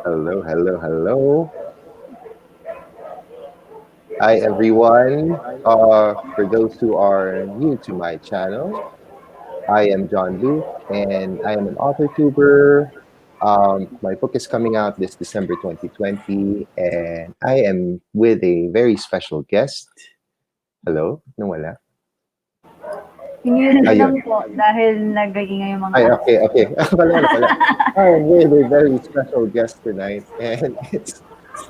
Hello, hello, hello. Hi, everyone. For those who are new to my channel, I am John Luke, and I am an author tuber. My book is coming out this December 2020, and I am with a very special guest. Hello, nawala. Mute lang Ayun. po dahil nag-iingay yung mga Ay, aso. okay, okay. Pala. I'm with a very special guest tonight, and it's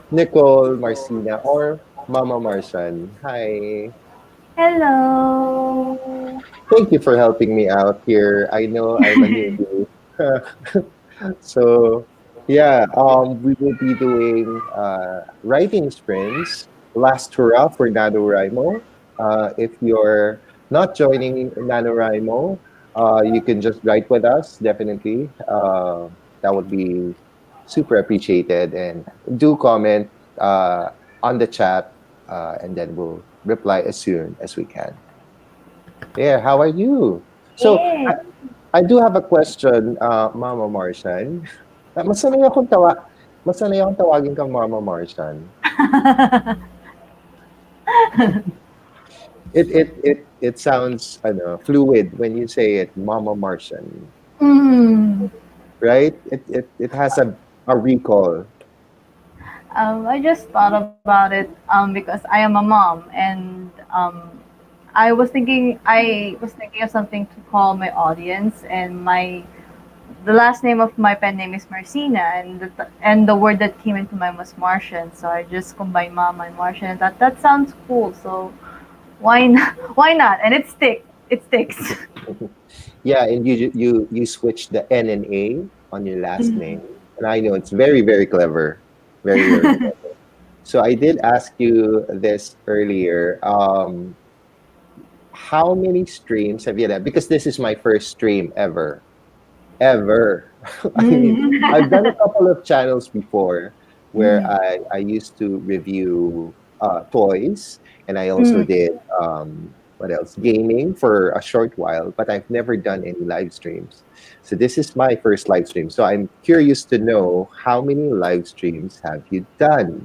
Nicole Marcina or Mama Martian. Hi. Hello! Thank you for helping me out here. I know I'm a newbie. So, yeah, we will be doing writing sprints. Last hurrah for NaNoWriMo. If you're not joining NaNoWriMo, you can just write with us, definitely. That would be super appreciated. And do comment on the chat, and then we'll reply as soon as we can. Yeah, how are you? So, Yeah. I do have a question, Mama Martian. Masanay akong tawagin kang Mama Martian. It sounds fluid when you say it, Mama Martian, Mm. right? It has a recall. I just thought about it because I am a mom and I was thinking of something to call my audience and my the last name of my pen name is Marcina and the word that came into mind was Martian, so I just combined Mama and Martian and that sounds cool, so why not? Why not? And it sticks. Yeah, and you switch the N and A on your last Mm. name, and I know it's very very clever, very very clever. So I did ask you this earlier. How many streams have you done? Because this is my first stream ever. Ever. I mean, I've done a Mm. couple of channels before where Mm. I used to review toys, and I also Mm. did what else? Gaming for a short while, but I've never done any live streams. So this is my first live stream. So I'm curious to know how many live streams have you done?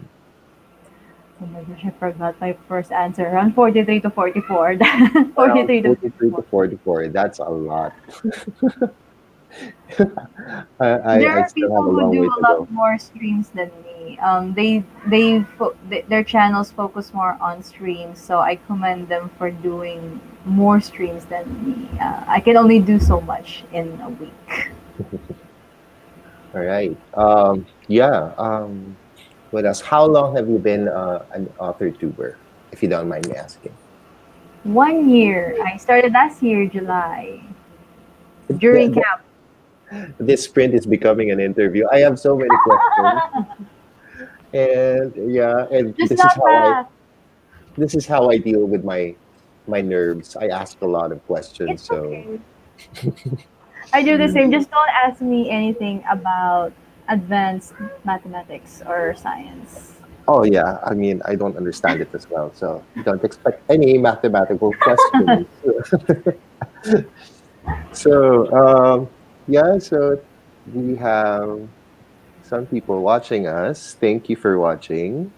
Oh my gosh, I forgot my first answer. Around 43 to 44. Around 43 to 43 to 44. 44. That's a lot. There I are still people have a who long do way a to lot go. more streams than me. Their channels focus more on streams, so I commend them for doing more streams than me. I can only do so much in a week. All right. Yeah. What else? How long have you been an author tuber, if you don't mind me asking? 1 year. I started last year, July, during The, camp. this sprint is becoming an interview. I have so many questions, and yeah, and Just not fast. this is how I deal with my nerves. I ask a lot of questions, It's so okay. I do the same. Just don't ask me anything about advanced mathematics or science. oh yeah. I mean, I don't understand it as well, so don't expect any mathematical questions. So yeah, so we have some people watching us. Thank you for watching.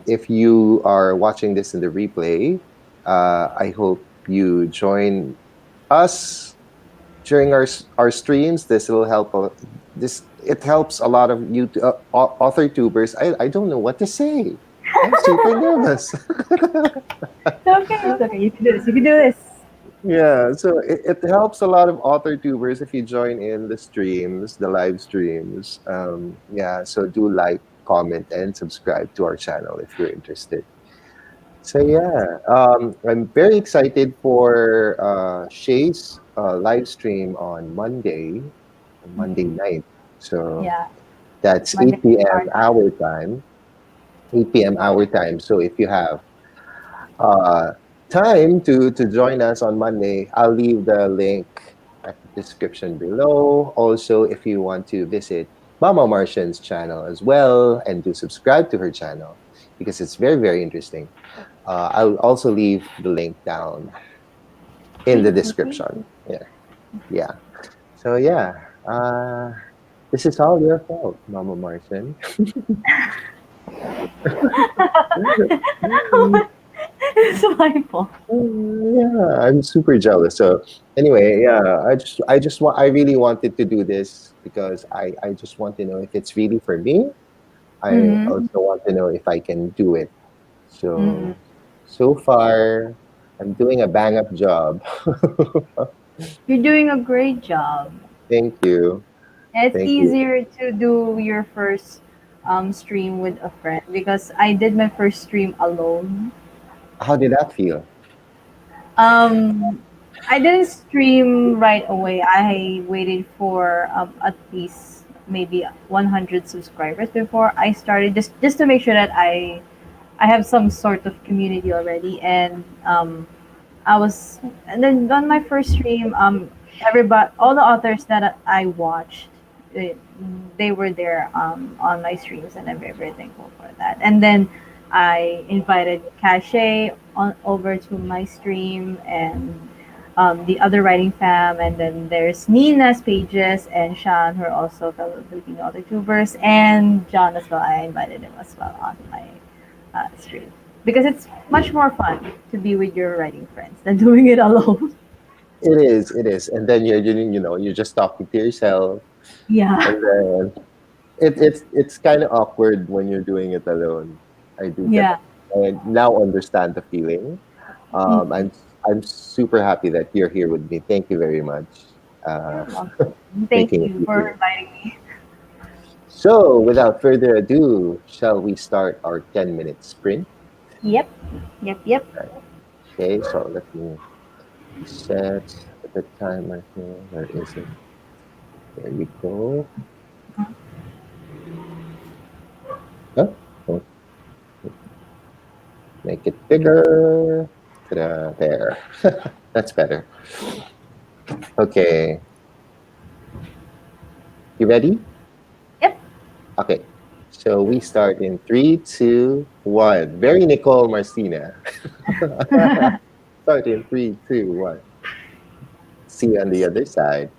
If you are watching this in the replay, I hope you join us during our streams. This will help. This it helps a lot of you author tubers. I don't know what to say. I'm super nervous. It's okay. It's okay. You can do this. You can do this. Yeah, so it helps a lot of author tubers if you join in the streams, the live streams. Yeah, so do like, comment, and subscribe to our channel if you're interested. So yeah, I'm very excited for Shay's live stream on Monday night. So Yeah. that's Monday 8 p.m. our time. our time. 8 p.m. our time. So if you have uh, time to join us on Monday, I'll leave the link at the description below. Also, if you want to visit Mama Martian's channel as well and do subscribe to her channel because it's very, very interesting. I'll also leave the link down in the Thank you. Thank description. you. Yeah. Yeah. So, yeah. Uh, This is all your fault, Mama Martian. It's my fault. Yeah, I'm super jealous. So anyway, yeah, I really wanted to do this because I just want to know if it's really for me. I Mm-hmm. also want to know if I can do it. Mm-hmm. So so far, I'm doing a bang up job. You're doing a great job. Thank you. It's Thank you. easier to do your first stream with a friend because I did my first stream alone. How did that feel? Um, I didn't stream right away. I waited for at least maybe 100 subscribers before I started, just to make sure that I have some sort of community already. And I was, and then on my first stream, everybody, all the authors that I watched, eh, they were there on my streams, and I'm very, very thankful for that. And then I invited Cache on over to my stream, and the other writing fam, and then there's Nina's pages and Sean, who are also fellow Filipino author tubers, and John as well. I invited him as well on my stream because it's much more fun to be with your writing friends than doing it alone. It is. And then you're just talking to yourself, Yeah, and then it's kind of awkward when you're doing it alone. I do get yeah. that. I now understand the feeling. Mm. I'm super happy that you're here with me. Thank you very much. Uh, You're welcome. Thank making it you for easier. inviting me. So, without further ado, shall we start our 10-minute sprint? Yep, yep, yep. Okay, so let me set the timer here. Where is it? There you go. Huh? Oh, make it bigger. Ta-da, there. That's better. Okay, you ready? Yep. Okay. So we start in three, two, one. Very Nicole Marcina. Start in three, two, one. See you on the other side.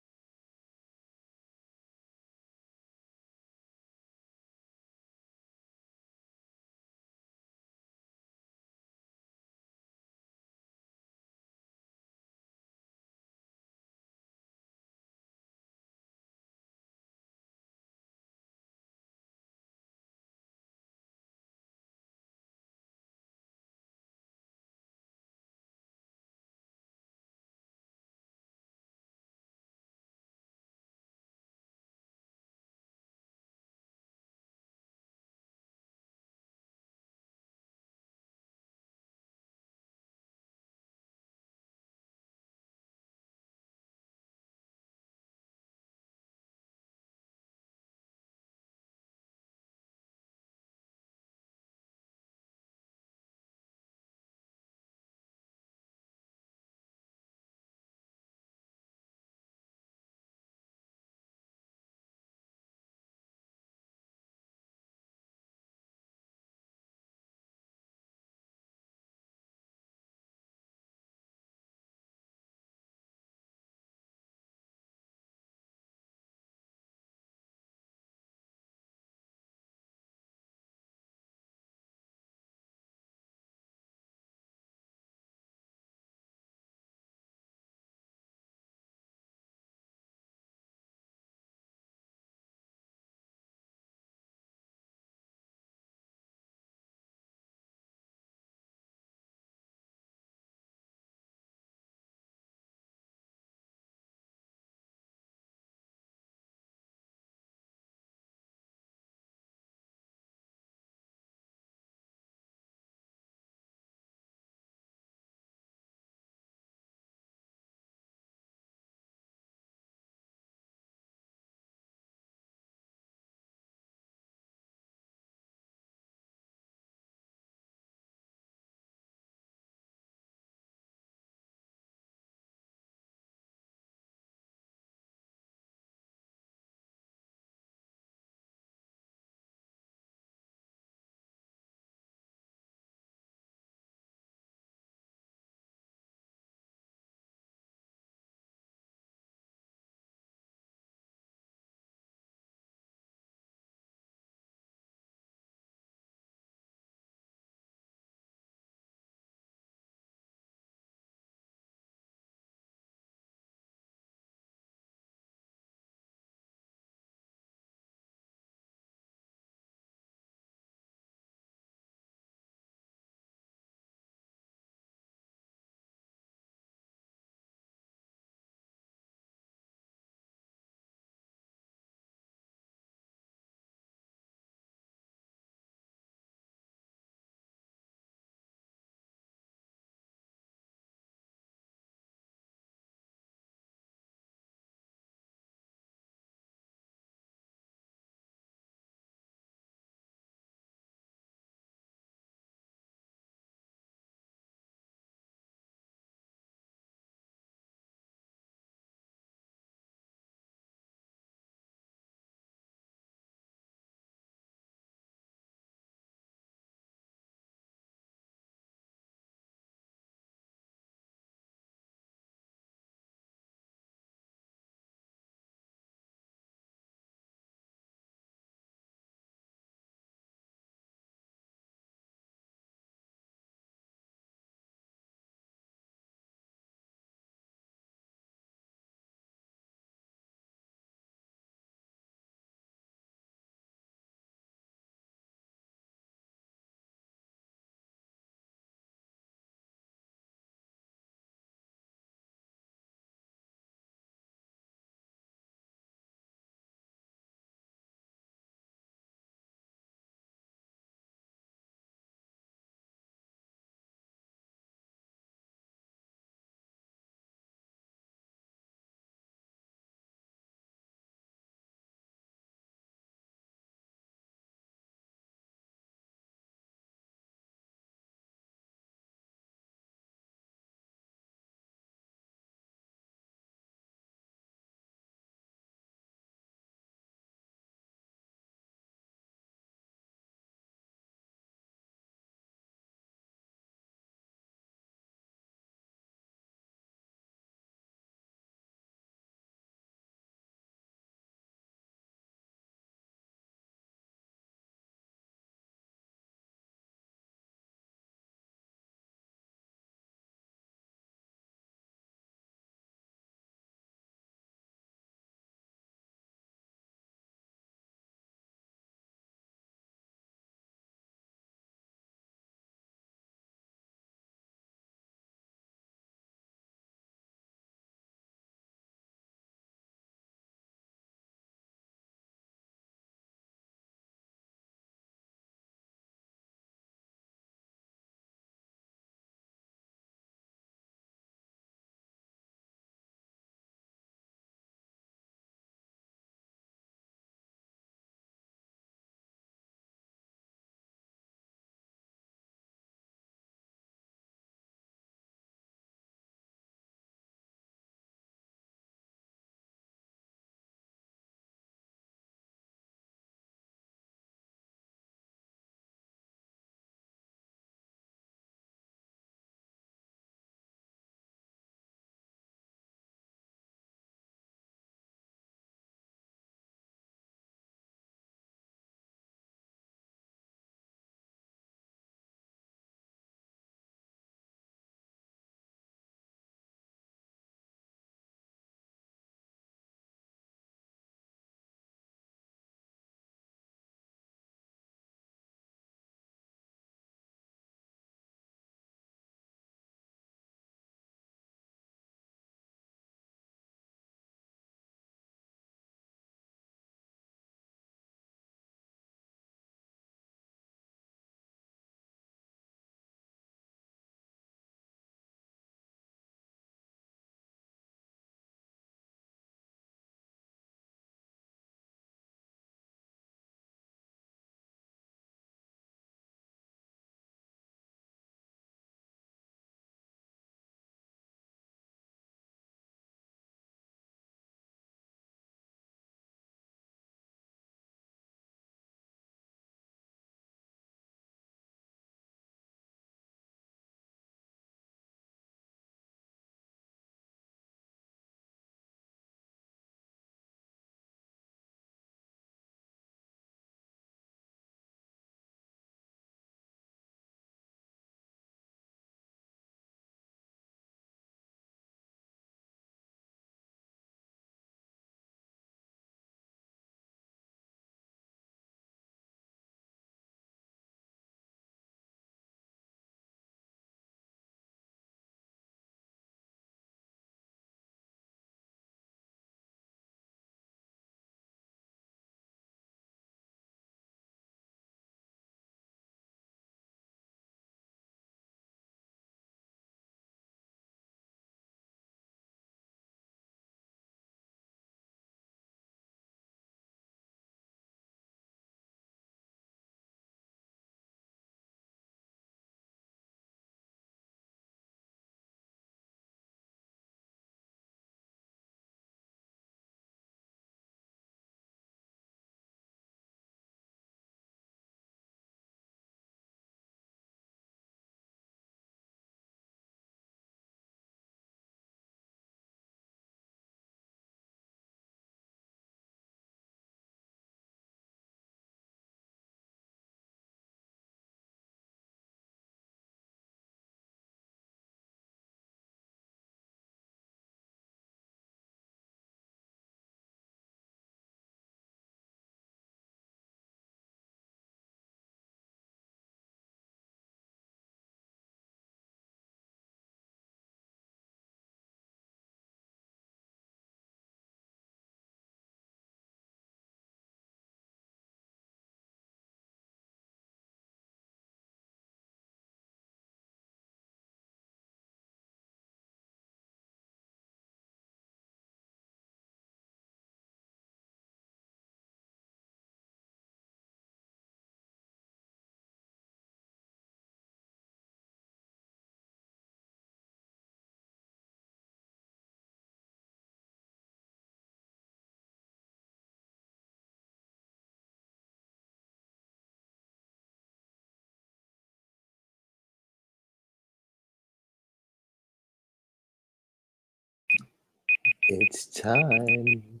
It's time.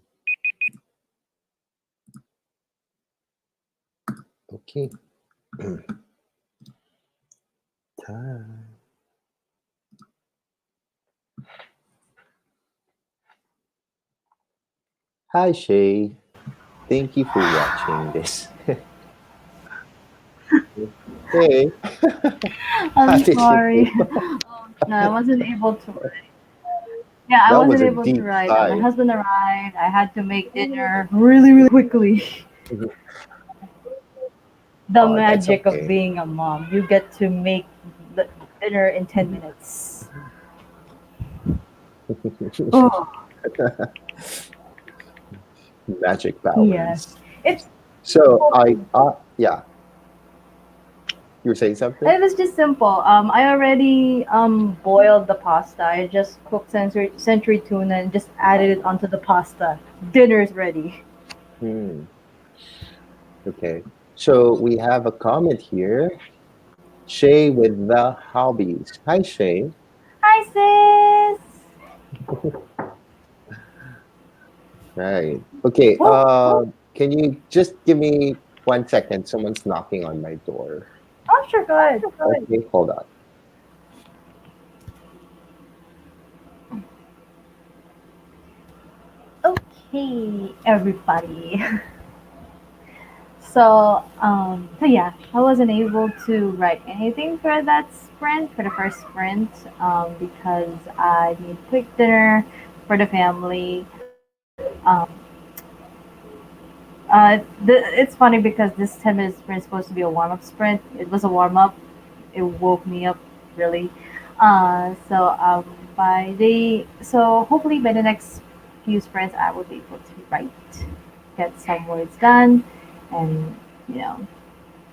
Okay. Time. Hi, Shay. Thank you for watching this. Hey, how I'm did you sorry. feel? No, I wasn't able to. Yeah, I That was wasn't a able to deep write. My sigh. husband arrived. I had to make dinner really, really quickly. The Oh, that's magic of okay. being a mom. You get to make the dinner in 10 minutes. Oh, Magic yes. powers. It's So simple. yeah, you were saying something? It was just simple. I already boiled the pasta. I just cooked century tuna and just added it onto the pasta. Dinner's ready. Hmm. Okay. So we have a comment here. Shay with the hobbies. Hi, Shay. Hi, sis. Right. Okay. Oh, Can you just give me 1 second? Someone's knocking on my door. oh, sure, go ahead. Okay, hold on. Okay, everybody. So yeah, I wasn't able to write anything for that sprint, for the first sprint, because I made quick dinner for the family. It's funny because this 10 minute sprint is supposed to be a warm up sprint. It was a warm up. It woke me up really. So hopefully by the next few sprints, I will be able to write, get some words done, and you know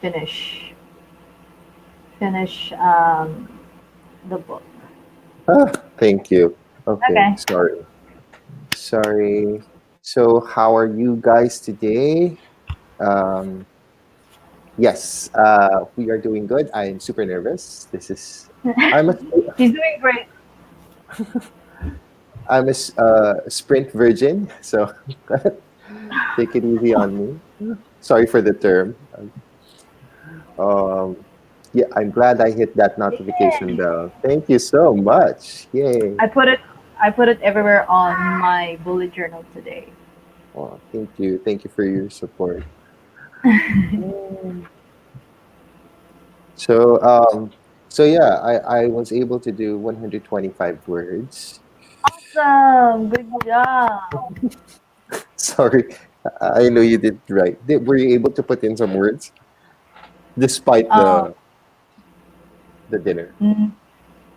finish the book. Ah, thank you. Okay, Okay. sorry. Sorry. So, how are you guys today? Um, yes, we are doing good. I am super nervous. I'm a, He's doing great. sprint virgin, so take it easy on me. Sorry for the term. Um, yeah, I'm glad I hit that notification bell. Thank you so much. Yay. I put it I put it everywhere on my bullet journal today. Oh, thank you. Thank you for your support. Mm. So, yeah, I was able to do 125 words. Awesome. Good job. Sorry, I know you did right. Were you able to put in some words despite Um, the dinner? n-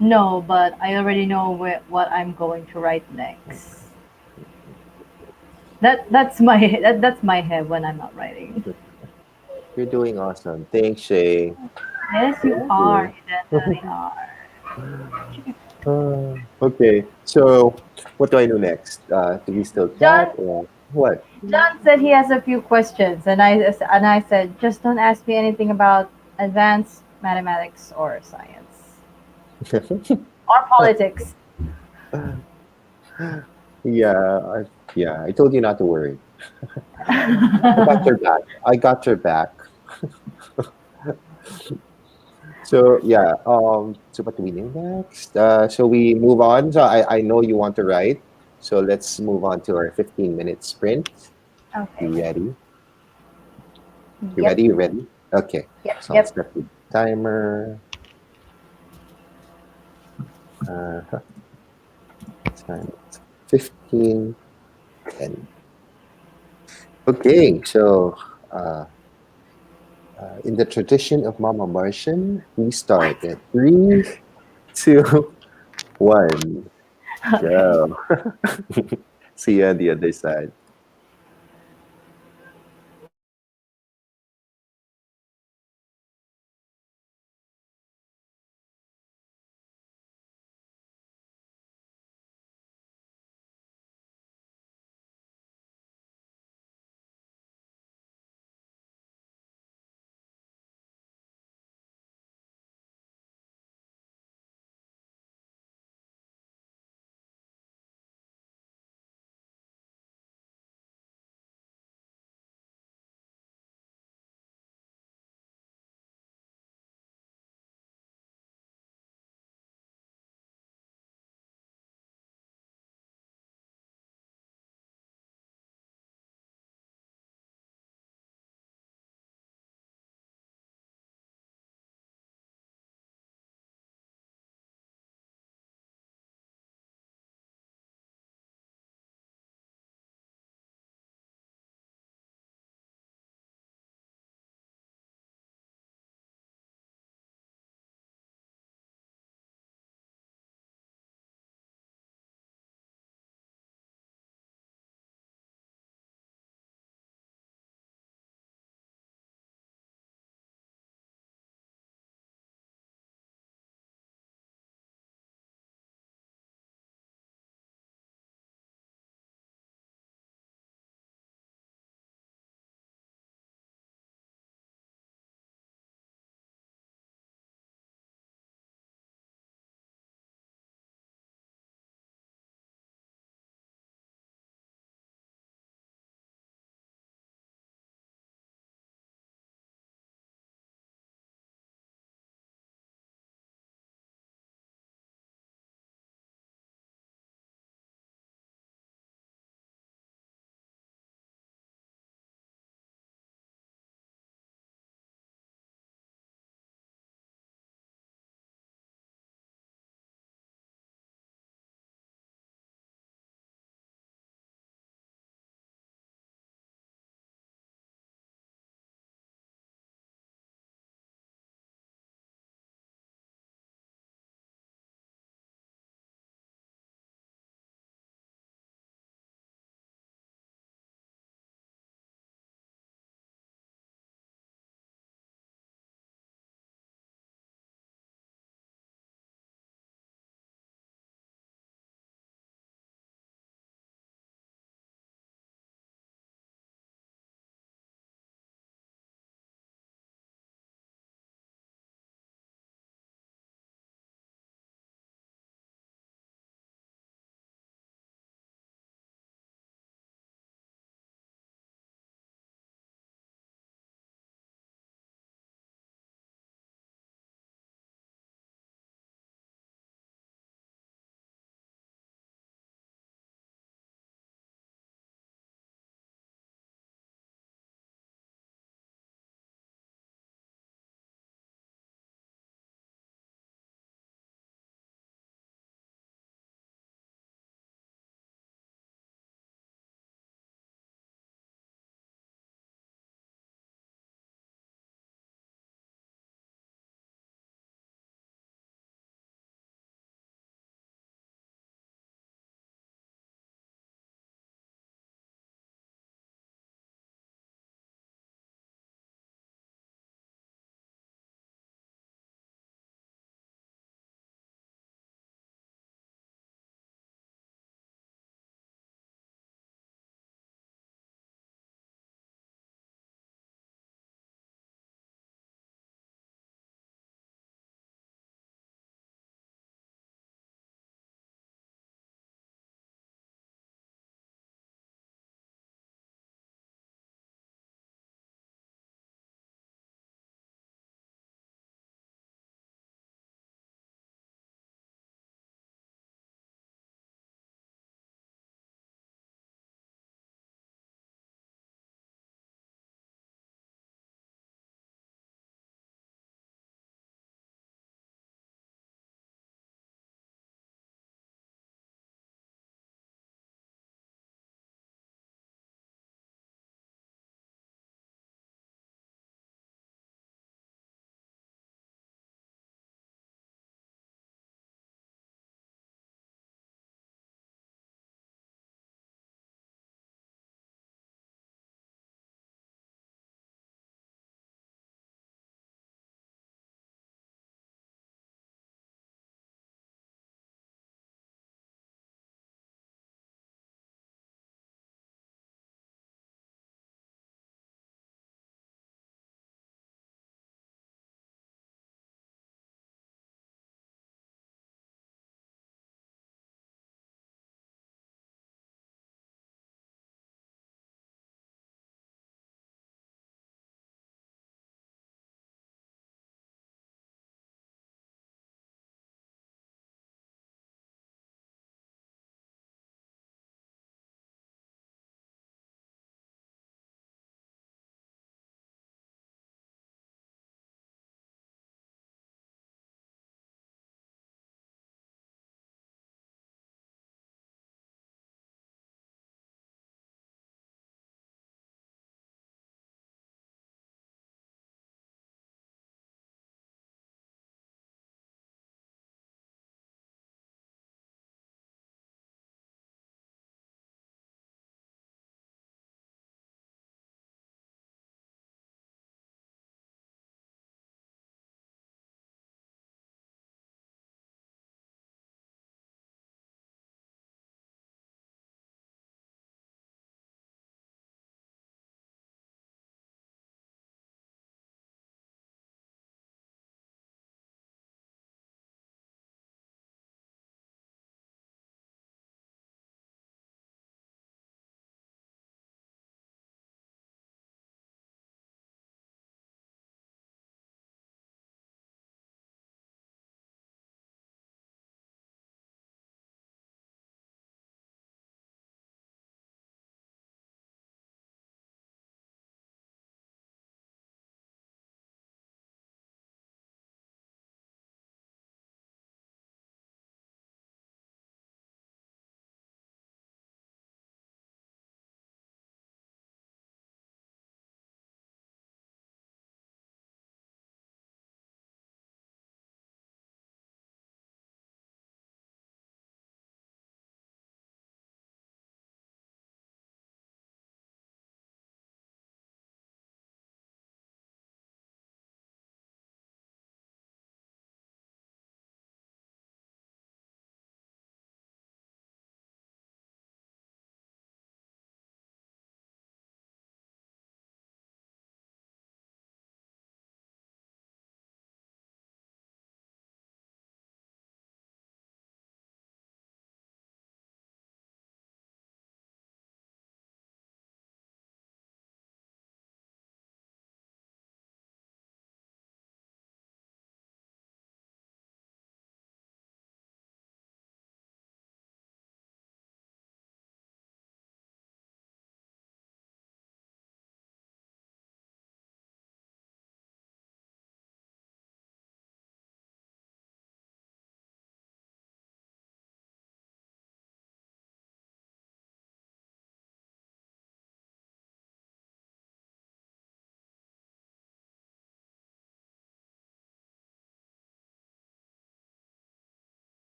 no, but I already know what I'm going to write next. That's my head when I'm not writing. You're doing awesome. Thanks, Shay. Yes, you Thank are. you. You definitely are. Okay, so what do I do next? Do we still chat John or what? John said he has a few questions, and I said just don't ask me anything about advanced mathematics or science or politics. Yeah, I told you not to worry. I got your back. I got your back. So yeah, so what do we do next? So we move on. So I know you want to write. So let's move on to our 15-minute sprint. Okay. You ready? You Yep. ready? You ready? Okay. Yep. So I'll Yep. start the timer. Uh, time 15, 10. Okay, so uh, in the tradition of Mama Martian, we What? start at three, two, one, Okay. go. See you on the other side.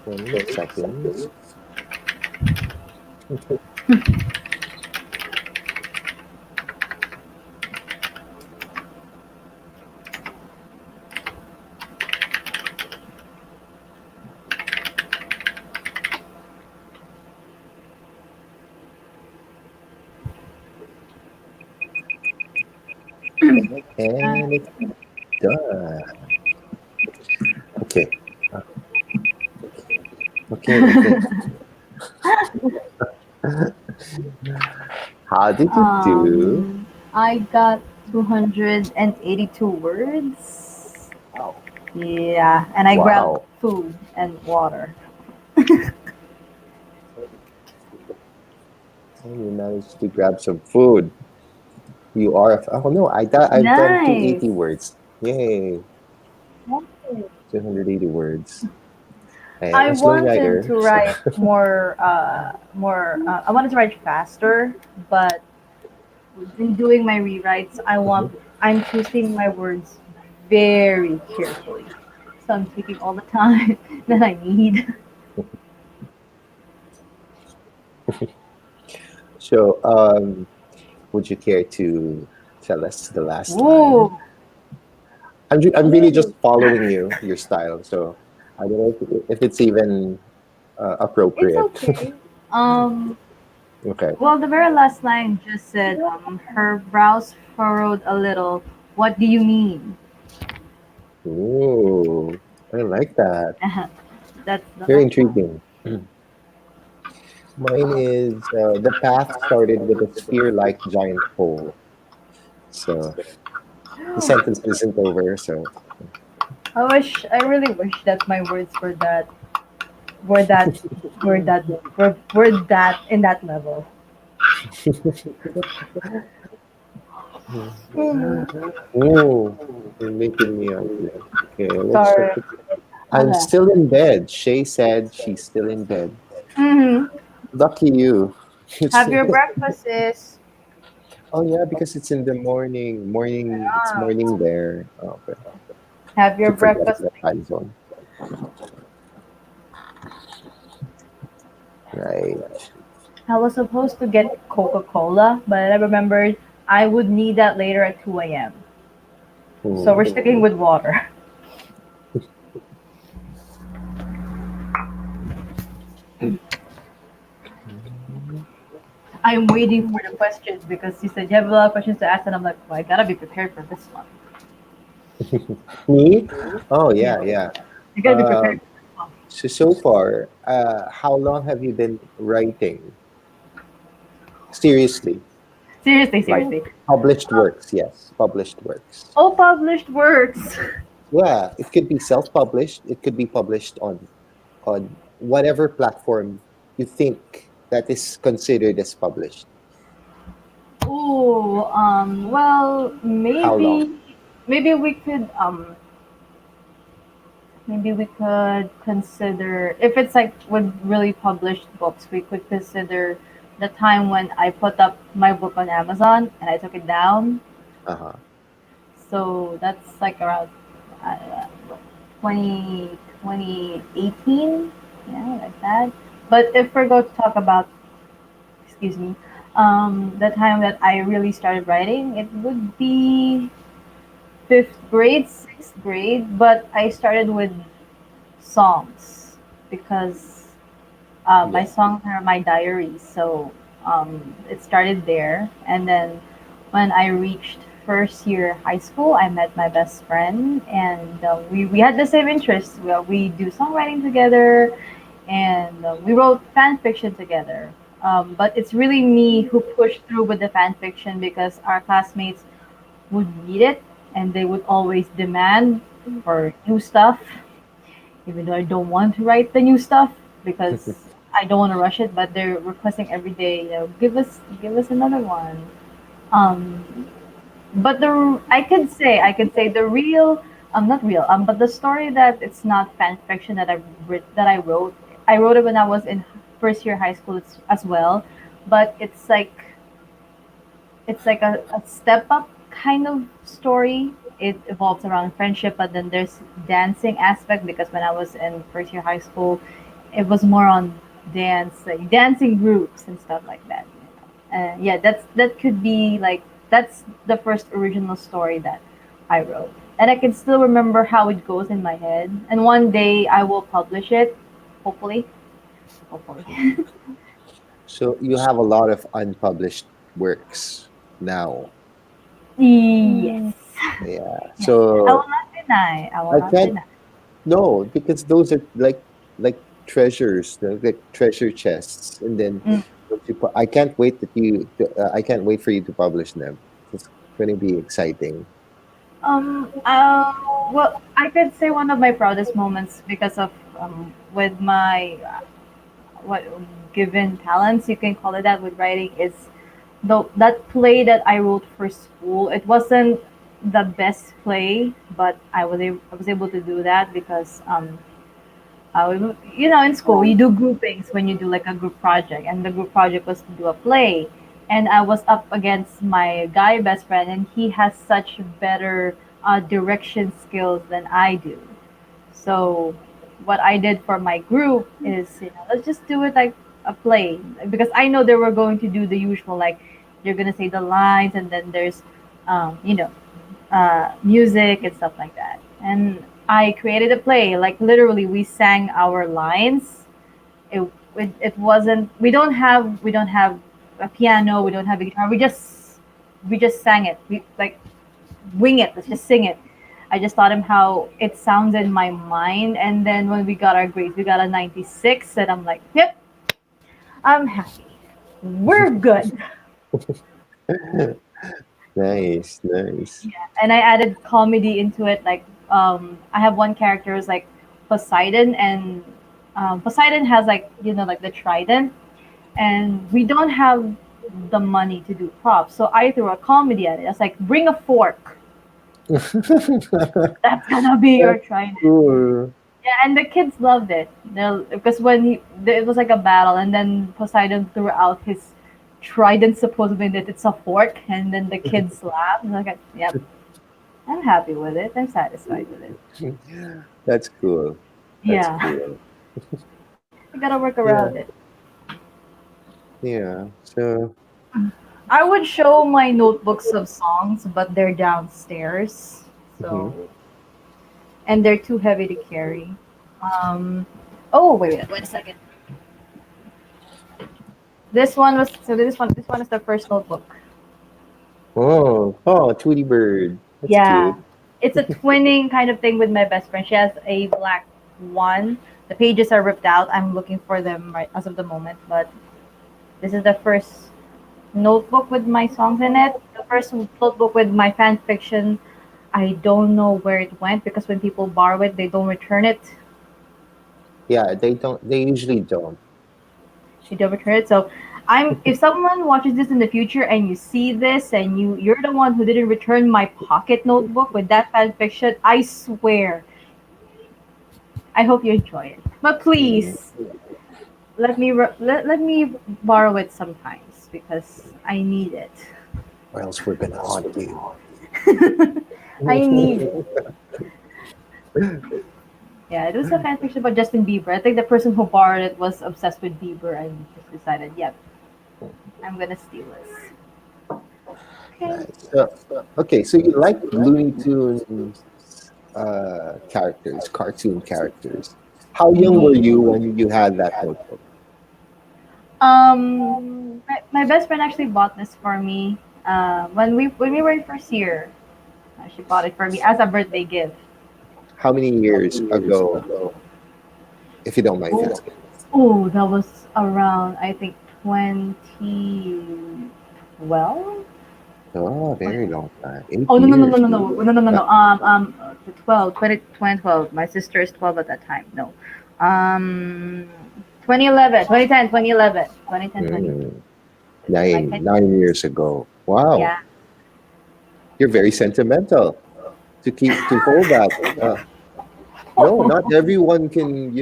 20 seconds. And it's done. Okay. Uh, okay. Okay. How did you do? I got 282 words. Yeah, and I grabbed Wow. food and water. And you managed to grab some food. You are. Oh no, I've done Nice. 280 words. Yay. 280 words. I am I a slow wanted writer, to so write more. I wanted to write faster, but in doing my rewrites, I'm choosing my words very carefully. So I'm taking all the time that I need. so would you care to tell us the last line? Ooh, I'm really just following your style, so I don't know if it's even it's appropriate. okay. Um, Okay. well, the very last line just said, her brows furrowed a little. What do you mean? Ooh, I like that. That's the Very last line. intriguing. Mine is the path started with a spear-like giant pole. So the sentence isn't over. So I really wish that my words were that, were that, were that in that level. oh, you're making me up here. Okay, let's check Sorry. it. I'm Okay. still in bed. Shay said she's still in bed. Mm-hmm. Lucky you. Have your breakfast is. Oh yeah, because it's in the morning. Morning. It's morning there. Oh, okay. Have your Keep forgetting breakfast. the time zone. Right. I was supposed to get Coca Cola, but I remembered I would need that later at 2 a.m. So Hmm. we're sticking with water. I'm waiting for the questions because you said you have a lot of questions to ask, and I'm like, well, I gotta be prepared for this one. Me? Oh Yeah, yeah, yeah. I gotta be prepared Um, for this one. so far, how long have you been writing? Seriously, Seriously, like seriously. published works? Yes, published works. All published works. Yeah, it could be self-published. It could be published on whatever platform you think that is considered as published. Ooh, well, How long? maybe we could, maybe we could consider if it's like with really published books, we could consider the time when I put up my book on Amazon and I took it down. Uh-huh. So that's like around uh, 2018, yeah, like that. But if we're going to talk about, excuse me, the time that I really started writing, it would be fifth grade, sixth grade. But I started with songs because my Yeah. songs are my diaries. So it started there, and then when I reached first year high school, I met my best friend, and we had the same interests. We do songwriting together, and we wrote fan fiction together. But it's really me who pushed through with the fan fiction because our classmates would read it, and they would always demand for new stuff, even though I don't want to write the new stuff because I don't want to rush it. But they're requesting every day, give us another one. Um, but I could say the real, not real, but the story that it's not fan fiction that I wrote it when I was in first year high school as well, but it's like a step up kind of story. It evolves around friendship, but then there's dancing aspect because when I was in first year high school, it was more on dance, like dancing groups and stuff like that. Yeah, that could be like that's the first original story that I wrote, and I can still remember how it goes in my head. And one day I will publish it, hopefully, hopefully. So you have a lot of unpublished works now. Yes, Yeah. yes. I will So not deny. I will I not can't deny. no, because those are like treasures, like treasure chests. And then Mm. I can't wait I can't wait for you to publish them. It's going to be exciting. Well, I could say one of my proudest moments because of with my what given talents, you can call it that, with writing, is that play that I wrote for school. It wasn't the best play, but I was able to do that because in school you do groupings when you do like a group project, and the group project was to do a play, and I was up against my guy best friend, and he has such better direction skills than I do. So what I did for my group is, let's just do it like a play, because I know they were going to do the usual, like you're gonna say the lines, and then there's, um, you know, music and stuff like that. And I created a play, like literally we sang our lines. It wasn't. We don't have a piano. We don't have a guitar. We just sang it. We like wing it. Let's just sing it. I just taught him how it sounds in my mind, and then when we got our grades, we got a 96, and I'm like, yep, I'm happy. We're good. Nice, nice. Yeah, and I added comedy into it. Like, I have one character is like Poseidon, and Poseidon has like like the trident, and we don't have the money to do props, so I threw a comedy at it. I was like, bring a fork. That's gonna be your That's trident. cool. Yeah, and the kids loved it. Because it was like a battle, and then Poseidon threw out his trident, supposedly that it's a fork, and then the kids laughed. And I was like, yep, I'm happy with it. I'm satisfied with it. That's cool. That's Yeah, cool. I gotta work Yeah, around it. yeah. So, I would show my notebooks of songs, but they're downstairs, mhm. so and they're too heavy to carry. Um, oh wait a second. This one is the first notebook. Oh, Tweety Bird. That's Yeah, cute. it's a twinning kind of thing with my best friend. She has a black one. The pages are ripped out. I'm looking for them right as of the moment, but this is the first notebook with my songs in it. The first notebook with my fan fiction. I don't know where it went because when people borrow it, they don't return it. Yeah, they usually don't. They don't return it. So if someone watches this in the future and you see this and you're the one who didn't return my pocket notebook with that fan fiction, I swear, I hope you enjoy it. But Mm. please let me borrow it sometimes because I need it. Or else we're gonna haunt you. I need it. Yeah, it was a fan fiction about Justin Bieber. I think the person who borrowed it was obsessed with Bieber and just decided, yep, I'm gonna steal this. Okay. Nice. Okay, so you like Looney Tunes characters, cartoon characters. How young were you when you had that notebook? Um, my best friend actually bought this for me. When we were in first year, she bought it for me as a birthday gift. How many years ago, if you don't mind me Oh, asking? oh, that was around I think 2012. Oh, very long time. Eight Oh no no no years. no no no no no no Uh, no 2012. My sister is 12 at that time. No, 2011, 2010, 2011, 2010, 2011. mm, Like 10 years. 9 years ago. Wow, Yeah. you're very sentimental to hold that. Uh, no, not everyone can,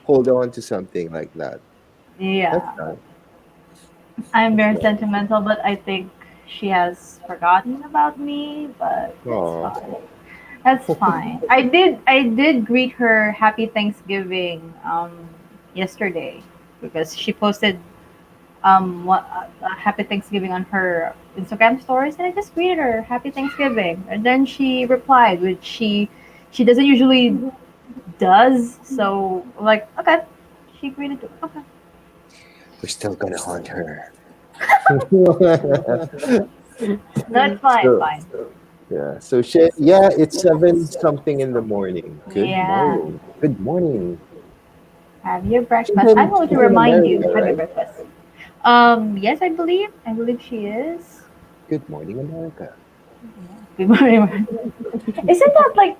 hold on to something like that. That's Yeah. nice. I'm That's very nice. sentimental, but I think she has forgotten about me, but that's Oh, fine. That's fine. I did greet her happy Thanksgiving yesterday because she posted Happy Thanksgiving on her Instagram stories, and I just greeted her Happy Thanksgiving, and then she replied, which she doesn't usually does. So I'm like, okay, she greeted. Okay, We're still gonna haunt her. no, it's fine, it's So fine. yeah, so yeah, it's 7 something in the morning. Good Yeah, morning. Good morning. have your breakfast. I'm going to She's in remind you, America, have your right? breakfast. Yes, I believe she is. Good morning, America. Good morning. Isn't that like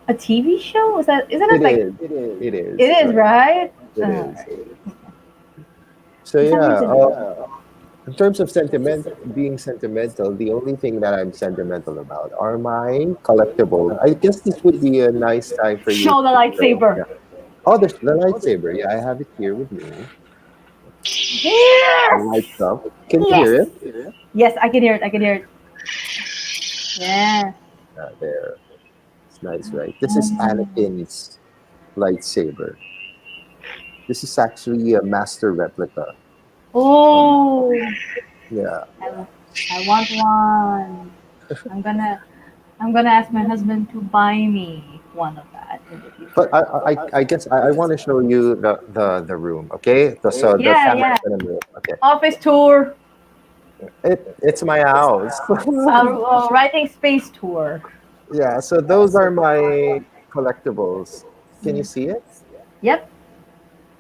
a TV show? Is that? Isn't it It like? is. It It is. is, right? It is. Right. So For some yeah, reason, in terms of being sentimental, the only thing that I'm sentimental about are my collectibles. I guess this would be a nice time for you show the to show. lightsaber. Yeah. Oh, there's the lightsaber. Yeah, I have it here with me. It Yes! lights up. Can you Yes! hear it? Yes, I can hear it. I can hear it. Yeah. There. It's nice, right? This is Anakin's lightsaber. This is actually a master replica. Oh, Yeah. I, I want one. I'm gonna I'm gonna ask my husband to buy me one of that in the But future. I guess I want to show you the room, okay? So the Yeah, camera yeah. is gonna move. Okay. Office tour. It's my house. Writing space tour. Yeah, so those are my collectibles. Can you see it? Yep.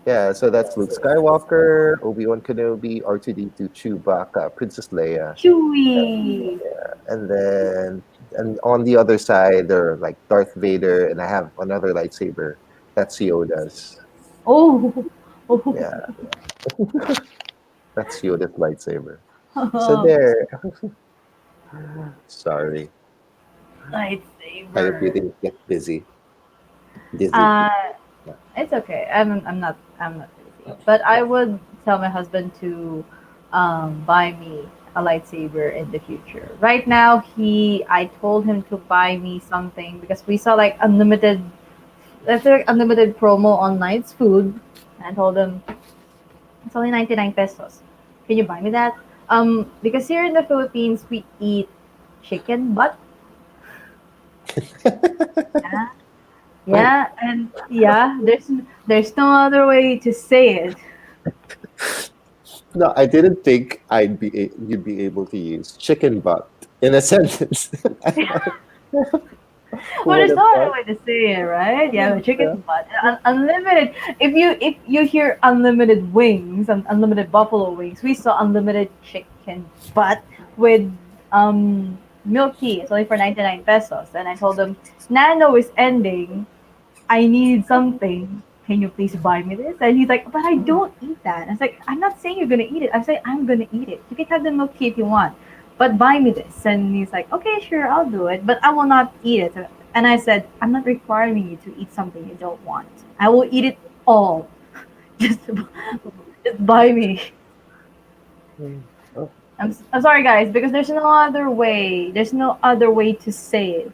Yeah, so that's Luke Skywalker, Obi-Wan Kenobi, R2-D2, Chewbacca, Princess Leia, Chewy. and then and on the other side they're like Darth Vader, and I have another lightsaber. That's Yoda's. Oh. Oh. Yeah, that's Yoda's lightsaber. So there. Sorry, I hope you Lightsaber. didn't get dizzy. Uh, Yeah. it's okay. I'm not busy. But I would tell my husband to buy me a lightsaber in the future. Right now, I told him to buy me something because we saw like unlimited, let's say like unlimited promo on Night's Food. And I told him it's only 99 pesos. Can you buy me that? Because here in the Philippines we eat chicken butt. Yeah, yeah, and yeah. There's no other way to say it. No, I didn't think you'd be able to use chicken butt in a sentence. Who Well, would there's have no other thought? way to say it, right? Yeah, Yeah. chicken butt, unlimited. If you hear unlimited wings and unlimited buffalo wings, we saw unlimited chicken butt with milk tea. It's only for 99 pesos. And I told them, Nano is ending. I need something. Can you please buy me this? And he's like, but I don't eat that. I was like, I'm not saying you're gonna eat it. I'm saying I'm gonna eat it. You can have the milk tea if you want, but buy me this. And he's like, okay, sure, I'll do it, but I will not eat it. And I said, I'm not requiring you to eat something you don't want. I will eat it all. just, just buy me. Mm. Oh, I'm sorry, guys, because there's no other way. There's no other way to say it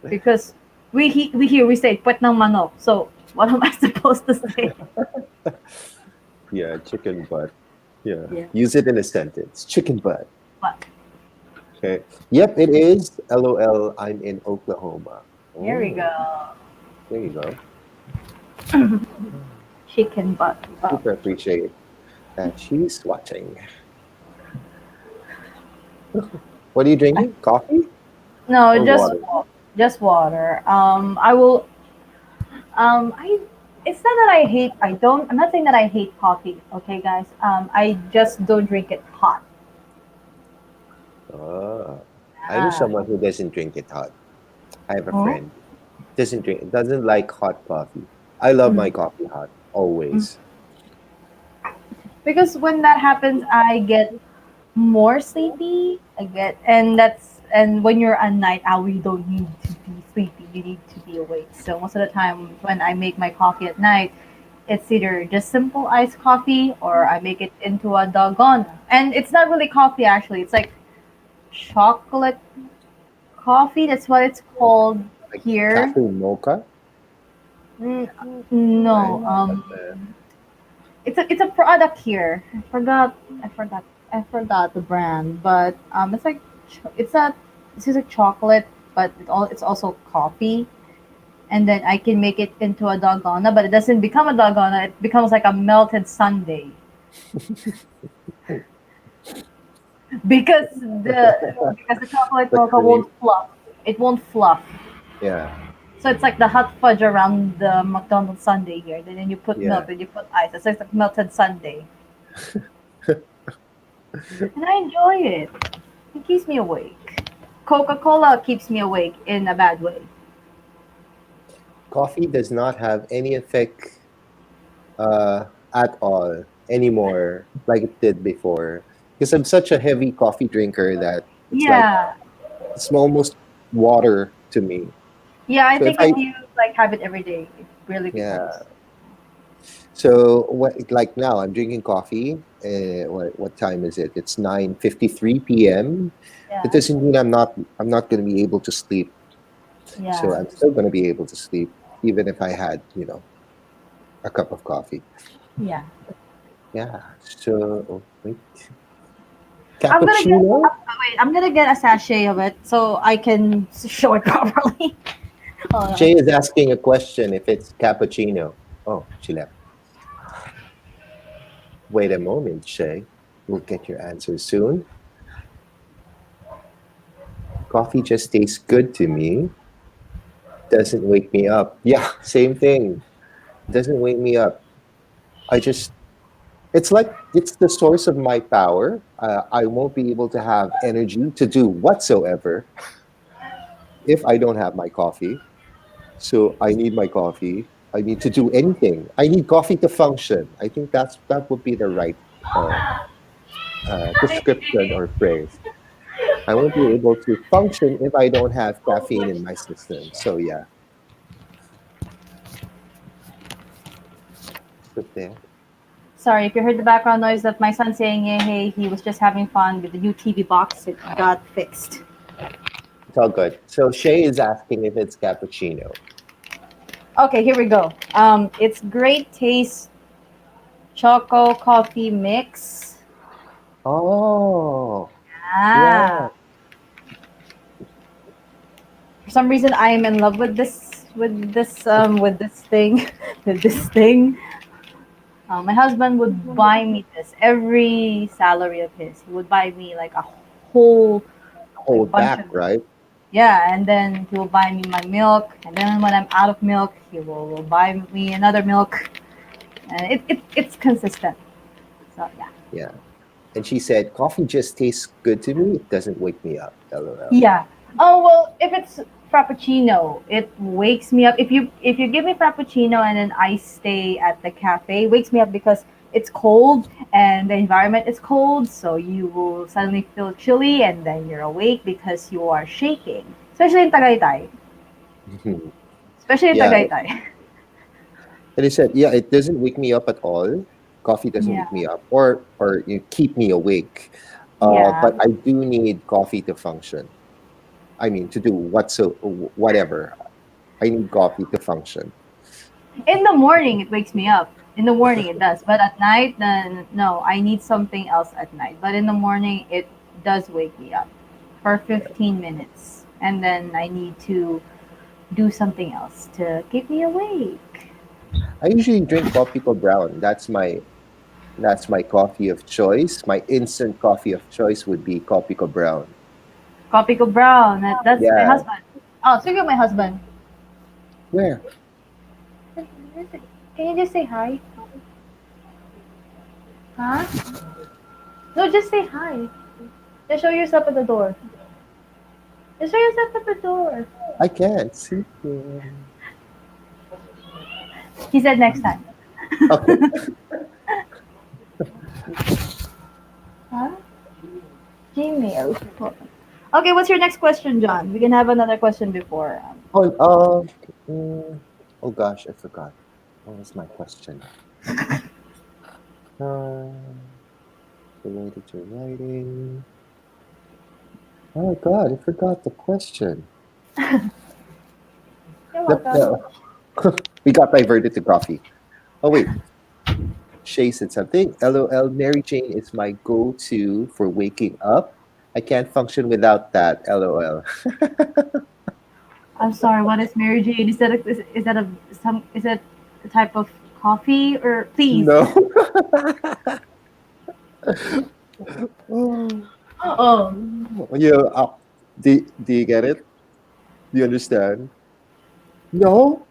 because we here we say puwet ng manok. So what am I supposed to say? yeah, chicken butt. Yeah. Yeah. Use it in a sentence. Chicken butt. What? Okay. Yep, it is. LOL, I'm in Oklahoma. Here we Oh, go. there you go. Chicken butt. Oh. Super appreciate that she's watching. What are you drinking? Coffee No, or water? just water. I will. I. It's not that I hate. I don't. I'm not saying that I hate coffee. Okay, guys. I just don't drink it hot. Ah, I know Ah. someone who doesn't drink it hot. I have a Hmm? friend doesn't like hot coffee. I love Mm. my coffee hot always. Because when that happens, I get more sleepy. I get, and when you're a night owl, you don't need to be sleepy. You need to be awake. So most of the time, when I make my coffee at night, it's either just simple iced coffee or I make it into a doggone. And it's not really coffee actually. It's like chocolate coffee. That's what it's called Like here. cafe mocha. Mm, right? no. But, It's a product here. I forgot the brand, but it's like this is a chocolate, but it's also coffee, and then I can make it into a dalgona, but it doesn't become a dalgona. It becomes like a melted sundae because the chocolate but mocha really, won't fluff. It won't fluff. yeah, So it's like the hot fudge around the McDonald's sundae here. Then you put yeah. milk, then you put ice. It's like melted sundae, and I enjoy it. It keeps me awake. Coca Cola keeps me awake in a bad way. Coffee does not have any effect uh, at all anymore like it did before. Because I'm such a heavy coffee drinker that Yeah, it's almost water to me. yeah. I So if think I if you like have it every day, it really yeah, becomes. so what like now I'm drinking coffee. What time is it? It's 9:53 p.m. It Yeah, doesn't mean I'm not going to be able to sleep. So yeah, I'm still going to be able to sleep even if I had a cup of coffee. yeah. Yeah. So wait, I'm gonna get. cappuccino. Wait, I'm gonna get a sachet of it so I can show it properly. Hold on. Shay is asking a question if it's cappuccino. Oh, she left. Wait a moment, Shay. We'll get your answer soon. Coffee just tastes good to me. Doesn't wake me up. Yeah, same thing. Doesn't wake me up. I just, it's like it's the source of my power. I won't be able to have energy to do whatsoever if I don't have my coffee. So I need my coffee. I need to do anything. I need coffee to function. I think that would be the right uh, description or phrase. I won't be able to function if I don't have caffeine in my system. So yeah, put there. Sorry if you heard the background noise of my son saying "hey, hey." He was just having fun with the new TV box. It got fixed. It's all good. So Shay is asking if it's cappuccino. Okay, here we go. It's great taste choco coffee mix. Oh, yeah. Ah, for some reason I am in love with this thing with this thing. My husband would buy me this every salary of his. He would buy me like a whole like Hold bunch back, of right? yeah, and then he will buy me my milk, and then when I'm out of milk, will buy me another milk, and it's consistent. So yeah. Yeah. And she said, coffee just tastes good to me. It doesn't wake me up. LOL. Yeah. Oh well, if it's frappuccino, it wakes me up. If you give me frappuccino and then I stay at the cafe, it wakes me up because it's cold and the environment is cold, so you will suddenly feel chilly and then you're awake because you are shaking. Especially in Tagaytay. Especially in Yeah. Tagaytay. And he said, yeah, it doesn't wake me up at all. Coffee doesn't Yeah. wake me up or keep me awake. Yeah. But I do need coffee to function. I mean, to do whatever. I need coffee to function. In the morning, it wakes me up. In the morning, it does. But at night, then no, I need something else at night. But in the morning, it does wake me up for 15 minutes. And then I need to do something else to keep me awake. I usually drink coffee brown. That's my coffee of choice. My instant coffee of choice would be coffee brown. Coffee Go Brown. That's my Yeah. husband. Oh, speaking of my husband, Where? can you just say hi? Huh? No, just say hi. Just show yourself at the door. Just show yourself at the door. I can't see him. He said next time. Okay. Huh? Gmail. Okay, what's your next question, John? We can have another question before. Oh, oh gosh, I forgot. What was my question? Um, related to writing. Oh God, I forgot the question. You're The, welcome. the, We got diverted to coffee. Oh wait, Shay said something. LOL, Mary Jane is my go-to for waking up. I can't function without that. LOL. I'm sorry. What is Mary Jane? Is that a some? Is that a type of coffee or please? No. Oh, Oh, you do you get it? Do you understand? No?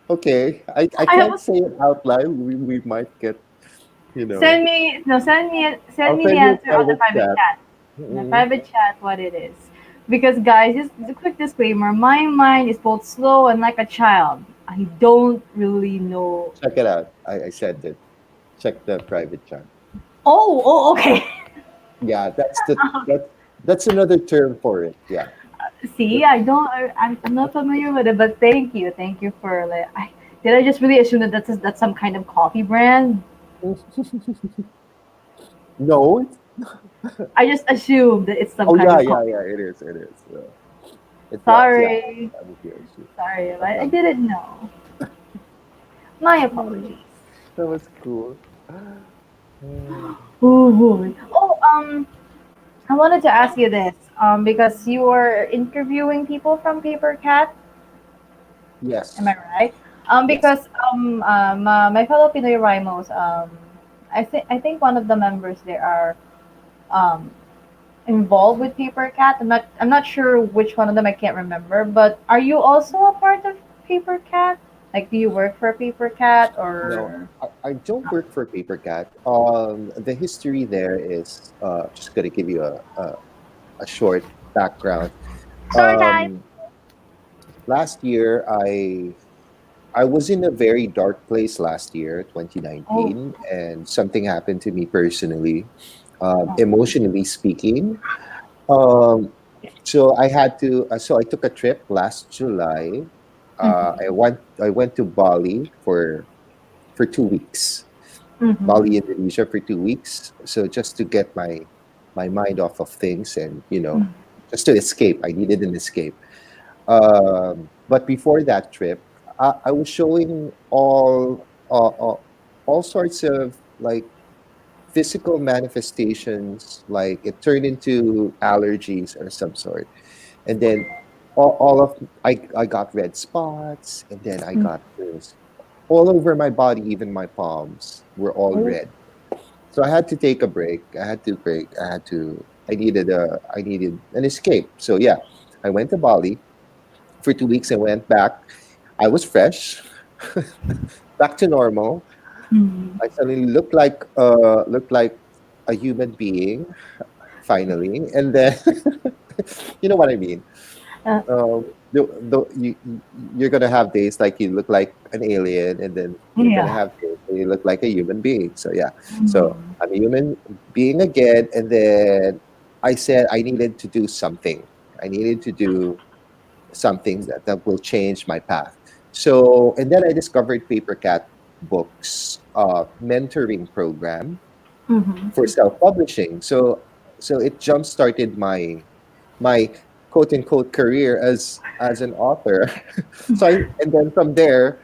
Okay. I I can't almost say it out loud. We might get, you know. send me no send I'll me the send you a answer on the private private chat. chat. In the Mm-mm. private chat, what it is. Because guys, just a quick disclaimer: my mind is both slow and like a child. I don't really know. Check it out. I said it. Check the private chat. Oh, okay. Yeah, that's another term for it. Yeah. See, I don't. I'm not familiar with it, but thank you for like. Did I just really assume that that's some kind of coffee brand? No. I just assumed that it's some Oh kind yeah, of yeah, coffee. yeah. It is. It is. It was. Yeah. Sorry, That was your issue. sorry, No I problem. didn't know. My Mm, apologies. that was cool. Mm, Ooh, boy. Oh, I wanted to ask you this, because you were interviewing people from Paper Cat. Am yes. I right? Yes. Because my fellow Pinoy Rimos, I think one of the members there are um involved with Paper Cat. I'm not sure which one of them. I can't remember. But are you also a part of Paper Cat? Like, do you work for Paper Cat No, or? I don't work for PaperCat. The history there is just gonna give you a short background. Story time. Um, Last year, I was in a very dark place last year, Oh, 2019, and something happened to me personally, oh. emotionally speaking. Um, so I had to. So I took a trip last July. Mm-hmm. I went to Bali for 2 weeks. Mm-hmm. Bali, Indonesia for 2 weeks. So just to get my mind off of things and just to escape. I needed an escape. But before that trip, I was showing all sorts of like physical manifestations. Like it turned into allergies or some sort, and then all of I got red spots, and then I got this all over my body. Even my palms were all Oh. red. So I had to take a break. I had to break. I needed an escape. So yeah, I went to Bali for 2 weeks. I went back. I was fresh, back to normal. Mm-hmm. I suddenly looked like a human being finally, and then you know what I mean. Uh, You're gonna have days like you look like an alien, and then you're gonna yeah. have days where you look like a human being. So yeah, so Mm-hmm. I'm a human being again, and then I said I needed to do something. I needed to do something that will change my path. So and then I discovered PaperCat Books mentoring program for Mm-hmm. self-publishing. So it jump started my quote unquote career as an author. So and then from there,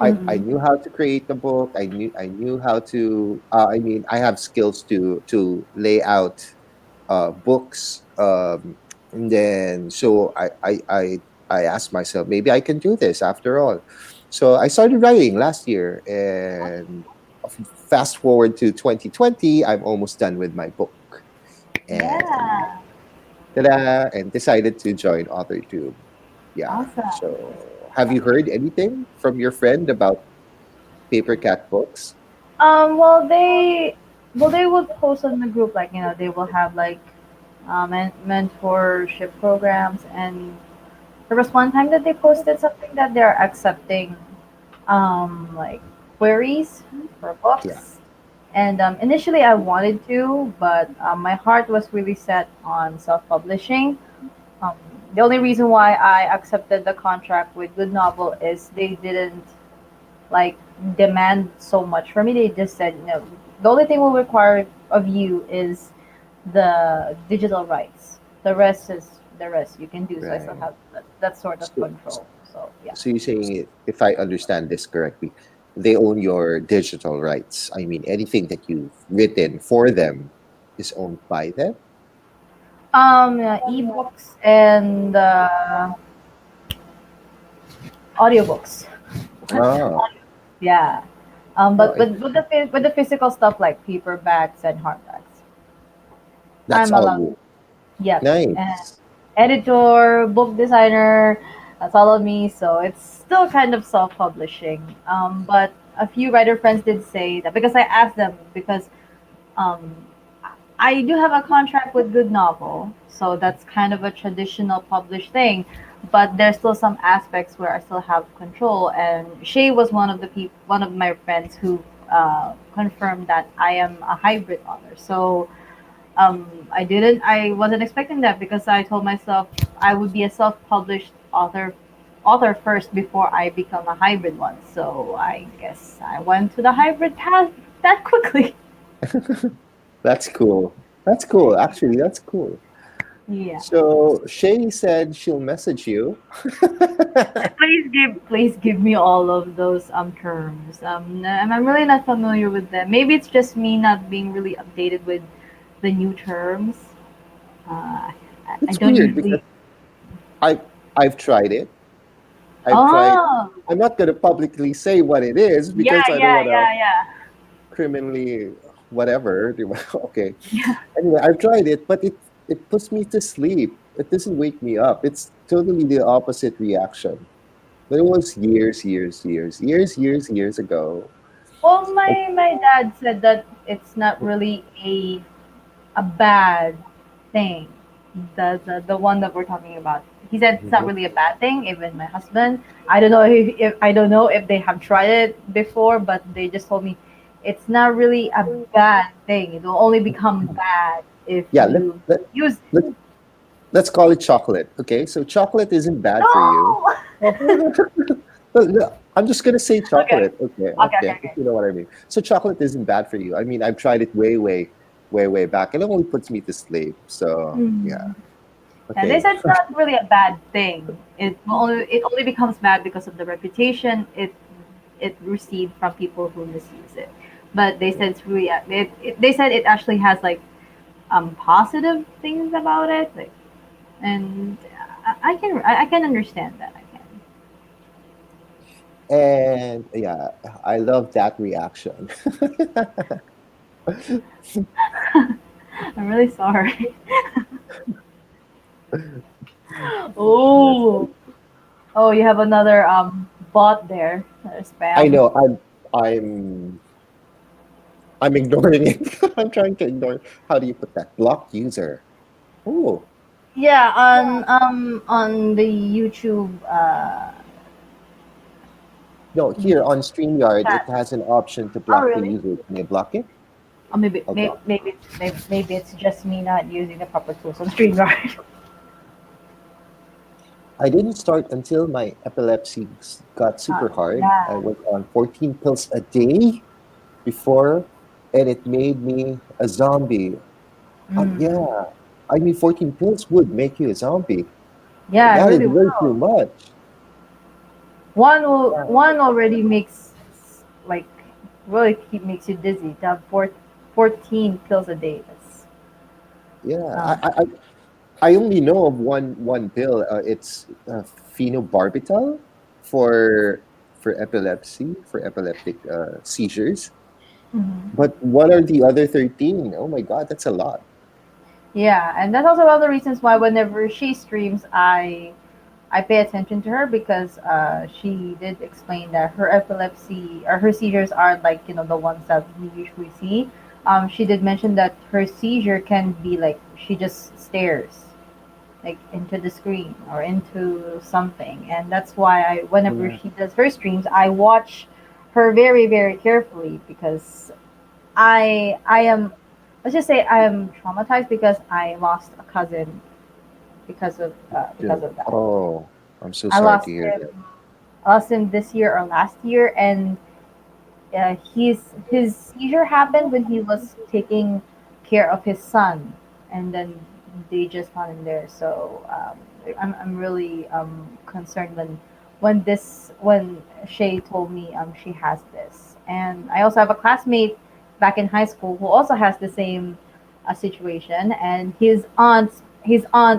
I Mm-hmm. knew how to create the book. I knew how to. I mean, I have skills to lay out books. And then so I asked myself, maybe I can do this after all. So I started writing last year, and fast forward to 2020, I'm almost done with my book, and Yeah. ta-da, and decided to join AuthorTube. Yeah. Awesome. So, have you heard anything from your friend about Paper Cat Books? Well, they would post on the group, like, they will have like mentorship programs, and there was one time that they posted something that they're accepting like queries for Yeah. books. And initially I wanted to, but my heart was really set on self-publishing. Um, the only reason why I accepted the contract with Good Novel is they didn't like demand so much for me. They just said, the only thing we'll require of you is the digital rights. The rest is the rest you can do. So I still Right. have that sort of So, control. So yeah. So you're saying, if I understand this correctly, they own your digital rights. I mean, anything that you've written for them is owned by them. Yeah, ebooks and audiobooks. Ah, Yeah. oh, But with the physical stuff like paperbacks and hardbacks, that's I'm all allowed. you. Yep. And Nice. editor, book designer, that's all of me. So it's still kind of self-publishing. But a few writer friends did say that because I asked them because um, I do have a contract with Good Novel, so that's kind of a traditional published thing. But there's still some aspects where I still have control. And Shay was one of my friends who confirmed that I am a hybrid author. So I wasn't expecting that because I told myself I would be a self-published author first before I become a hybrid one. So I guess I went to the hybrid path that quickly. That's cool. That's cool. Actually, that's cool. Yeah. So Shay said she'll message you. Please give me all of those terms. I'm really not familiar with them. Maybe it's just me not being really updated with the new terms. I It's don't weird because usually. I I've tried it. I've tried. Oh, I'm not going to publicly say what it is yeah, because I don't yeah, want to yeah, yeah. criminally whatever. Okay. Anyway, I've tried it, but it puts me to sleep. It doesn't wake me up. It's totally the opposite reaction. But it was years ago. Well, Like, my dad said that it's not really a bad thing. The one that we're talking about. He said it's not mhm. really a bad thing. Even my husband, I don't know if I don't know if they have tried it before, but they just told me it's not really a bad thing. It will only become bad if Yeah, you use let, let's call it chocolate. Okay, so chocolate isn't bad for you. no. I'm just gonna say Okay, chocolate. Okay, okay, okay, okay, if okay. you know what I mean. So chocolate isn't bad for you. I mean, I've tried it way back, and it only puts me to sleep. So yeah, Hmm. And they okay. said it's not really a bad thing. It only becomes bad because of the reputation it received from people who misuse it. But they said it's really they said it actually has like positive things about it, like, and I can understand that. I can. And yeah, I love that reaction. I'm really sorry. That's Oh, oh, you have another bot there, I spam. know. I'm I'm ignoring it. I'm trying to ignore. How do you put that? Blocked user. Oh Yeah, on the YouTube no, here YouTube on StreamYard, it chat. has an option to Oh, block the really? user. Can you block it? Or I'll block. maybe it's just me not using the proper tools on StreamYard. I didn't start until my epilepsy got super hard. I Yeah. was on 14 pills a day before, and it made me a zombie. Mm. Yeah, I mean, 14 pills would make you a zombie. Yeah, I That is really way too will. much. Yeah, One already makes like really makes you dizzy. To have 14 pills a day. That's yeah. um, I only know of one pill. It's phenobarbital for for epileptic seizures. mhm. But what are the other 13? Oh my God, that's a lot. Yeah, and that's also one of the reasons why whenever she streams, I pay attention to her because she did explain that her epilepsy or her seizures aren't like the ones that we usually see. She did mention that her seizure can be like she just stares like into the screen or into something, and that's why whenever Yeah. she does her streams, I watch her very carefully because I am, let's just say I am traumatized because I lost a cousin because of that. Oh, I'm so I sorry to lost hear that. him. I lost him this year or last year, and his seizure happened when he was taking care of his son, and then they just found him there. So I'm really concerned when Shay told me she has this. And I also have a classmate back in high school who also has the same situation, and his aunt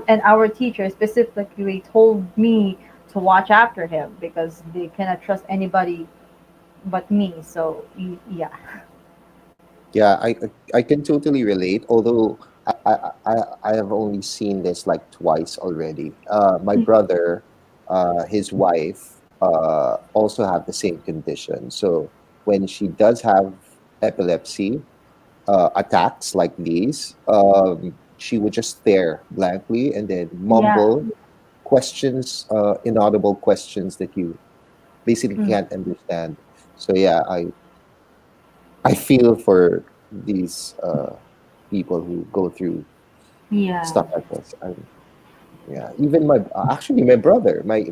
and our teacher specifically told me to watch after him because they cannot trust anybody but me. So yeah. Yeah, I can totally relate. Although I have only seen this like twice already. My brother, his wife, also have the same condition. So when she does have epilepsy attacks like these, she would just stare blankly and then Yeah. mumble questions, inaudible questions that you basically Mm. can't understand. So yeah, I feel for these people who go through Yeah. stuff like this. Yeah, even my actually my brother, my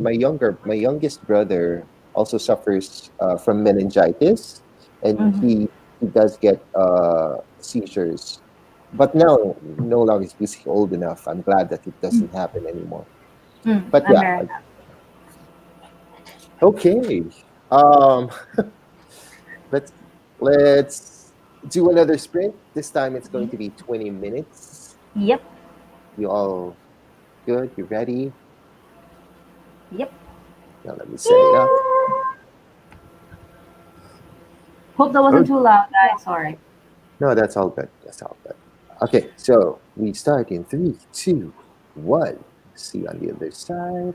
youngest brother also suffers from meningitis, and Hmm. he does get seizures, but now no longer is he old enough. I'm glad that it doesn't happen anymore. Mm. But I'm yeah, very okay. Um, let's let's do another sprint. This time it's going happy. to be 20 minutes. Yep. You all good? You ready? Yep. Now let me set it up. Hope that wasn't Oh, too loud, guys. Sorry. no, that's all good. That's all good. Okay, so we start in three, two, one. See you on the other side.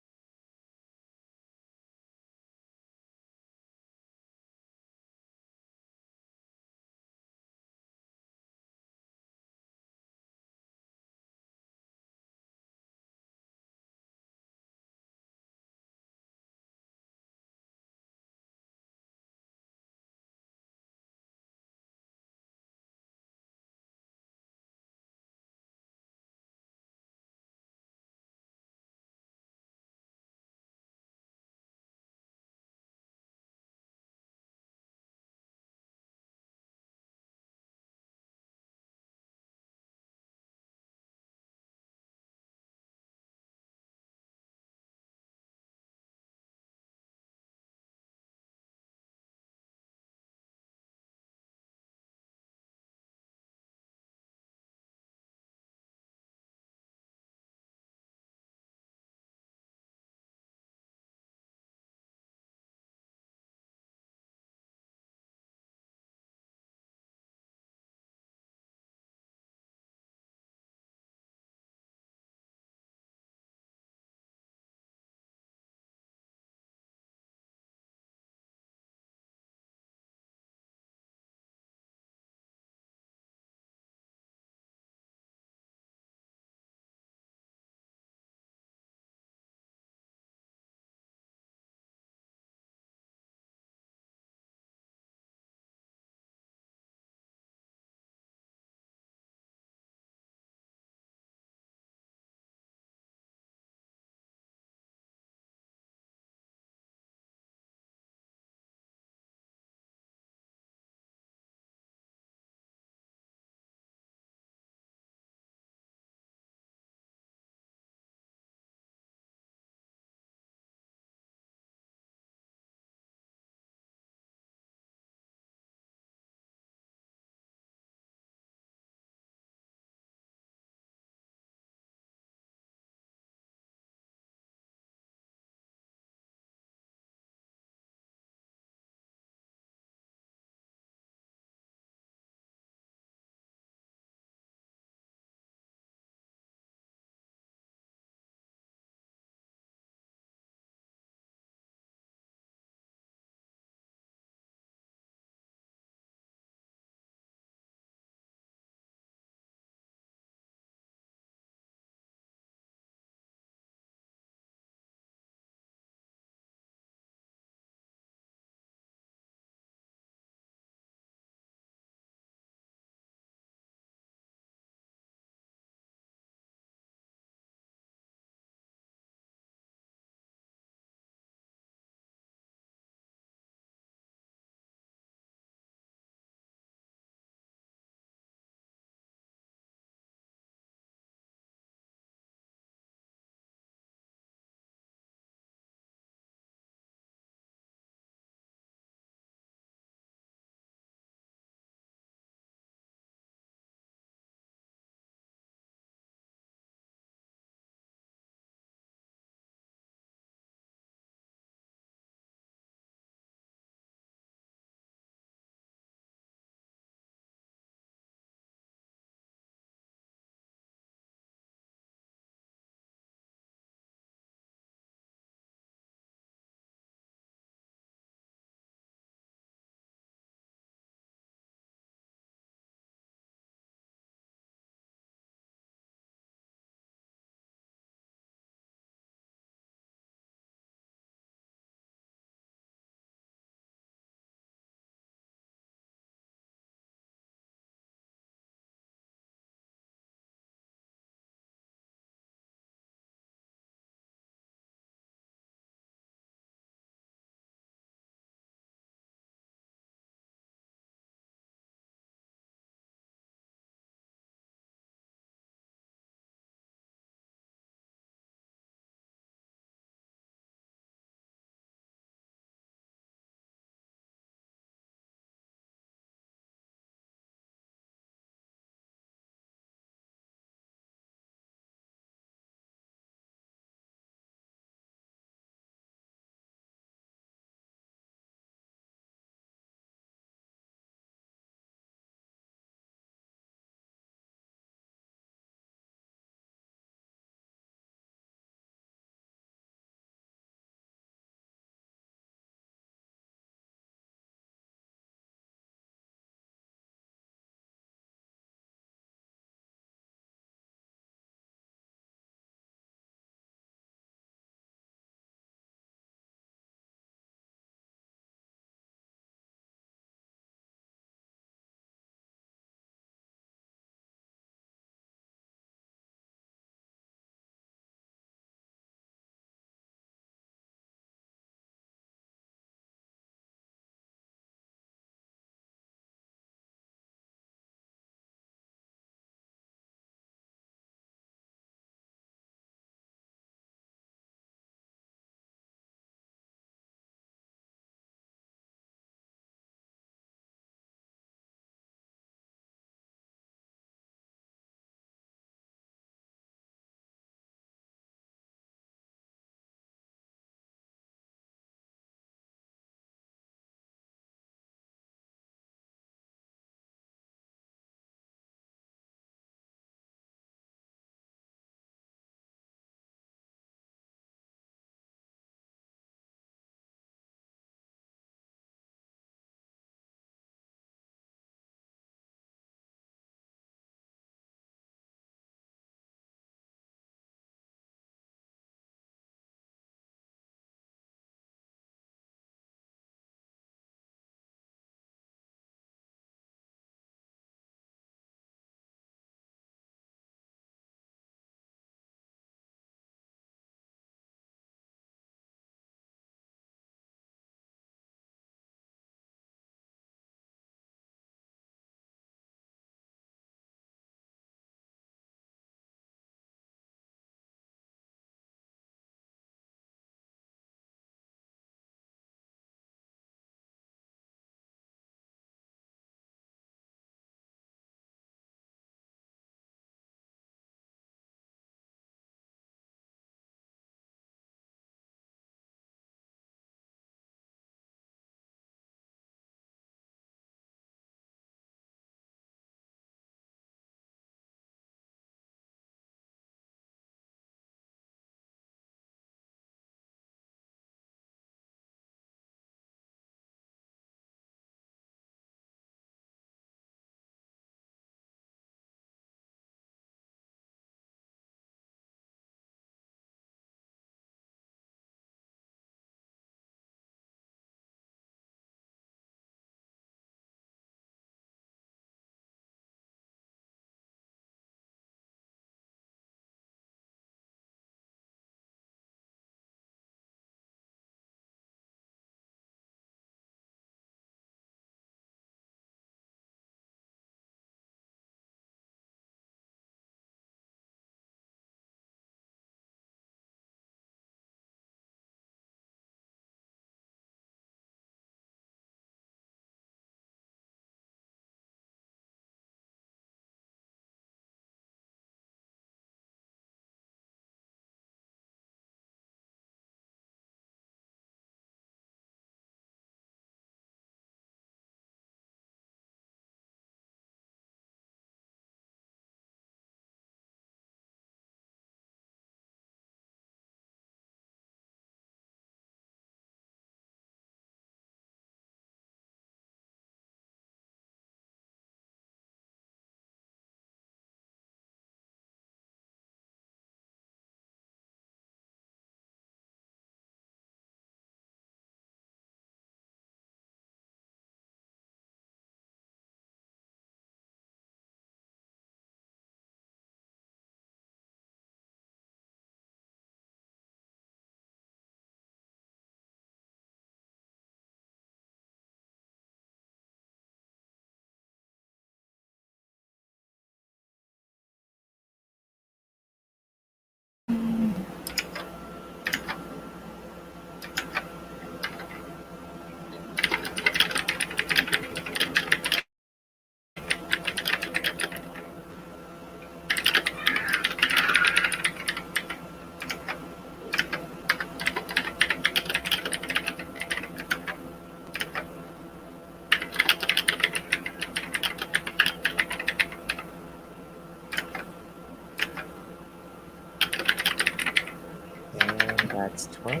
That's time.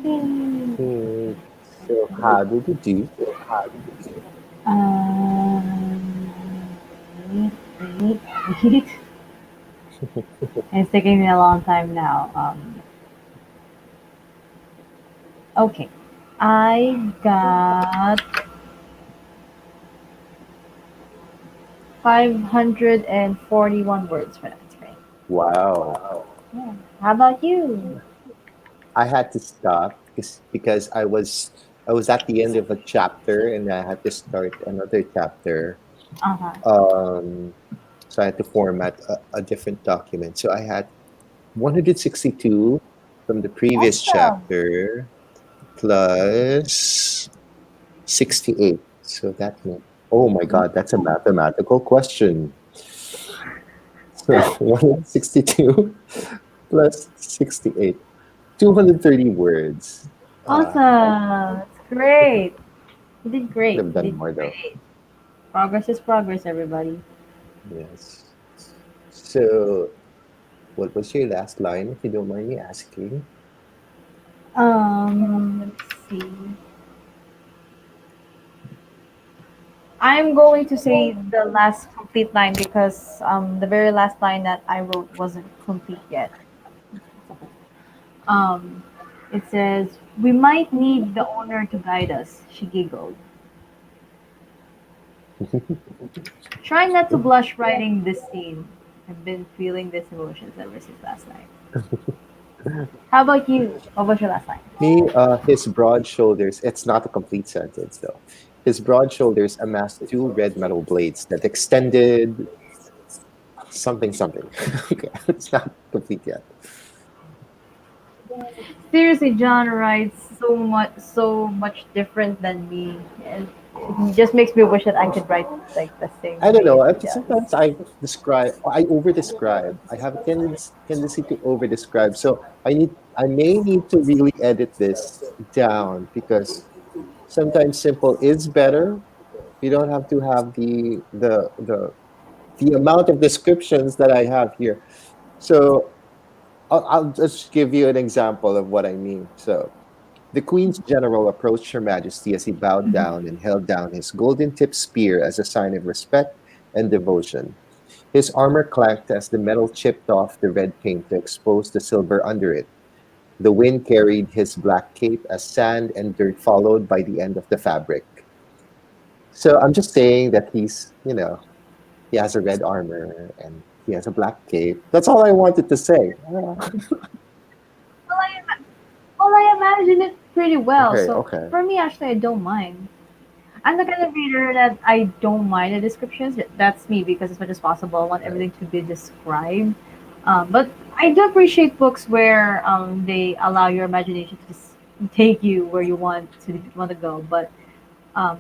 Yay. Okay. So how did you do? Um, wait, wait, wait. It's taking me a long time now. Okay. I got 541 words for that today. Wow. Yeah. How about you? I had to stop because I was at the end of a chapter and I had to start another chapter. Uh huh. Um, so I had to format a different document. So I had 162 from the previous Awesome. chapter plus 68. So that meant, oh my God, that's a mathematical question. So 162 plus 68, 230 words. Awesome. Uh, That's great. You did could great. have You done did more though. great. Progress is progress, everybody. Yes. So, what was your last line, if you don't mind me asking? Let me see. I'm going to say the last complete line because the very last line that I wrote wasn't complete yet. Um, it says, "We might need the owner to guide us," she giggled. Trying not to blush writing this scene. I've been feeling these emotions ever since last night. How about you? What was your last line? Me, his broad shoulders, it's not a complete sentence though. His broad shoulders amassed two red metal blades that extended something something. Okay, it's not complete yet. Seriously, John writes so much different than me, and it just makes me wish that I could write like the same I don't way know. as he does. Sometimes I over describe. I have a tendency to over describe. So I may need to really edit this down because sometimes simple is better. You don't have to have the amount of descriptions that I have here. So I'll just give you an example of what I mean. So the Queen's general approached Her Majesty as he bowed down and held down his golden tipped spear as a sign of respect and devotion. His armor clanked as the metal chipped off the red paint to expose the silver under it. The wind carried his black cape as sand and dirt followed by the end of the fabric. So I'm just saying that he has a red armor and he has a black cape. That's all I wanted to say. Well, I imagine it pretty well. Okay, So okay. for me, actually, I don't mind. I'm the kind of reader that I don't mind the descriptions. That's me because as much as possible, I want Right. everything to be described. But I do appreciate books where they allow your imagination to just take you where you want to go. But um,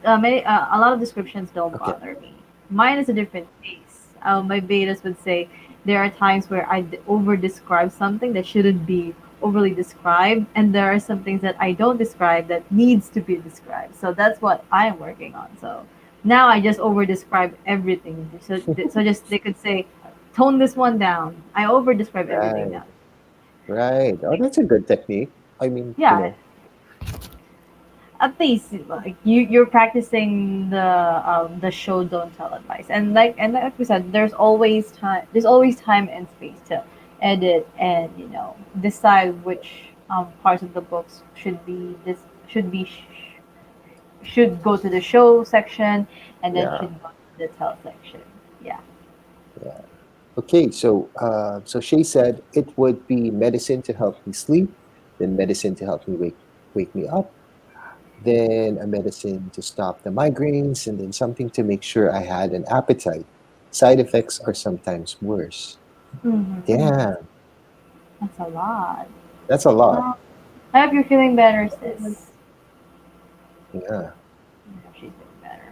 a lot of descriptions don't Okay. bother me. Mine is a different case. My betas would say there are times where I over describe something that shouldn't be overly described, and there are some things that I don't describe that needs to be described. So that's what I am working on. So now I just over describe everything. So just they could say, tone this one down. I over describe everything Right. now. Right. Oh, that's a good technique. I mean, Yeah, at least like you're practicing the show don't tell advice, and like we said, there's always time and space to edit and decide which parts of the books should go to the show section and then yeah. should go to the tell section. Yeah. Yeah. Okay, so Shay said it would be medicine to help me sleep, then medicine to help me wake me up, then a medicine to stop the migraines, and then something to make sure I had an appetite. Side effects are sometimes worse. Mm-hmm. Damn, That's a lot. that's a lot. Well, I hope you're feeling better, sis. Yeah, I hope she's feeling better.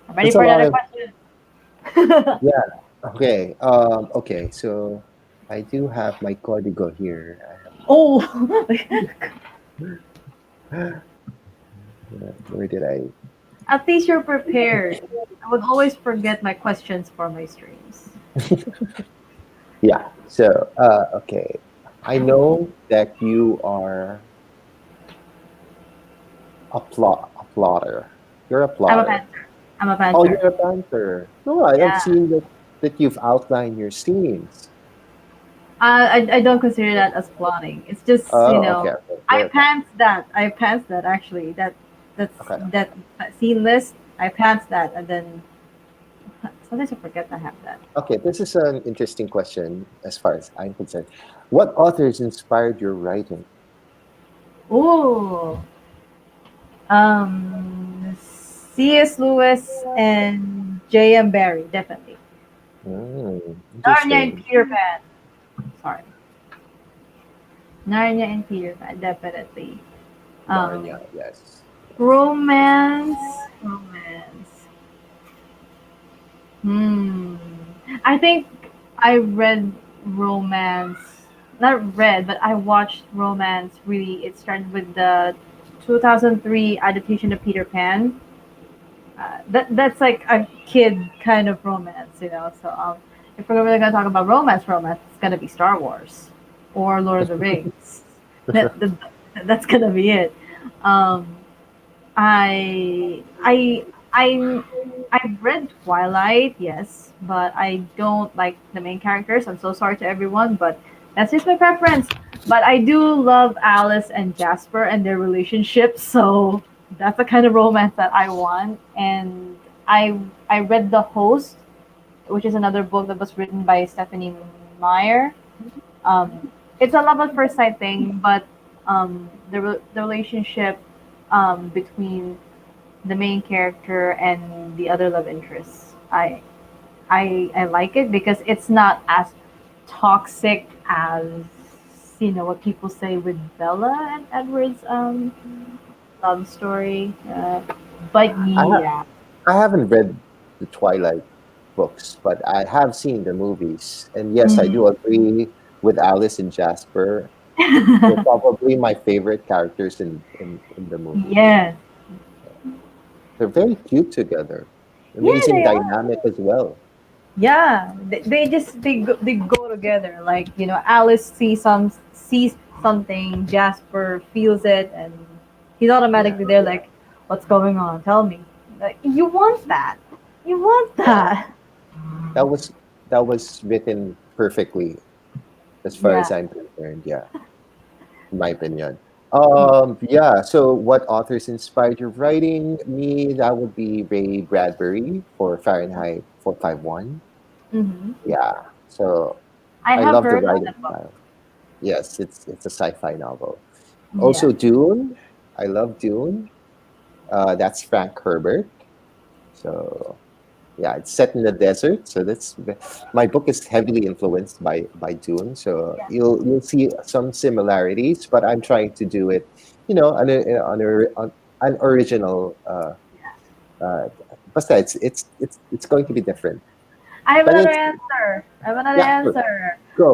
I'm ready that's a for lot another of question. yeah. Okay, okay. So I do have my código here. Oh. Where did I? At least you're prepared. I would always forget my questions for my streams. Yeah. So, okay. I know that you are a plotter. You're a I'm a plotter. pantser. I'm a Oh, pantser. you're a panther. No, I have Yeah. seen that you've outlined your scenes. I don't consider that as plotting. It's just, Oh, okay, okay, I okay, pants that. I pants that actually. okay. That scene list. I pants that, and then sometimes I forget I have that. Okay, this is an interesting question as far as I'm concerned. What authors inspired your writing? Ooh. C.S. Lewis and J.M. Barrie, definitely. Narnia and Interesting. Peter Pan. Sorry. Narnia and Peter Pan, definitely. Narnia, Um, yes. romance. Hmm. I think I read romance, not read, but I watched romance. Really, it started with the 2003 adaptation of Peter Pan. That's like a kid kind of romance. So if we're really gonna talk about romance, it's gonna be Star Wars or Lord of the Rings. That, that that's gonna be it. Um, I I I I've read Twilight, yes, but I don't like the main characters. I'm so sorry to everyone, but that's just my preference. But I do love Alice and Jasper and their relationship, so that's the kind of romance that I want. And I read The Host, which is another book that was written by Stephanie Meyer. It's a love at first sight thing, but the relationship between the main character and the other love interests. I like it because it's not as toxic as what people say with Bella and Edward's love story. But I ha- yeah. I haven't read the Twilight books, but I have seen the movies. And yes, I Mhm. do agree with Alice and Jasper. They're probably my favorite characters in the movies. Yes. They're very cute together. Yeah, Amazing they are. dynamic as well. Yeah, they go together. Like Alice sees something, Jasper feels it, and he's Yeah. automatically there. Like, what's going on? Tell me. Like, you want that? You want Yeah. that? That was that was written perfectly as far as Yeah. I'm concerned. Yeah, in my opinion. Mm-hmm. Yeah. So, what authors inspired your writing? Me, that would be Ray Bradbury for Fahrenheit 451. Yeah. So I I have love the heard of writing that book. style. Yes, it's a sci-fi novel. Yeah. Also, Dune. I love Dune. That's Frank Herbert. So yeah, it's set in the desert. So my book is heavily influenced by Dune. So Yeah. you'll see some similarities, but I'm trying to do it, on an original. Uh, Basta, it's going to be different. I have But another it's answer. I have another yeah, sure. answer. Go.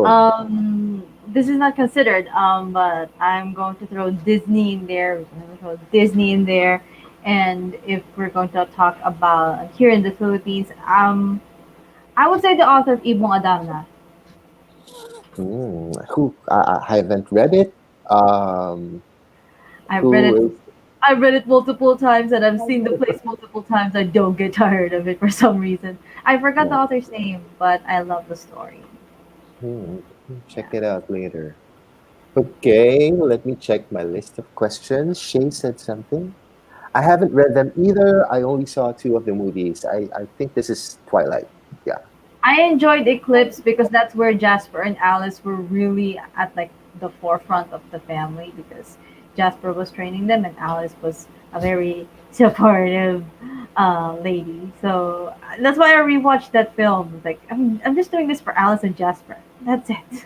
This is not considered. But I'm going to throw Disney in there. We're going to throw Disney in there. And if we're going to talk about here in the Philippines, I would say the author of Ibong Adarna. Who I haven't read it. I've read Who it. is? I've read it multiple times and I've seen the place multiple times. I don't get tired of it for some reason. I forgot the Yeah. author's name, but I love the story. Hmm, check Yeah. it out later. Okay, let me check my list of questions. Shay said something. I haven't read them either. I only saw two of the movies. I think this is Twilight. Yeah. I enjoyed Eclipse because that's where Jasper and Alice were really at like the forefront of the family because Jasper was training them and Alice was a very supportive lady. So that's why I rewatched that film. Like I'm just doing this for Alice and Jasper. That's it.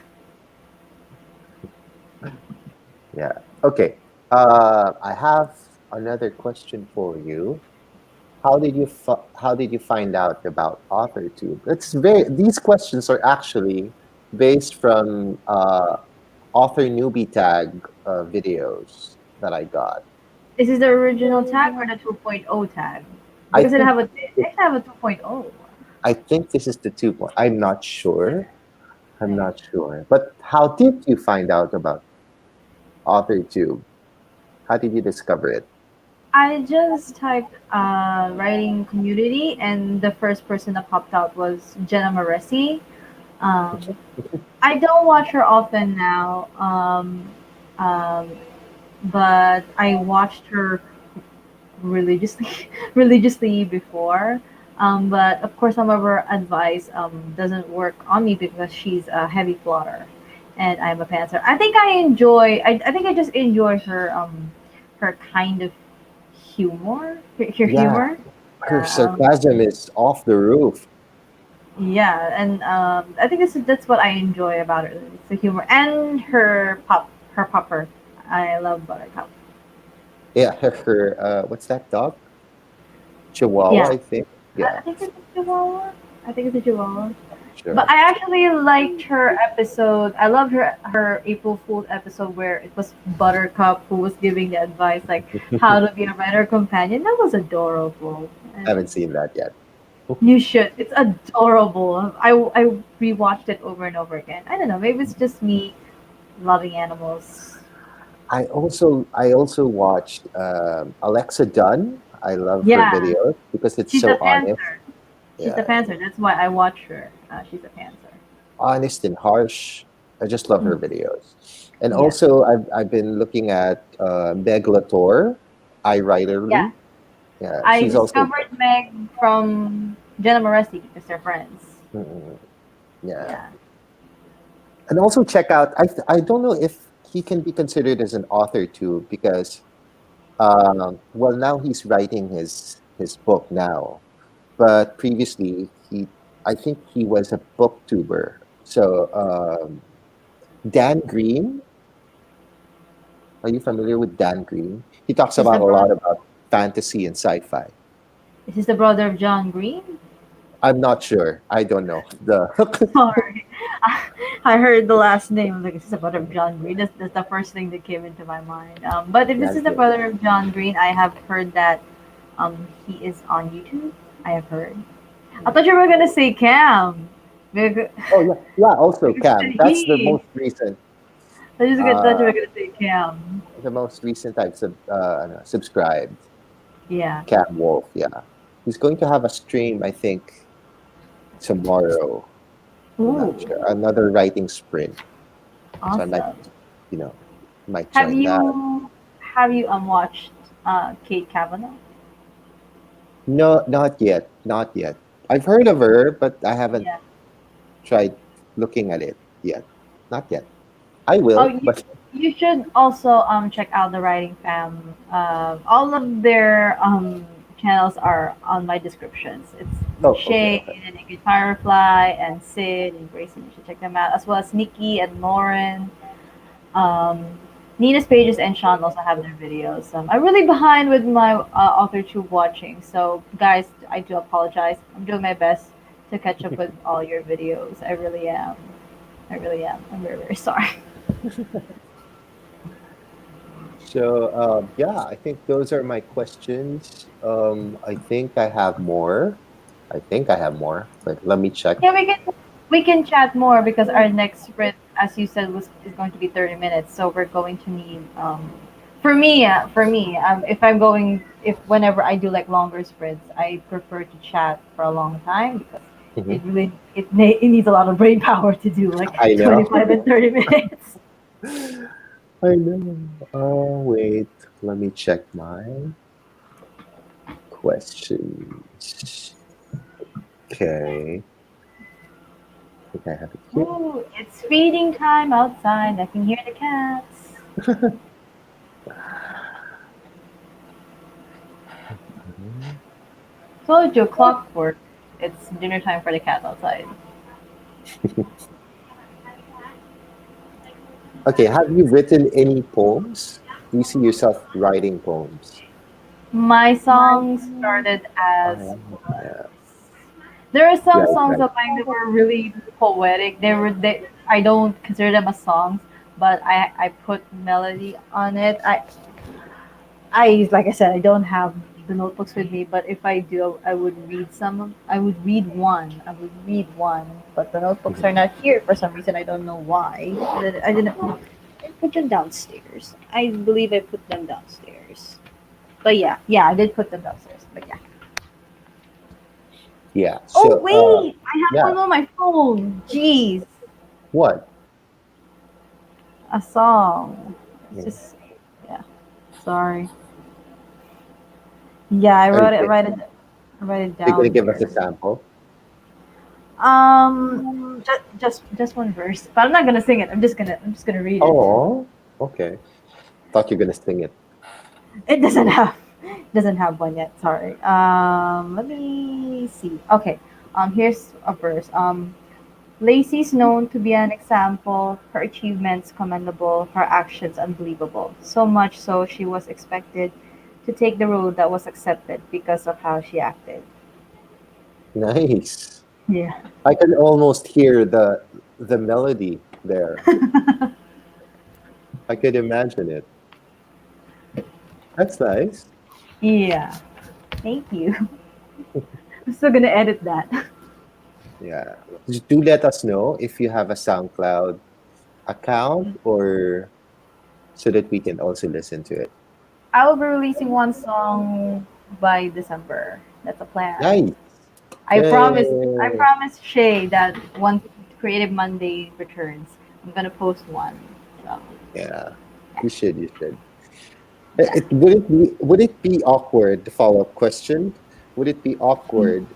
Yeah. Okay. I have another question for you. How did you find out about AuthorTube? These questions are actually based from author newbie tag videos that I got. Is this the original tag or the 2.0 tag? I Because think I have a 2.0. I think this is the 2 point. I'm not sure. I'm not sure. But how did you find out about AuthorTube? How did you discover it? I just typed writing community, and the first person that popped out was Jenna Moresi. Um, I don't watch her often now, um, but I watched her religiously religiously before. But of course, some of her advice doesn't work on me because she's a heavy plotter, and I'm a pantser. I think I enjoy. I think I just enjoy her kind of her Yeah, humor. her Yeah, sarcasm is off the roof. yeah, and I think that's what I enjoy about her. It's the humor and her popper. I love Buttercup. Yeah, what's that dog? Chihuahua, Yeah, I think. Yeah, I think it's a Chihuahua. I think it's a Chihuahua. But sure. I actually liked her episode. I loved her April Fool's episode where it was Buttercup who was giving the advice like how to be a better companion. That was adorable. And Haven't seen that yet. you should. It's adorable. I rewatched it over and over again. I don't know. Maybe it's just me loving animals. I also watched Alexa Dunn. I love her Yeah, videos because it's she's a so honest. pantser. She's a Yeah, pantser. That's why I watch her. She's a pantser. honest and harsh. I just love her Mm, videos. And yeah. also, I've been looking at Meg Latour, I Yeah. Writerly. Yeah, I she's also. discovered Meg from Jenna Moresi because they're friends. Mm, yeah, Yeah. and also check out. I don't know if he can be considered as an author too, because well, now he's writing his book now, but previously I think he was a booktuber. So Dan Green, are you familiar with Dan Green? He talks Is the about a brother lot about fantasy and sci-fi. is this the brother of John Green? I'm not sure. I don't know the. Sorry. I heard the last name. I was like, is this the brother of John Green? That's the first thing that came into my mind. But if this Dan is the Green. brother of John Green, I have heard that he is on YouTube. I have heard. I thought you were gonna say Cam. Because Oh yeah, yeah. Also, because you Cam. said That's the he. most recent. Thought you Uh, were gonna say Cam. the most recent I've subscribed. Yeah. Cam Wolf. Yeah, he's going to have a stream. I think tomorrow. I'm not Ooh, sure. Another writing sprint. So I might, awesome. you know, might Have join that. you watched Kate Kavanaugh? No, not yet. Not yet. I've heard of her, but I haven't Yeah. tried looking at it yet. Not yet. I Oh, will, but you should also check out the Writing Fam. All of their channels are on my descriptions. oh, It's okay, Shay okay. and Naked Firefly and Sid and Grayson. You should check them out, as well as Nikki and Lauren. Um, Nina's pages and Sean also have their videos. I'm really behind with my AuthorTube watching, so guys, I do apologize. I'm doing my best to catch up with all your videos. I really am. I really am. I'm very, very sorry. So, yeah, I think those are my questions. I think I have more. I think I have more, but let me check. Yeah, we can chat more because our next sprint, as you said, was is going to be 30 minutes. So we're going to need for me, if whenever I do like longer sprints, I prefer to chat for a long time because Mhm. it needs a lot of brain power to do like I know. 25 and 30 minutes. I know. Oh, wait. Let me check my questions. Okay. I think I have it here. Ooh, it's feeding time outside. I can hear the cats. Told you, clockwork. It's dinner time for the cats outside. Okay, have you written any poems? Do you see yourself writing poems? My songs started as Yeah, there are some right, songs right. of mine that were really poetic. I don't consider them as songs, but I put melody on it. like I said, I don't have the notebooks with me, but if I do, I would read I would read one. I would read one, but the notebooks are Mhm. not here for some reason. I don't know why. I didn't. I put them downstairs. I believe I put them downstairs. But yeah, yeah, I did put them downstairs. But yeah. Yeah. Oh So, wait, I have yeah. one on my phone. Jeez, What? a song. It's Mm. just yeah. Sorry. Yeah, I Are you, wrote it. I write it are you gonna down give us a here. sample? Just one verse, but I'm not gonna sing it. I'm just gonna read it. Oh, okay. Thought you're gonna sing it. It doesn't have one yet. Sorry. Let me see. Okay. Here's a verse. Lacey's known to be an example. Her achievements commendable. Her actions unbelievable. So much so she was expected to take the road that was accepted because of how she acted. Nice. Yeah. I can almost hear the melody there. I could imagine it. That's nice. Yeah. Thank you. I'm still gonna edit that. Yeah. Do let us know if you have a SoundCloud account or so that we can also listen to it. I will be releasing one song by December. That's a plan. Nice. I promise. I Yay. promise Shay that once Creative Monday returns, I'm gonna post one. So Yeah. You should, you should. yeah. Would it be awkward, the follow-up question? Would it be awkward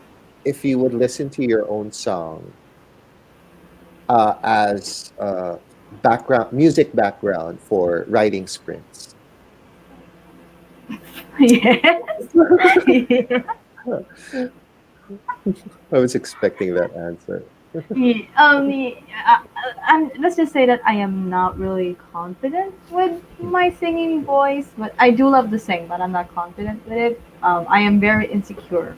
if you would listen to your own song as background music background for writing sprints? Yes. Yeah. I was expecting that answer. Yeah, yeah, let's just say that I am not really confident with my singing voice, but I do love to sing, but I'm not confident with it. I am very insecure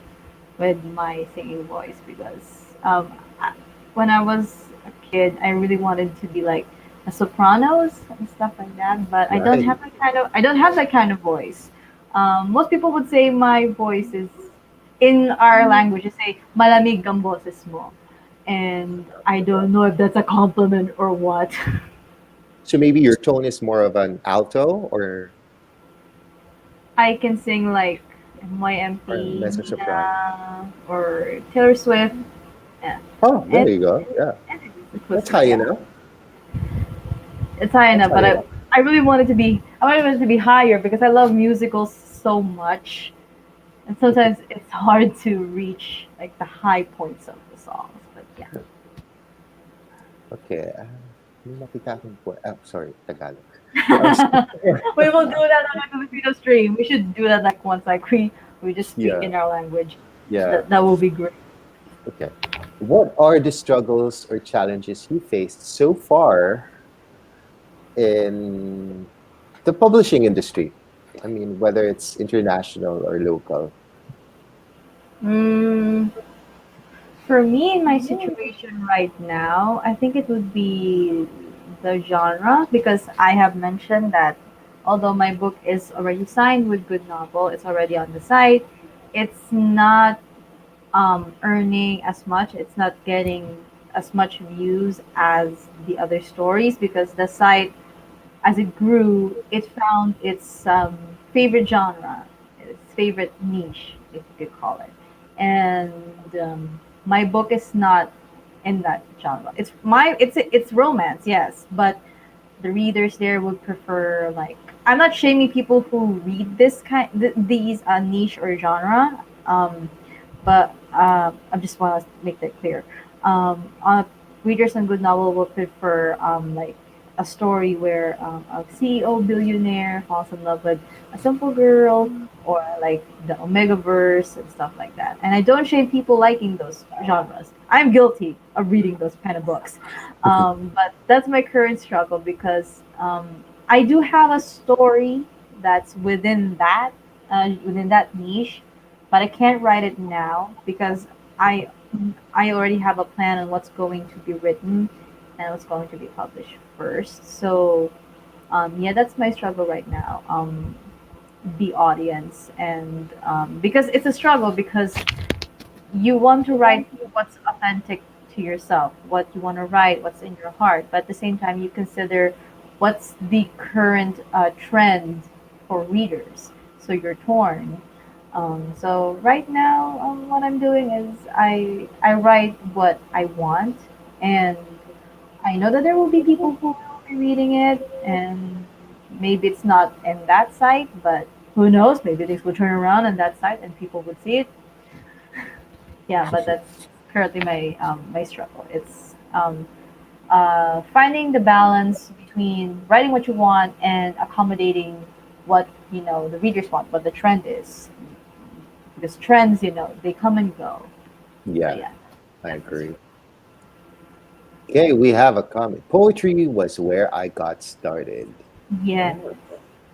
with my singing voice because I, when I was a kid, I really wanted to be like a sopranos and stuff like that, but Nice. I don't have that kind of voice. Most people would say my voice is in our language. They say malamig ang boses mo, and I don't know if that's a compliment or what. So maybe your tone is more of an alto I can sing like or a MYMP, mezzo soprano. Nina, or Taylor Swift. Yeah. Oh, there And, you go. Yeah, and that's pussy, high yeah. enough. It's high That's enough, high but enough. I wanted it to be higher because I love musicals so much, and sometimes it's hard to reach like the high points of the songs. But yeah, Okay. May nakita akong sorry, Tagalog. I was, we will do that on a Filipino stream. We should do that like once, like we just speak yeah, in our language. yeah. That will be great. Okay. What are the struggles or challenges you faced so far in the publishing industry? I mean, whether it's international or local. Mm, for me, in my situation right now, I think it would be the genre because I have mentioned that although my book is already signed with Good Novel, it's already on the site. It's not earning as much. It's not getting as much views as the other stories because the site, as it grew, it found its favorite genre, its favorite niche, if you could call it. And my book is not in that genre. It's romance, yes, but the readers there would prefer like I'm not shaming people who read these niche or genre, but I just want to make that clear. Readers on Good Novel will prefer like a story where a CEO billionaire falls in love with a simple girl, or like the Omega verse and stuff like that. And I don't shame people liking those genres. I'm guilty of reading those kind of books, but that's my current struggle because I do have a story that's within that niche, but I can't write it now because I I already have a plan on what's going to be written and what's going to be published first. So yeah, that's my struggle right now. the audience, and because it's a struggle, because you want to write what's authentic to yourself, what you want to write, what's in your heart, but at the same time you consider what's the current trend for readers, so you're torn. So right now, what I'm doing is I write what I want, and I know that there will be people who will be reading it, and maybe it's not in that site, but who knows? Maybe things will turn around on that site and people would see it. Yeah, but that's currently my struggle. It's finding the balance between writing what you want and accommodating what the readers want, what the trend is. Because trends, they come and go. So Yeah, yeah, I that's the agree. struggle. Okay, we have a comment. Poetry was where I got started. Yeah. Oh,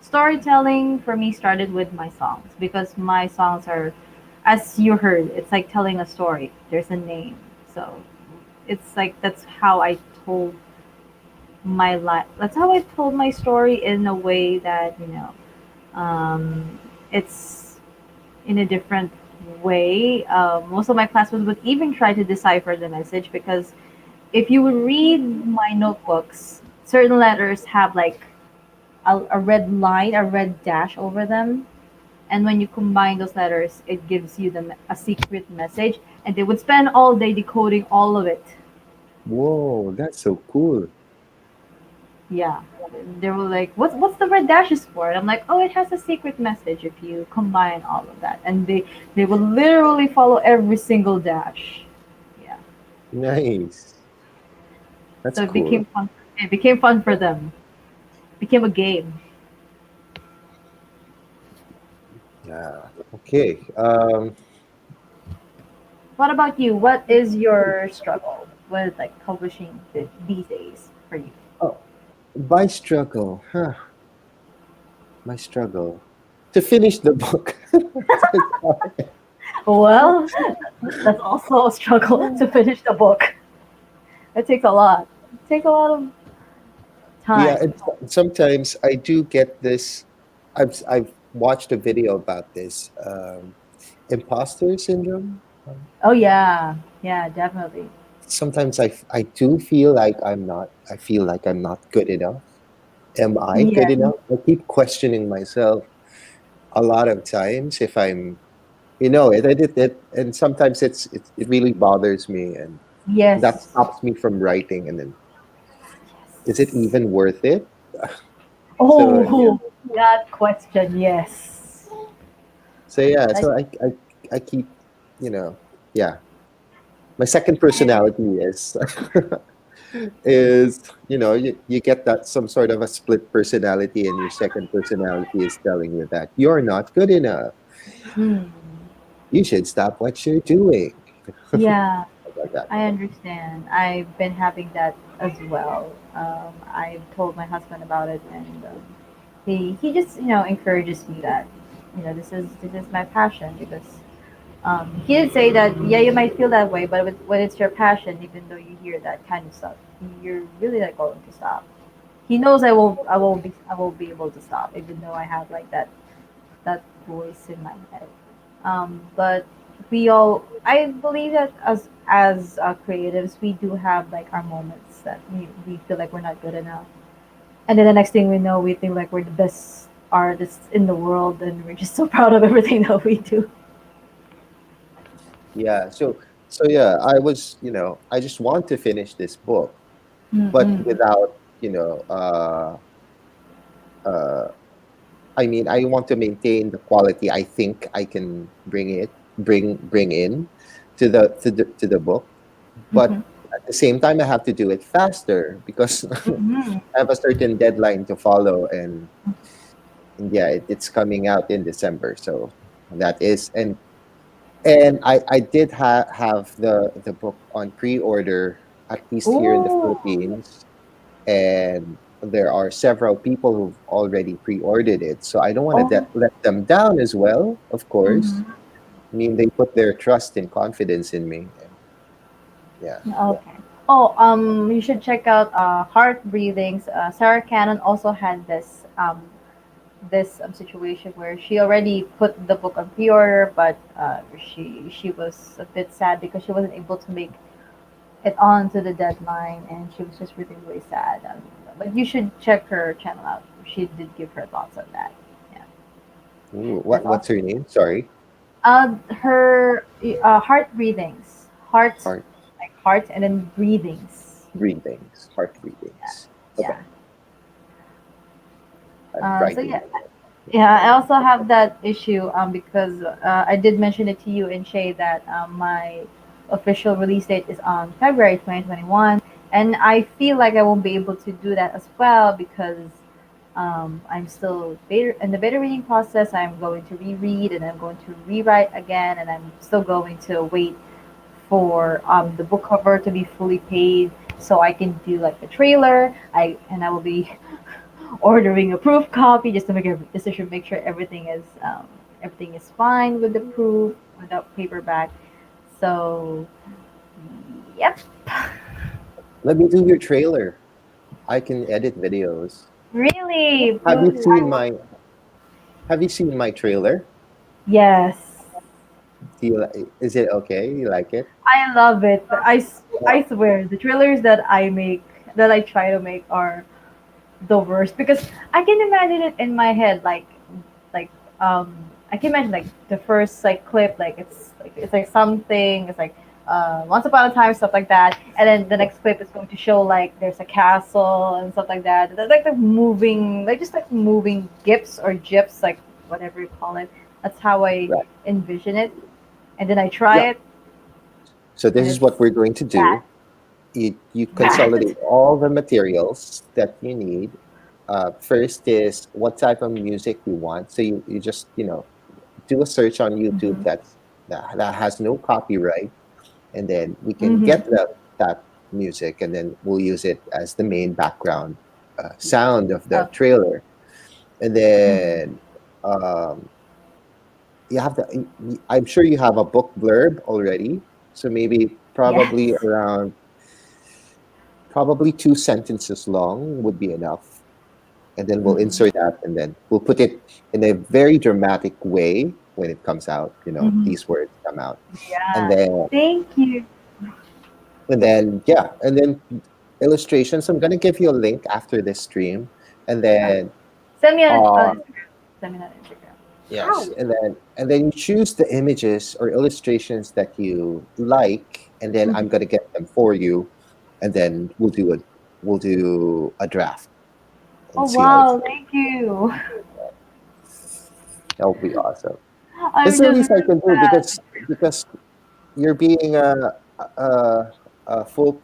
Storytelling for me started with my songs, because my songs are, as you heard, it's like telling a story. There's a name. So it's like that's how I told my life. That's how I told my story in a way that, it's in a different way. Most of my classmates would even try to decipher the message, because if you would read my notebooks, certain letters have like a red line, a red dash over them. And when you combine those letters, it gives you a secret message. And they would spend all day decoding all of it. whoa, that's so cool. Yeah. They were like, what's the red dashes for? And I'm like, oh, it has a secret message if you combine all of that. And they will literally follow every single dash. Yeah. Nice. That's So it cool. became fun. It became fun for them. It became a game. Yeah. Okay. What about you? What is your struggle with like publishing these days for you? Oh, my struggle, huh? My struggle to finish the book. Well, that's also a struggle to finish the book. It takes a lot. It takes a lot of Yeah, time. and sometimes I do get this. I've watched a video about this imposter syndrome. Oh yeah, yeah, definitely. Sometimes I do feel like I'm not. I feel like I'm not good enough. Am I Yeah. good enough? I keep questioning myself a lot of times if I'm, and sometimes it really bothers me, and that Yes. stops me from writing. And then, is it Yes. even worth it? So yeah, Oh, that question. Yes. I, I keep, you know, yeah. My second personality is, you get that some sort of a split personality, and your second personality is telling you that you're not good enough. hmm. You should stop what you're doing. Yeah, Like that. I understand. I've been having that as well. I've told my husband about it, and he just encourages me that this is my passion, because he did say that yeah, you might feel that way, but when it's your passion, even though you hear that kind of stuff, you're really like going to stop. He knows I won't be able to stop, even though I have like that voice in my head. But I believe that as creatives, we do have like our moments that we feel like we're not good enough, and then the next thing we know, we think like we're the best artists in the world, and we're just so proud of everything that we do. Yeah. So yeah, I just want to finish this book, but Mm-mm. without, uh, I mean, I want to maintain the quality I think I can bring in to the book, Mm-hmm. but at the same time I have to do it faster because Mm-hmm. I have a certain deadline to follow, and yeah, it's coming out in December. So that is, and I did have the book on pre-order, at least here in the Oh. Philippines, and there are several people who've already pre-ordered it. So I don't want to Oh. let them down as well, of course. Mm-hmm. I mean, they put their trust and confidence in me. And yeah. Okay. Oh, you should check out Heart Breathings. Sarah Cannon also had this. this situation where she already put the book on pre-order, but she was a bit sad because she wasn't able to make it on to the deadline, and she was just really really sad. But you should check her channel out. She did give her thoughts on that. Yeah, Ooh, that's what's awesome. her name? Sorry. Her heart breathings, heart Heart like heart, and then breathings. breathings. Heart Yeah, breathings. Okay. yeah. I'm So writing yeah, it. yeah. I also have that issue because I did mention it to you and Shay that my official release date is on February 2021, and I feel like I won't be able to do that as well because I'm still in the beta reading process. I'm going to reread and I'm going to rewrite again, and I'm still going to wait for the book cover to be fully paid so I can do like the trailer. I will be ordering a proof copy just to make sure everything is fine with the proof without paperback. So yep, Let me do your trailer. I can edit videos. really. Have you seen my Have you seen my trailer? Yes, Is it okay? You like it? I love it. But I Well, swear the trailers that I try to make are the worst because I can imagine it in my head like I can imagine like the first like clip like it's like something it's like once upon a time stuff like that, and then the next clip is going to show like there's a castle and stuff like that. That's like the moving like just like moving gifs or gifs like whatever you call it. That's how I right. envision it, and then I try Yeah. it So this and is what it's we're going to bad. do. You Bad. consolidate all the materials that you need. First is what type of music you want. So you just do a search on YouTube Hmm. that has no copyright, and then we can Hmm. get that music, and then we'll use it as the main background sound of the Oh. trailer. And Hmm. then um, you have to. I'm sure you have a book blurb already, so maybe probably Yes. around probably 2 sentences long would be enough, and then we'll insert Hmm. that, and then we'll put it in a very dramatic way when it comes out. Hmm. These words come out, and Yeah. then Thank you. yeah, and then illustrations. I'm gonna give you a link after this stream, and Okay. then Send me on uh, Instagram. Send me on Instagram. yes, Ow. and then you choose the images or illustrations that you like, and then I'm Mhm. gonna get them for you, and then we'll do a draft Oh and see how it's wow, going. thank you. That would be awesome. It's I'm the just least I really can do sad. because you're being a, a full,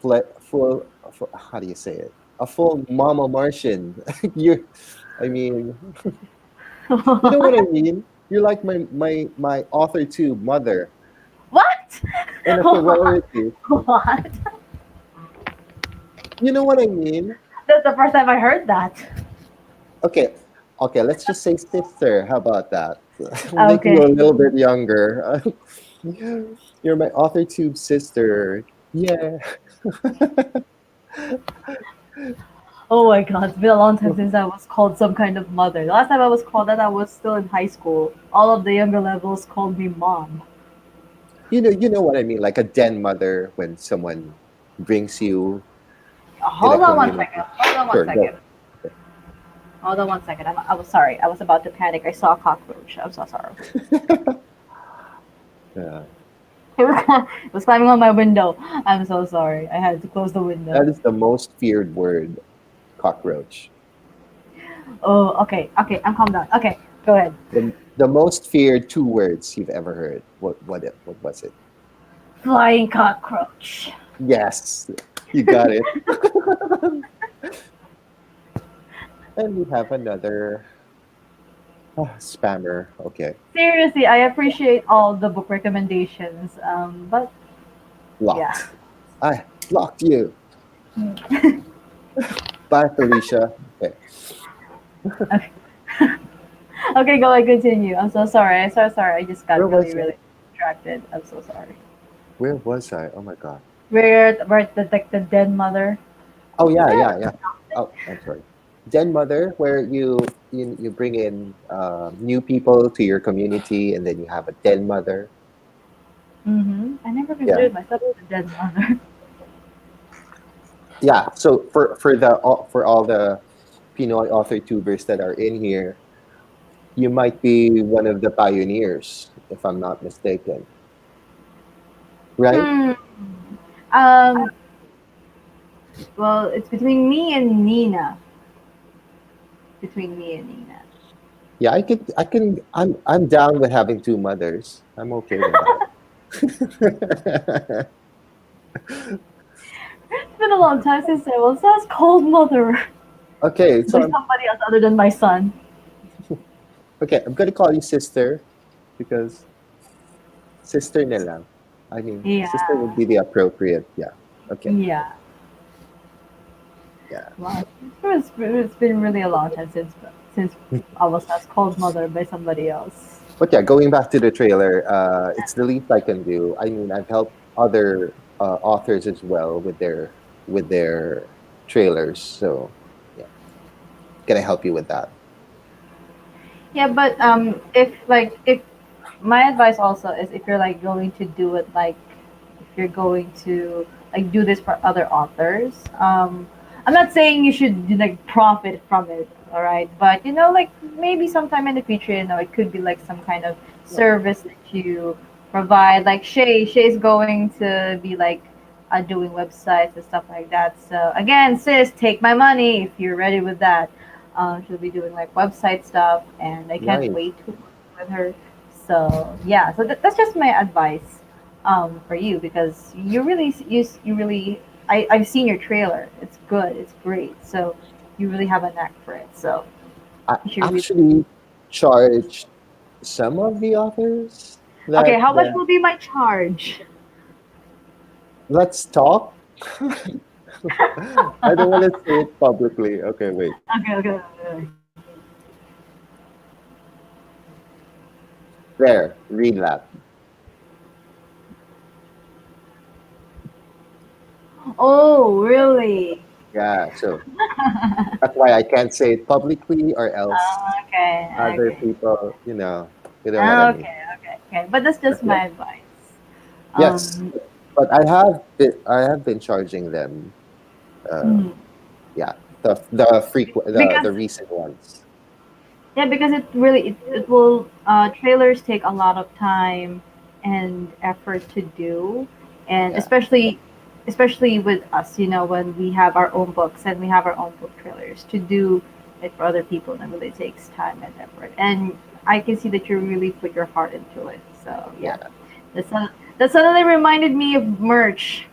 how do you say it? A full mama Martian. you, I mean, you know what I mean? You're like my author tube mother What? in a sorority. What? You know what I mean? That's the first time I heard that. Okay, okay. Let's just say sister. How about that? Make you a Okay. little bit younger. You're my author tube sister. Yeah. Oh my god, it's been a long time since I was called some kind of mother. The last time I was called that I was still in high school. All of the younger levels called me mom. You know what I mean, like a den mother when someone brings you in a Hold on one second. community. Hold on one Sure, second. go. Okay. Hold on one second. I was sorry. I was about to panic. I saw a cockroach. I'm so sorry. Yeah, It was climbing on my window. I'm so sorry. I had to close the window. that is the most feared word, cockroach. Oh, okay. Okay, I'm calm down. Okay, go ahead. The most feared two words you've ever heard. What was it? Flying cockroach. Yes, you got it. And we have another spammer. Okay, Seriously, I appreciate all the book recommendations. But yeah. blocked. I blocked you. Bye, Felicia. Okay, Okay. Okay, go ahead, continue. I'm so sorry. I'm so sorry. I just where got really, was I? really distracted. I'm so sorry. Where was I? Oh my god. We're at the like the dead mother. Oh Is yeah, that yeah, yeah. Oh, I'm sorry. Den mother, where you you bring in new people to your community, and then you have a den mother. I never Yeah, considered myself a dead mother. yeah. So for all the Pinoy author tubers that are in here, you might be one of the pioneers, if I'm not mistaken, right? Hmm. Um. Well, it's between me and Nina. Between me and Nina. Yeah, I'm down with having two mothers. I'm okay with that. It's been a long time since I was asked called mother Okay, by so somebody else other than my son. okay, I'm gonna call you sister because sister na lang. I mean, sister Yeah. would be the appropriate. Yeah. Okay. Yeah. Yeah. Wow. It's been really a long time since I was asked called mother by somebody else. But yeah, going back to the trailer, it's the least I can do. I mean, I've helped other authors as well with their trailers. So yeah, can I help you with that? Yeah, but if my advice also is if you're like going to do it like if you're going to like do this for other authors, I'm not saying you should like profit from it, all right? But like maybe sometime in the future, it could be like some kind of Yeah. service that you provide. Like Shay's going to be like doing websites and stuff like that. So again, sis, take my money if you're ready with that. She'll be doing like website stuff, and I can't Nice. wait to work with her. So yeah, so that's just my advice for you because you really I've seen your trailer. It's good. It's great. So you really have a knack for it. So I you should really. actually charged some of the authors Okay, that how much will be my charge? let's talk. I don't want to say it publicly. Okay, wait. Okay. There, read that. Oh, really? Yeah, so that's why I can't say it publicly, or else other Okay. people, you know what I mean. Okay. But that's just Okay. my advice. Yes, Um, but I have been charging them. Uh, mm, yeah, the because recent ones. yeah, because it will trailers take a lot of time and effort to do, and Yeah, especially with us, when we have our own books and we have our own book trailers to do it for other people, and it really takes time and effort. And I can see that you really put your heart into it. So yeah, yeah. that's that suddenly reminded me of merch.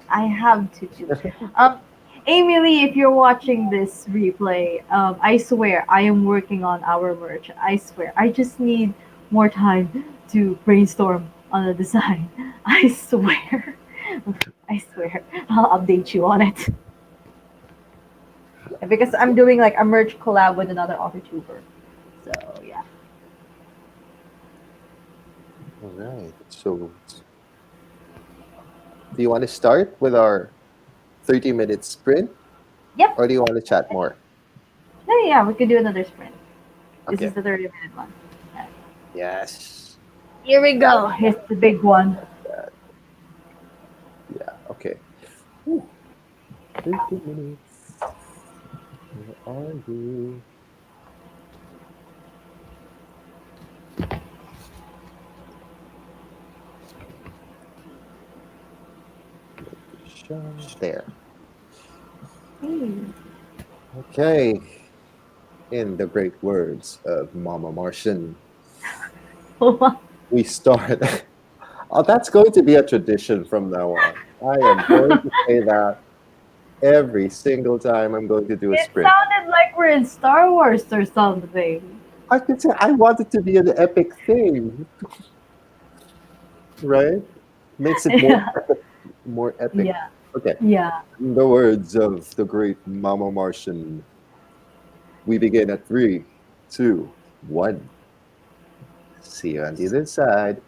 I have to do. Um, Amy Lee, if you're watching this replay, I swear I am working on our merch. I swear. I just need more time to brainstorm on the design. I swear. I swear. I'll update you on it. Because I'm doing like a merch collab with another AuthorTuber. So yeah. All right. So, do you want to start with our 30-minute sprint, Yep. or do you want to chat more? Yeah, we could do another sprint. This is Okay. the 30-minute one. Yeah. Yes. Here we I go. Here's the big one. like that. Yeah. Okay. Whew, 30 minutes. Where are you? Location. There. Hmm. Okay. In the great words of Mama Martian, we start. Oh, that's going to be a tradition from now on. I am going to say that every single time I'm going to do a It sprint. sounded like we're in Star Wars or something. I could say I want it to be an epic thing, right? Makes it more Yeah, epic, more epic. yeah, Okay. yeah. In the words of the great Mama Martian, we begin at three, two, one. See you on the other side.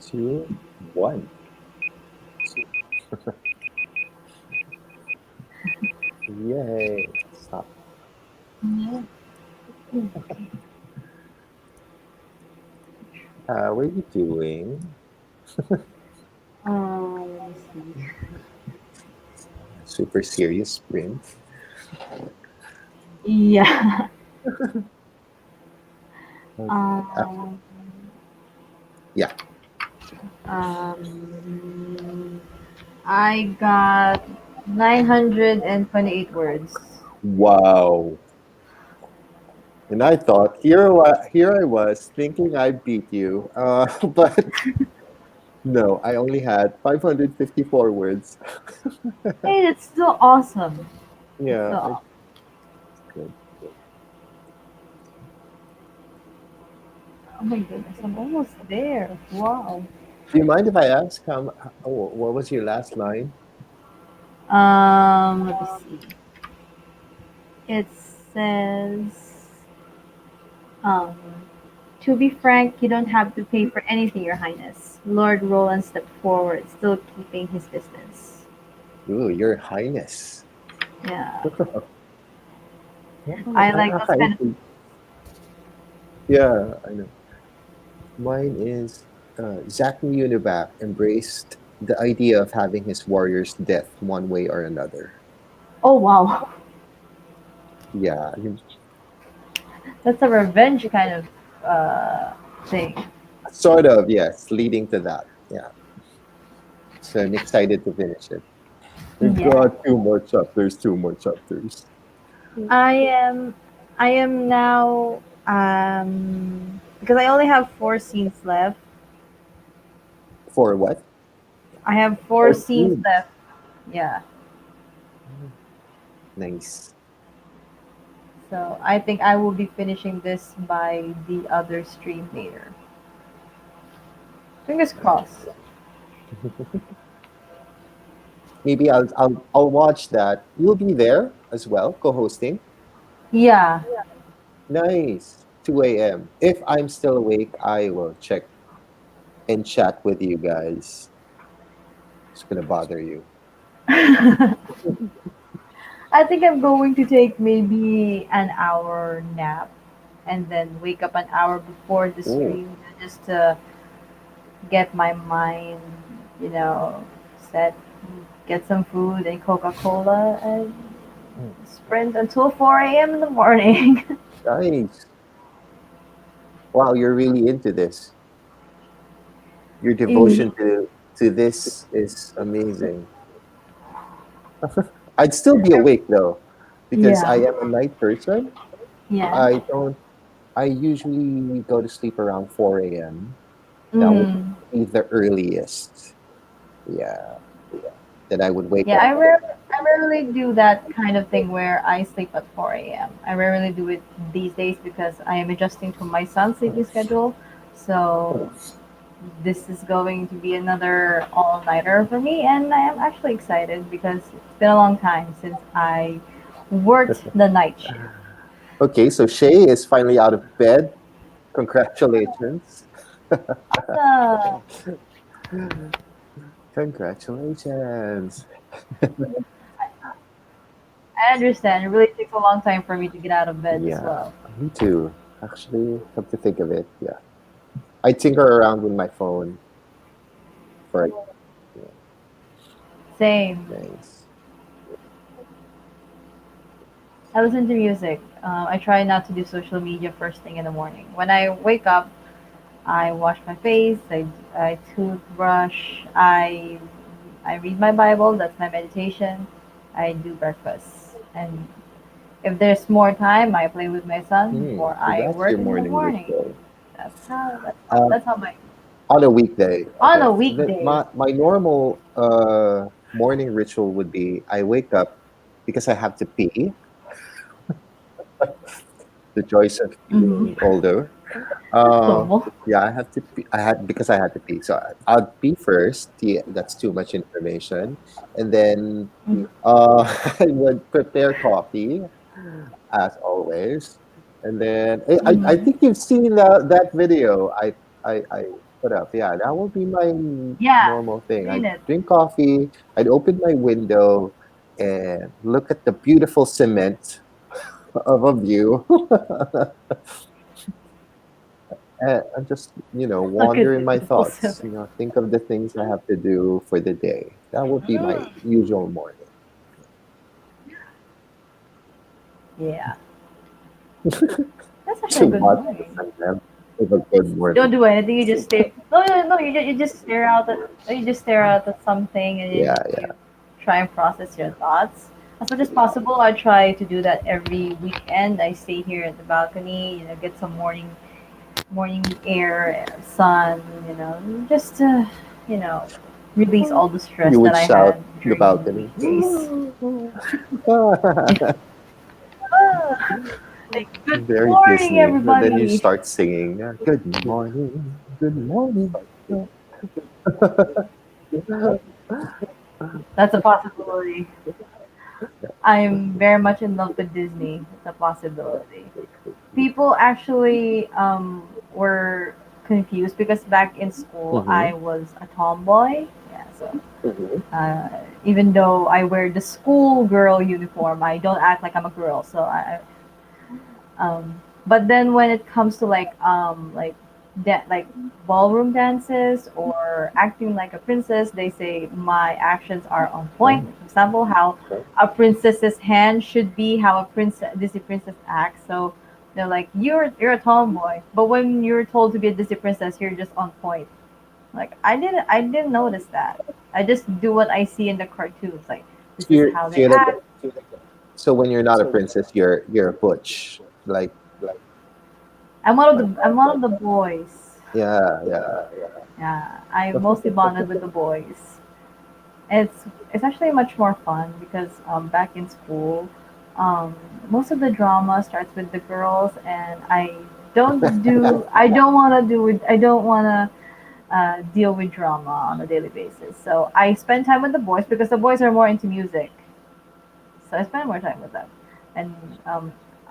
two, one. Yay! Stop. What are you doing? Let me see. Super serious sprint. Yeah. Okay. Um, Yeah. um, I got 928 words. Wow. And I thought here I was thinking I beat you, but no, I only had 554 words. Hey, that's still awesome. That's Yeah, still I awesome. good. Oh my goodness, I'm almost there. Wow. Do you mind if I ask what was your last line? Let me see. It says, um, to be frank, you don't have to pay for anything, Your Highness. Lord Roland stepped forward, still keeping his distance. Ooh, Your Highness. Yeah, Oh, I like those kind of. yeah, I know. Mine is Zachary Unibak embraced the idea of having his warrior's death one way or another. Oh wow, Yeah, that's a revenge kind of thing. sort of, yes, leading to that. Yeah. So I'm excited to finish it. We've Yeah, got two more chapters, two more chapters. I am. I am now. Because I only have four scenes left. For what? I have four For scenes teams. left. Yeah. Nice. So I think I will be finishing this by the other stream later. Fingers crossed. Maybe I'll watch that. You'll be there as well, co-hosting. Yeah. Nice. 2 a.m. If I'm still awake, I will check and chat with you guys. It's gonna bother you. I think I'm going to take maybe an hour nap and then wake up an hour before the Oh, stream just to get my mind, you know, set, get some food and Coca Cola and sprint until 4 a.m. in the morning. nice. Wow, you're really into this. Your devotion to this is amazing. I'd still be awake though, because I Yeah. am a night person. Yeah. I don't. I usually go to sleep around 4 a.m. That would Mm. be the earliest. Yeah. Then I would wake Yeah, up. I rarely do that kind of thing where I sleep at 4 a.m. I rarely do it these days because I am adjusting to my son's sleeping schedule. So this is going to be another all-nighter for me, and I am actually excited because it's been a long time since I worked the night shift. Okay, so Shay is finally out of bed. Congratulations. Awesome! Congratulations. I understand. It really takes a long time for me to get out of bed as Yeah, well. me too. Actually, come to think of it, yeah. I tinker around with my phone for yeah, Same. nice. I listen to music. I try not to do social media first thing in the morning. When I wake up, I wash my face, I toothbrush, I read my Bible, that's my meditation. I do breakfast. And if there's more time, I play with my son Hmm, before so I that's your work in the morning morning. ritual. That's how my On a weekday. on Okay. a The, weekday. my normal morning ritual would be I wake up because I have to pee, the joys of Mm-hmm. being older. That's Uh, normal. yeah, I have to pee. I had because I had to pee. So I'll pee first. Yeah, that's too much information. And then Mhm. I would prepare coffee as always. And then I Mhm. think you've seen that video. I What up? Yeah, that would be my Yeah, normal thing. clean I'd it. drink coffee, I'd open my window and look at the beautiful cement of a view and just, Look at wander in the my beautiful thoughts, swimming. think of the things I have to do for the day. That would be my usual morning. Yeah, that's actually a To good watch the morning. sunset with a good You don't morning. do anything. You just stare. No, no, no. You just stare out at. You just stare out at something, and Yeah, you try and process your thoughts as much as possible. I try to do that every weekend. I stay here at the balcony. Get some morning air, sun. Just to you know release all the stress you that would I shout had in the during the balcony. weekdays. Ah, like, good Very morning, Disney. And then you everybody. start singing, good morning, good morning. That's a possibility. I'm very much in love with Disney. It's a possibility. People actually were confused because back in school Mm-hmm. I was a tomboy. Yeah, so uh, even though I wear the school girl uniform, I don't act like I'm a girl. So but then when it comes to like ballroom dances or acting like a princess, they say my actions are on point. Oh, For example, how a princess's hand should be, how a Disney princess acts. So they're like, you're a tomboy, but when you're told to be a Disney princess, you're just on point. Like I didn't notice that. I just do what I see in the cartoons. Like so this is you're, how so they you're like, act. so when you're not a princess, you're a butch. Like, I'm one of the boys. yeah, yeah. Yeah, I mostly bonded with the boys. It's actually much more fun because back in school, um, most of the drama starts with the girls, and I don't want to deal with drama on a daily basis. So I spend time with the boys because the boys are more into music. So I spend more time with them, and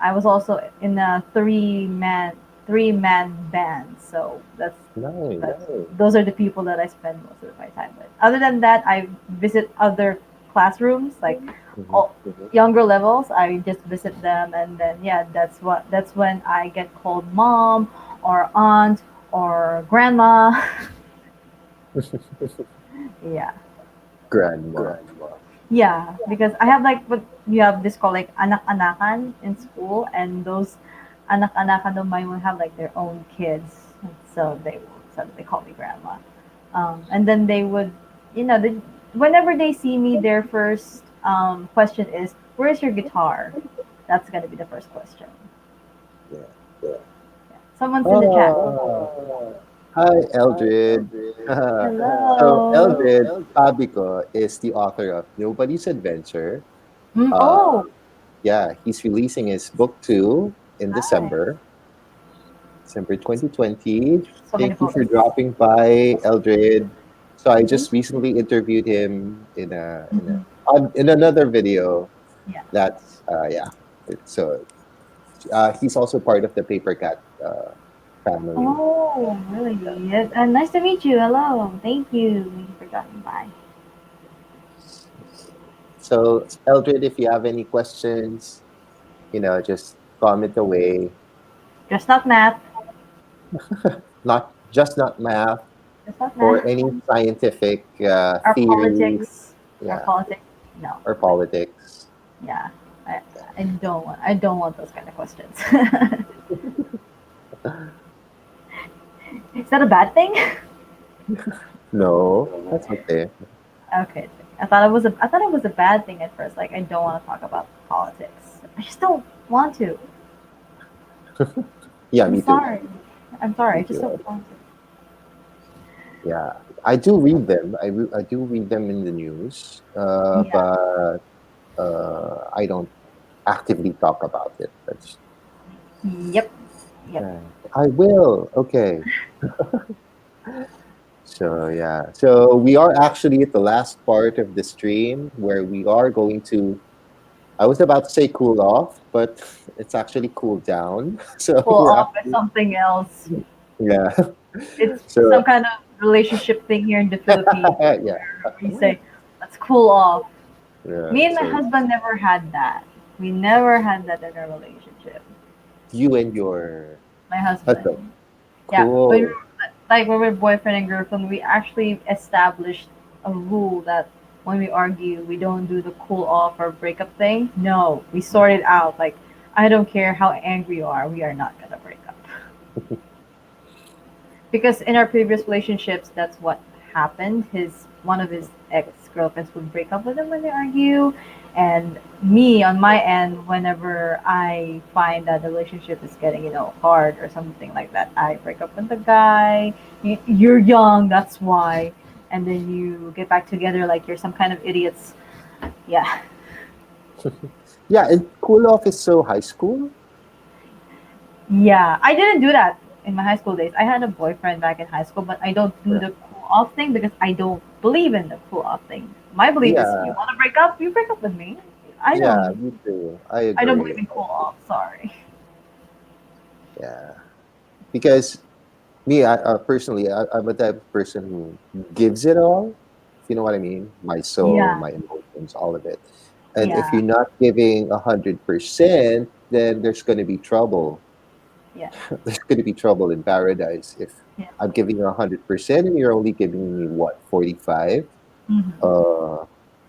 I was also in a three man band. So Nice. those are the people that I spend most of my time with. Other than that, I visit other classrooms, like Hmm. all younger levels. I just visit them, and then yeah, that's when I get called mom or aunt or grandma. Yeah, Grandma. yeah, because I have like what you have this called like anak-anakan in school, and those anak-anakan of mine will have like their own kids, so they call me grandma. And then they would, whenever they see me, their first question is, "Where's your guitar?" That's gonna be the first question. Yeah. Someone's in the chat. Oh, hi, Eldred. So, Hello. Eldred Pabico is the author of Nobody's Adventure. Uh, Oh, yeah, he's releasing his book two in nice. December 2020. So many Thank you for books. dropping by, Eldred. So I Thank just you. recently interviewed him Mhm. in another video. Yeah. That's yeah. So he's also part of the Paper Cat family. Oh, really? Yes. Nice to meet you. Hello. Thank you. Thank you for dropping by. So Eldred, if you have any questions, just comment away. Just not math. Not math Just not or math. any scientific Or theory, politics. Or yeah, politics. No. or politics. Yeah. I, I don't want those kind of questions. Is that a bad thing? No, that's okay. Okay. I thought it was a bad thing at first. Like I don't want to talk about politics. I just don't want to. Yeah, I'm me too. sorry. I'm sorry. Me I just too. don't want Yeah, I do read them. I do read them in the news, to. Yeah. but I don't actively talk about it. That's Yep. Yep. right. I will. Okay. So yeah. So we are actually at the last part of the stream where we are going to. I was about to say cool off, but it's actually cool down. So Cool we're off with actually something else. yeah. It's some So kind of relationship thing here in the Philippines yeah, where we say, let's cool off. yeah. Me and my So husband never had that. We never had that in our relationship. you and your My husband, husband. Yeah, when we cool. were, like when we were boyfriend and girlfriend, we actually established a rule that when we argue, we don't do the cool off or breakup thing. No, we sort it out. Like, I don't care how angry you are, we are not gonna break up. Because in our previous relationships, that's what happened. His one of his ex girlfriends would break up with him when they argue, and me on my end, whenever I find that the relationship is getting hard or something like that, I break up with the guy. You're young, that's why, and then you get back together like you're some kind of idiots. Yeah, Yeah, and cool off is so high school. yeah. I didn't do that in my high school days. I had a boyfriend back in high school, but I don't do Yeah, the cool off thing because I don't believe in the cool off thing. My belief is you yeah, want to break up, you break up with me. I yeah. don't Me too. I I don't agree. believe in cool off, sorry. Yeah, because me, personally, I'm a type of person who gives it all. If you know what I mean, my soul, Yeah, my emotions, all of it. And if yeah, you're not giving 100%, then there's going to be trouble. yeah, There's going to be trouble in paradise if yeah. I'm giving you 100% and you're only giving me what 45. Hmm. Uh,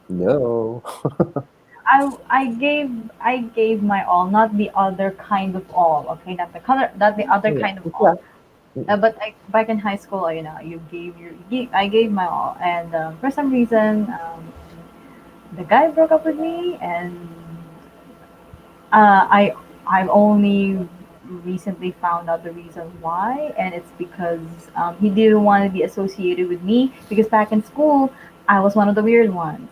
no. I gave my all, not the other kind of all. Okay, not the other Yeah, kind of yeah. all. But back in high school, I gave my all, and for some reason, the guy broke up with me, and I've only recently found out the reason why, and it's because he didn't want to be associated with me because back in school I was one of the weird ones.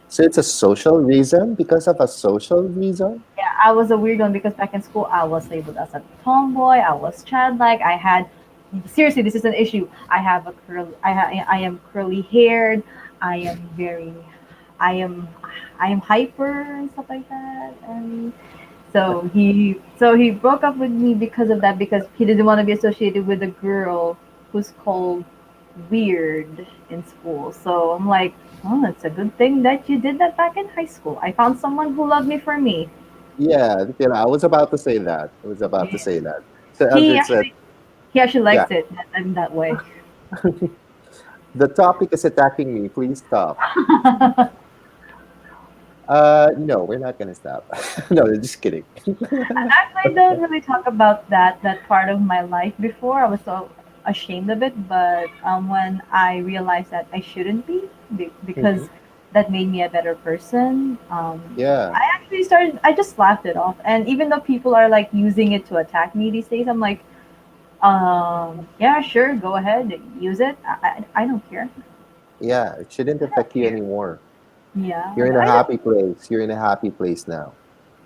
So it's a social reason because of a social reason. Yeah, I was a weird one because back in school I was labeled as a tomboy. I was childlike. I had seriously, this is an issue. I am curly haired. I am very I am I am hyper and stuff like that. And so he broke up with me because of that because he didn't want to be associated with a girl who's called weird in school. So I'm like, oh, it's a good thing that you did that back in high school. I found someone who loved me for me. Yeah, I was about to say that. I was about to Yeah. say that. So He Eldred said, actually he actually yeah, likes it that I'm that way. the topic is attacking me. Please stop. No, we're not gonna stop. No, just kidding. Actually, I don't really talk about that part of my life before. I was so ashamed of it, but when I realized that I shouldn't because Mhm. that made me a better person. Yeah, I actually started. I just laughed it off, and even though people are like using it to attack me these days, I'm like, yeah, sure, go ahead, use it. I don't care. yeah. It shouldn't I don't affect you care. anymore. Yeah, You're in a I don't. happy place. You're in a happy place now.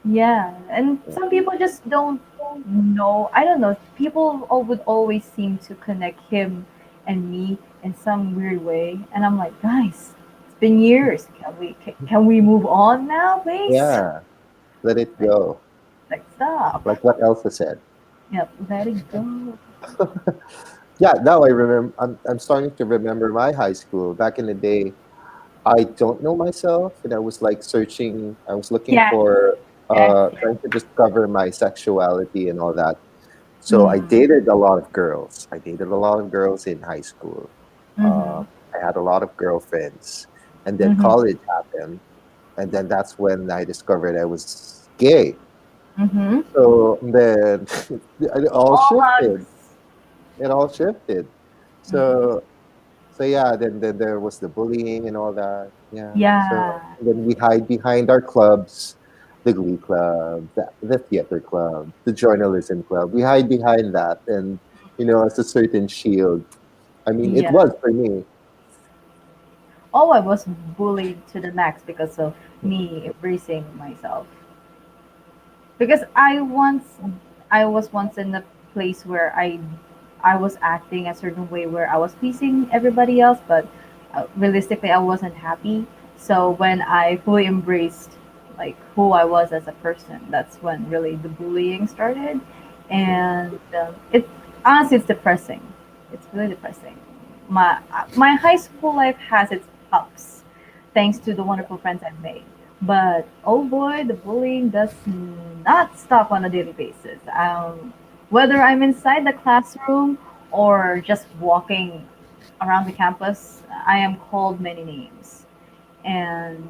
Yeah, and Yeah. some people just don't know. I don't know. People would always seem to connect him and me in some weird way, and I'm like, guys, it's been years. Can we move on now, please? Yeah, let it Like, go. like stop. Like what Elsa said. Yep, let it go. Yeah, now I remember. I'm starting to remember my high school back in the day. I don't know myself, and I was like searching. I was looking Yes, for, yes, yes. trying to discover my sexuality and all that. So I Mm-hmm. dated a lot of girls. I dated a lot of girls in high school. Mm-hmm. I had a lot of girlfriends, and then Mm-hmm. college happened, and then that's when I discovered I was gay. Mm-hmm. So then it all All shifted. hugs. It all shifted. Mm-hmm. So then there was the bullying and all that. Yeah. So Yeah. then we hide behind our clubs, the Glee Club, the theater club, the journalism club. We hide behind that, and as a certain shield. I mean, it Yeah. was for me. Oh, I was bullied to the max because of me embracing myself. Because I was once in a place where I was acting a certain way where I was pleasing everybody else, but realistically I wasn't happy. So when I fully embraced like who I was as a person, that's when really the bullying started, and Honestly, it's depressing. It's really depressing. My high school life has its ups, thanks to the wonderful friends I've made. But oh boy, the bullying does not stop on a daily basis. Whether I'm inside the classroom or just walking around the campus, I am called many names, and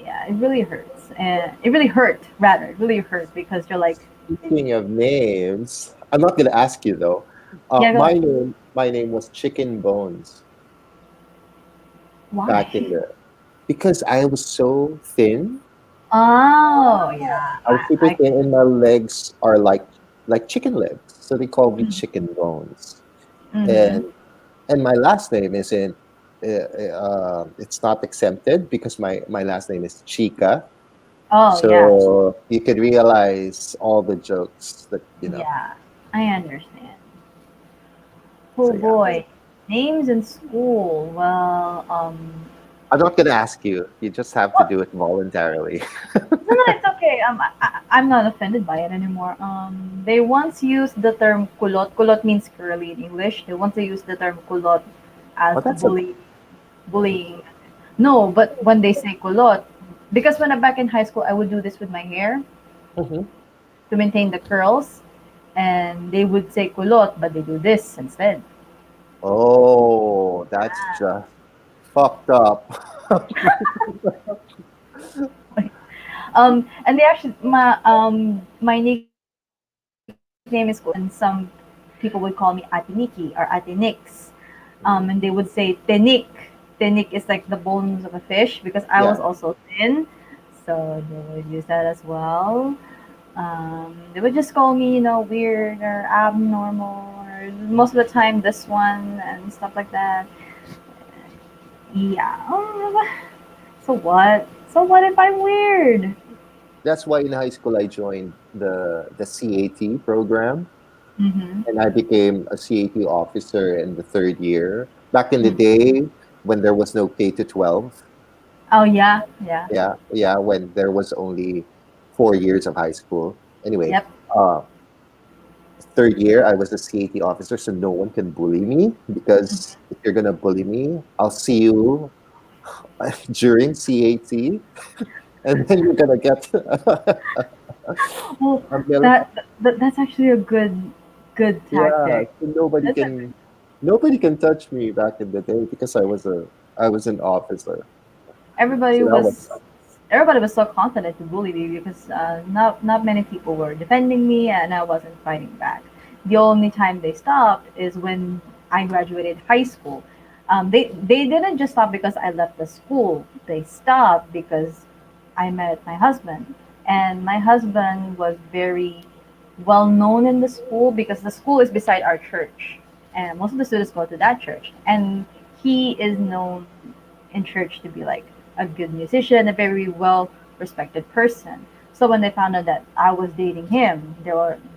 yeah, it really hurts. And it really hurt, rather, it really hurt because you're like, Speaking of names, I'm not gonna ask you though. yeah, go ahead. My name was Chicken Bones back in Why? the because I was so thin. Oh, yeah. I was super thin, and my legs are like chicken legs, so they call me Chicken Bones. Mm-hmm. And my last name isn't. It's not exempted because my last name is Chica. Oh, yeah. So you could realize all the jokes that you know. Yeah. I understand. Oh So yeah, boy. Names in school. Well, I'm not gonna ask you. You just have to well, do it voluntarily. no, no, it's okay. I'm not offended by it anymore. They once used the term kulot. Kulot means curly in English. They once used the term kulot as Oh, a that's okay. bullying. No, but when they say kulot, because when I'm back in high school, I would do this with my hair Mhm. to maintain the curls, and they would say kulot, but they do this instead. Oh, that's just fucked up. And they actually my nickname is Kulot, and some people would call me Ate Nikki or Ate Nix. And they would say Tenik. Tenik is like the bones of a fish because I was Yeah, also thin, so they would use that as well. They would just call me, weird or abnormal, or most of the time this one and stuff like that. Yeah. So what? So what if I'm weird? that's why in high school I joined the CAT program, Mm-hmm. and I became a CAT officer in the third year. Back in the day when there was no K to 12, Oh yeah, yeah. yeah, when there was only 4 years of high school. Anyway, Yep. uh, third year I was a CAT officer, so no one can bully me because if you're gonna bully me, I'll see you during CAT, and then you're gonna get Well, a mil. that's actually a good Yeah, tactic. so That's a nobody can touch me back in the day because I was an officer. everybody So that was was everybody was so confident to bully me because not many people were defending me and I wasn't fighting back. The only time they stopped is when I graduated high school. They didn't just stop because I left the school. They stopped because I met my husband, and my husband was very well known in the school because the school is beside our church, and most of the students go to that church. And he is known in church to be like a good musician, a very well respected person. So when they found out that I was dating him,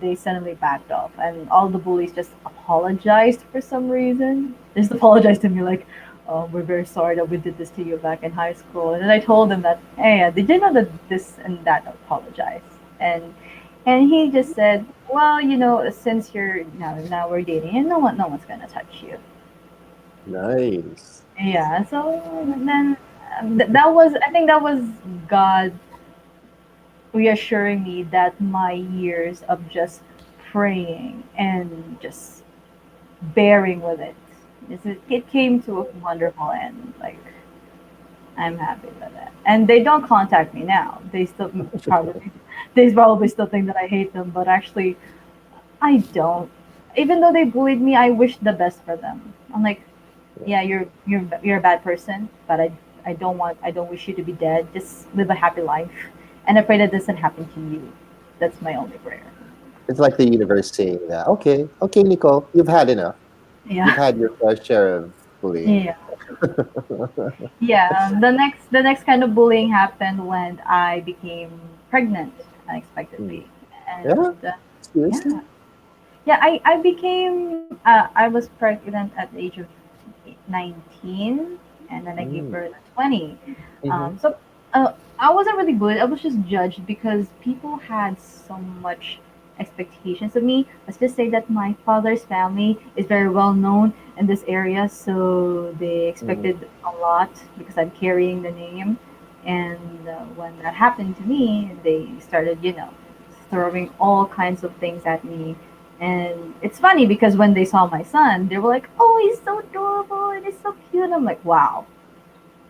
they suddenly backed off, and all the bullies just apologized for some reason. They just apologized to me like, "Oh, we're very sorry that we did this to you back in high school." And then I told them that, "Hey, did you know that this and that apologize?" And he just said, "Well, since you're now we're dating, and no one's gonna touch you." nice. Yeah, so then that was, I think that was God reassuring me that my years of just praying and just bearing with it came to a wonderful end. Like, I'm happy with it. And they don't contact me now. Probably they probably still think that I hate them, but actually I don't. Even though they bullied me, I wish the best for them. I'm like, Yeah. yeah, you're a bad person, but I don't wish you to be dead. Just live a happy life, and I pray that doesn't happen to you. That's my only prayer. It's like the universe saying that, okay, okay, Nicole, you've had enough. You've Yeah, had your fair share of bullying. yeah, yeah. The next kind of bullying happened when I became pregnant Mm. unexpectedly, Yeah, and seriously. yeah, yeah. I was pregnant at the age of 19, and then I gave Mm. birth at 20. Mm-hmm. So I wasn't really bullied. I was just judged because people had so much expectations of me. Let's just say that my father's family is very well known in this area, so they Mhm. expected a lot because I'm carrying the name. And when that happened to me, they started, throwing all kinds of things at me. And it's funny because when they saw my son, they were like, "Oh, he's so adorable and he's so cute." I'm like, "Wow,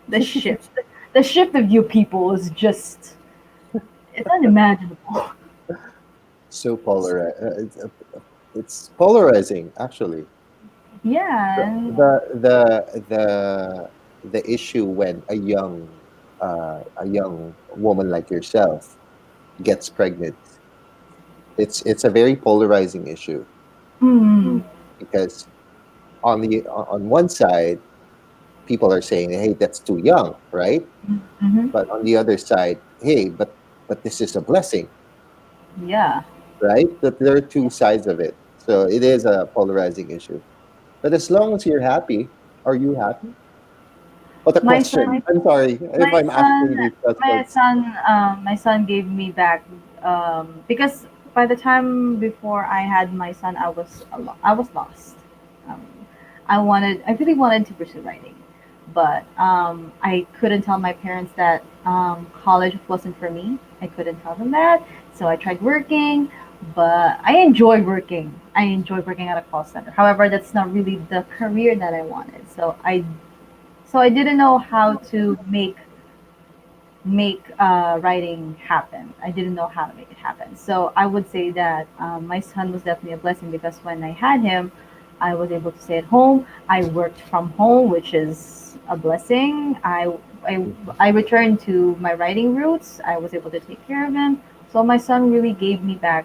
the shift, the shift of you people is just—it's unimaginable." So it's polarizing, actually. Yeah, The and the the issue when a young woman like yourself gets pregnant, it's a very polarizing issue mm, because on one side people are saying, hey, that's too young, right? hmm, But on the other side, hey, but this is a blessing, yeah. right? That there are two sides of it, so it is a polarizing issue. But as long as you're happy, are you happy? But the My question, son, I'm sorry if my I'm son, asking these my questions. son, my son gave me back because by the time before I had my son, I was lost. Um, I really wanted to pursue writing, but I couldn't tell my parents that college wasn't for me. I couldn't tell them that, so I tried working, but I enjoy working. I enjoy working at a call center. However, that's not really the career that I wanted. So I didn't know how to make writing happen. I didn't know how to make it happen. So I would say that my son was definitely a blessing because when I had him, I was able to stay at home. I worked from home, which is a blessing. I, Mhm. I returned to my writing roots. I was able to take care of him. So my son really gave me back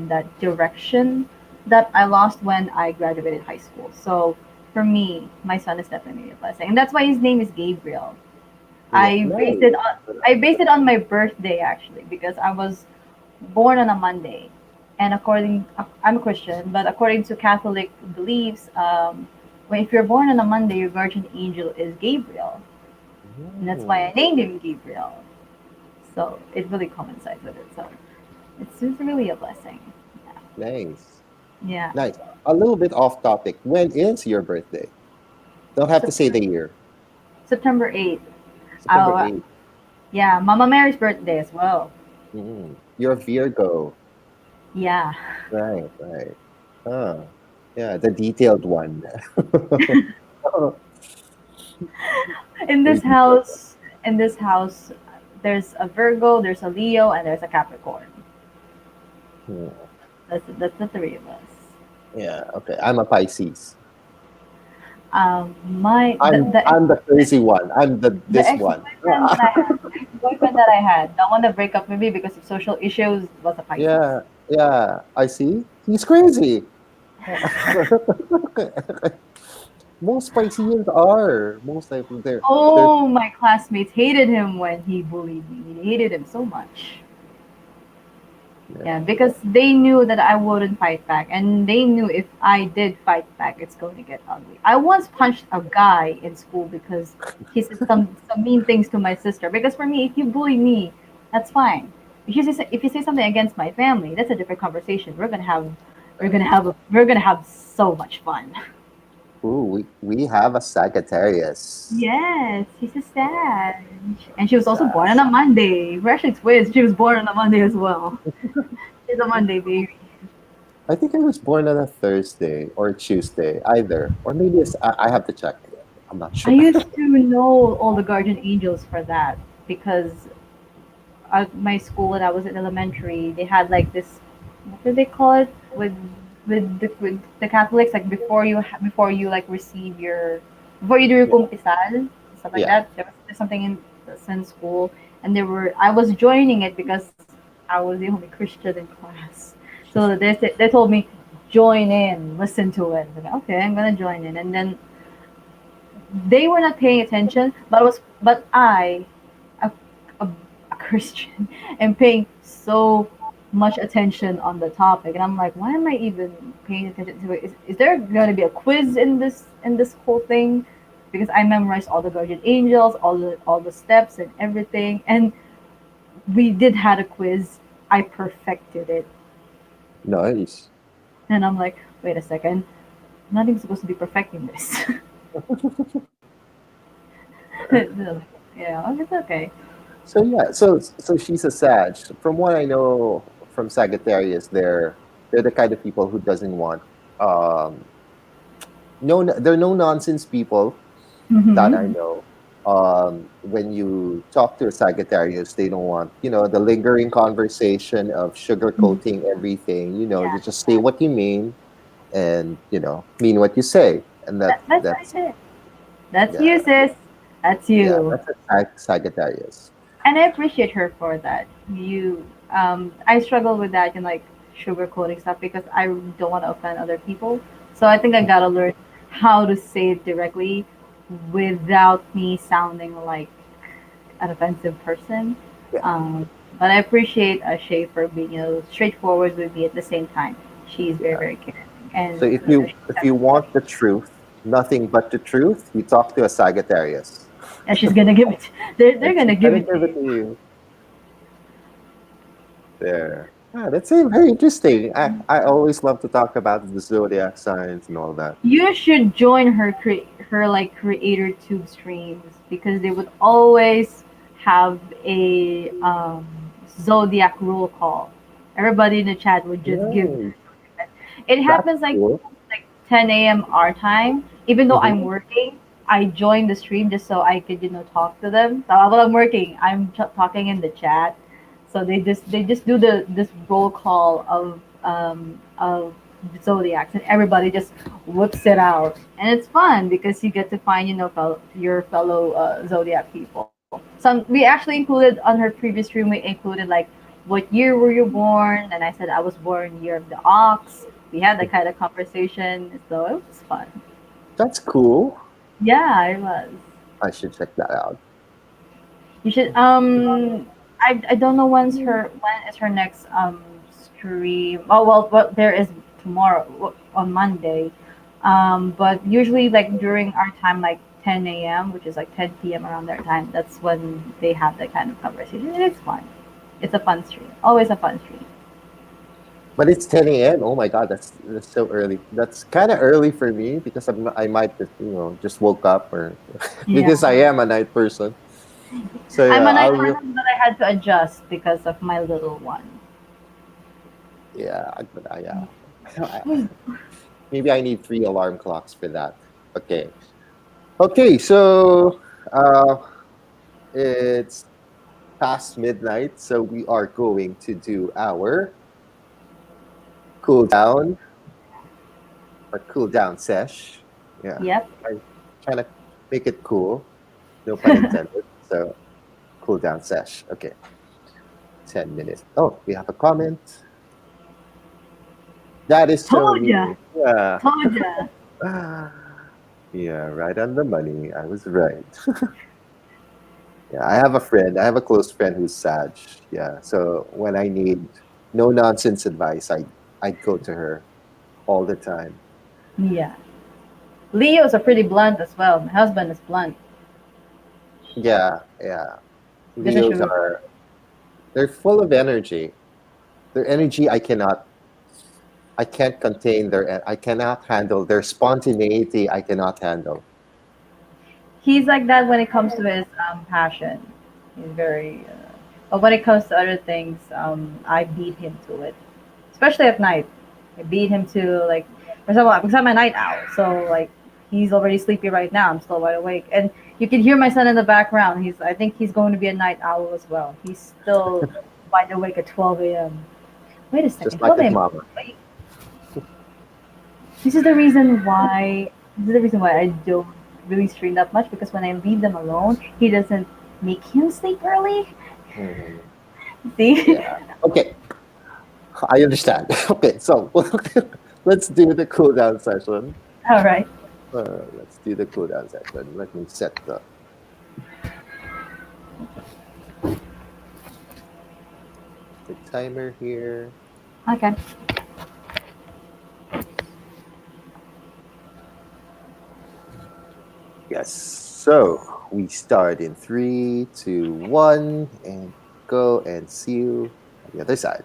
that direction that I lost when I graduated high school. So for me, my son is definitely a blessing, and that's why his name is Gabriel. Yeah, nice. I based it on my birthday actually because I was born on a Monday, and I'm a Christian, but according to Catholic beliefs, if you're born on a Monday, your guardian angel is Gabriel, and that's why Mm, I named him Gabriel. So it really coincides with it. So it's really a blessing. nice, Yeah, nice. A little bit off topic. When is your birthday? Don't have to say September, the year. September 8th. September Oh, 8th. yeah, Mama Mary's birthday as well. You're Virgo. Yeah. Right, right. Ah, yeah, the detailed one. in Very this detailed one. house in this house there's a Virgo, there's a Leo, and there's a Capricorn. Hmm. That's the three of us. Yeah, okay. I'm a Pisces. My I'm the crazy one. I'm the the this one. ex-boyfriend that I had, the one that break up with me because of social issues, was a Pisces. Yeah, yeah. I see. He's crazy. Most Pisceans are. Most of them, they're Oh, my classmates hated him when he bullied me. They hated him so much. Yeah, yeah. because they knew that I wouldn't fight back, and they knew if I did fight back, it's going to get ugly. I once punched a guy in school because he said some mean things to my sister. Because for me, if you bully me, that's fine. If you say something against my family, that's a different conversation. We're gonna have so much fun. Ooh, we have a Sagittarius. Yes, he's a Sag, and she was also born on Sag. a Monday. We're actually twins. She was born on a Monday as well. She's a Monday baby. I think I was born on a Thursday or Tuesday, either, or maybe I have to check. I'm not I sure. used to know all the guardian angels for that because at my school when I was in elementary, they had like this, what do they call it, with the Catholics, like before you like receive your, before you do your Yeah, kumpisal, stuff like yeah. that. There's something in that's in school, and I was joining it because I was the only Christian in class. So they told me join in, listen to it. I was like, okay, I'm gonna join in, and then they were not paying attention, but a, a, a Christian, am paying so much attention on the topic, and I'm like, why am I even paying attention to it? Is there going to be a quiz in this whole thing? Because I memorized all the guardian angels, all the steps and everything, and we did had a quiz. I perfected it. Nice. And I'm like, wait a second, I'm not even supposed to be perfecting this. Yeah, it's okay. So yeah, so she's a Sag. From what I know from Sagittarius, they're the kind of people who doesn't want um no, they're no nonsense people that I Mm-hmm. know. When you talk to a Sagittarius, they don't want, the lingering conversation of sugarcoating everything. Yeah, You just say what you mean and, mean what you say. And that's what I that's, said. That's yeah, you, sis. That's yeah, you. that's a Sagittarius. And I appreciate her for that. I struggle with that and like sugarcoating stuff because I don't want to offend other people. So I think I gotta learn how to say it directly without me sounding like an offensive person. Yeah. Um, but I appreciate Shay for being straightforward with me at the same time. She's very Yeah. very caring, and So if she's you want the truth, nothing but the truth, you talk to a Sagittarius. and she's gonna give it. They're And she's gonna give gonna it to give it you. to you. There. Ah, that's very interesting. I always love to talk about the zodiac signs and all that. You should join her like creator tube streams because they would always have a zodiac roll call. Everybody in the chat would just give. Nice. It That's happens cool. like 10 a.m. our time. Even though I'm Hmm. working, I join the stream just so I could talk to them. So while I'm working, I'm talking in the chat. So they just do the this roll call of zodiacs, and everybody just whips it out, and it's fun because you get to find your fellow zodiac people. Some we actually included on her previous stream. We included like what year were you born, and I said I was born year of the ox. We had that kind of conversation, so it was fun. That's cool. Yeah, it was. I should check that out. You should I don't know when is her next stream. Oh well there is tomorrow on Monday. But usually like during our time like 10 a.m., which is like 10 p.m. around their time, that's when they have that kind of conversation. And it's fun. It's a fun stream. Always a fun stream. But it's 10 a.m. Oh my God, that's so early. That's kind of early for me because I might just, just woke up or because I Yeah. am a night person. So I'm yeah, a night person, but I had to adjust because of my little one. yeah, yeah. Maybe I need three alarm clocks for that. Okay. Okay, so it's past midnight, so we are going to do our cool down or cool down sesh. Yeah, Yep. I'm trying to make it cool, no pun intended. So cool down sesh. Okay, 10 minutes. Oh, we have a comment. That is so Told ya. me. Yeah. Told ya. Yeah, right on the money. I was right. Yeah, I have a friend. I have a close friend who's Sag. Yeah, so when I need no nonsense advice, I'd go to her all the time. Yeah. Leos are pretty blunt as well. My husband is blunt. Yeah, yeah. He doesn't Leos sugarcoat. are they're full of energy. Their energy I can't contain I cannot handle their spontaneity. I cannot handle. He's like that when it comes to his passion. He's very. But when it comes to other things, I beat him to it. Especially at night, I beat him to like. For example, because I'm a night owl, so like he's already sleepy right now. I'm still wide awake, and you can hear my son in the background. I think he's going to be a night owl as well. He's still wide awake at 12 a.m. Wait a Just second, like 12 his a.m. mama. Wait, this is the reason why. This is the reason why I don't really stream that much because when I leave them alone, he doesn't make him sleep early. Mhm. See? Yeah. Okay, I understand. Okay, so let's do the cool down session. All right. Let's do the cool down session. Let me set the timer here. Okay. Yes. So we start in three, two, one, and go and see you on the other side.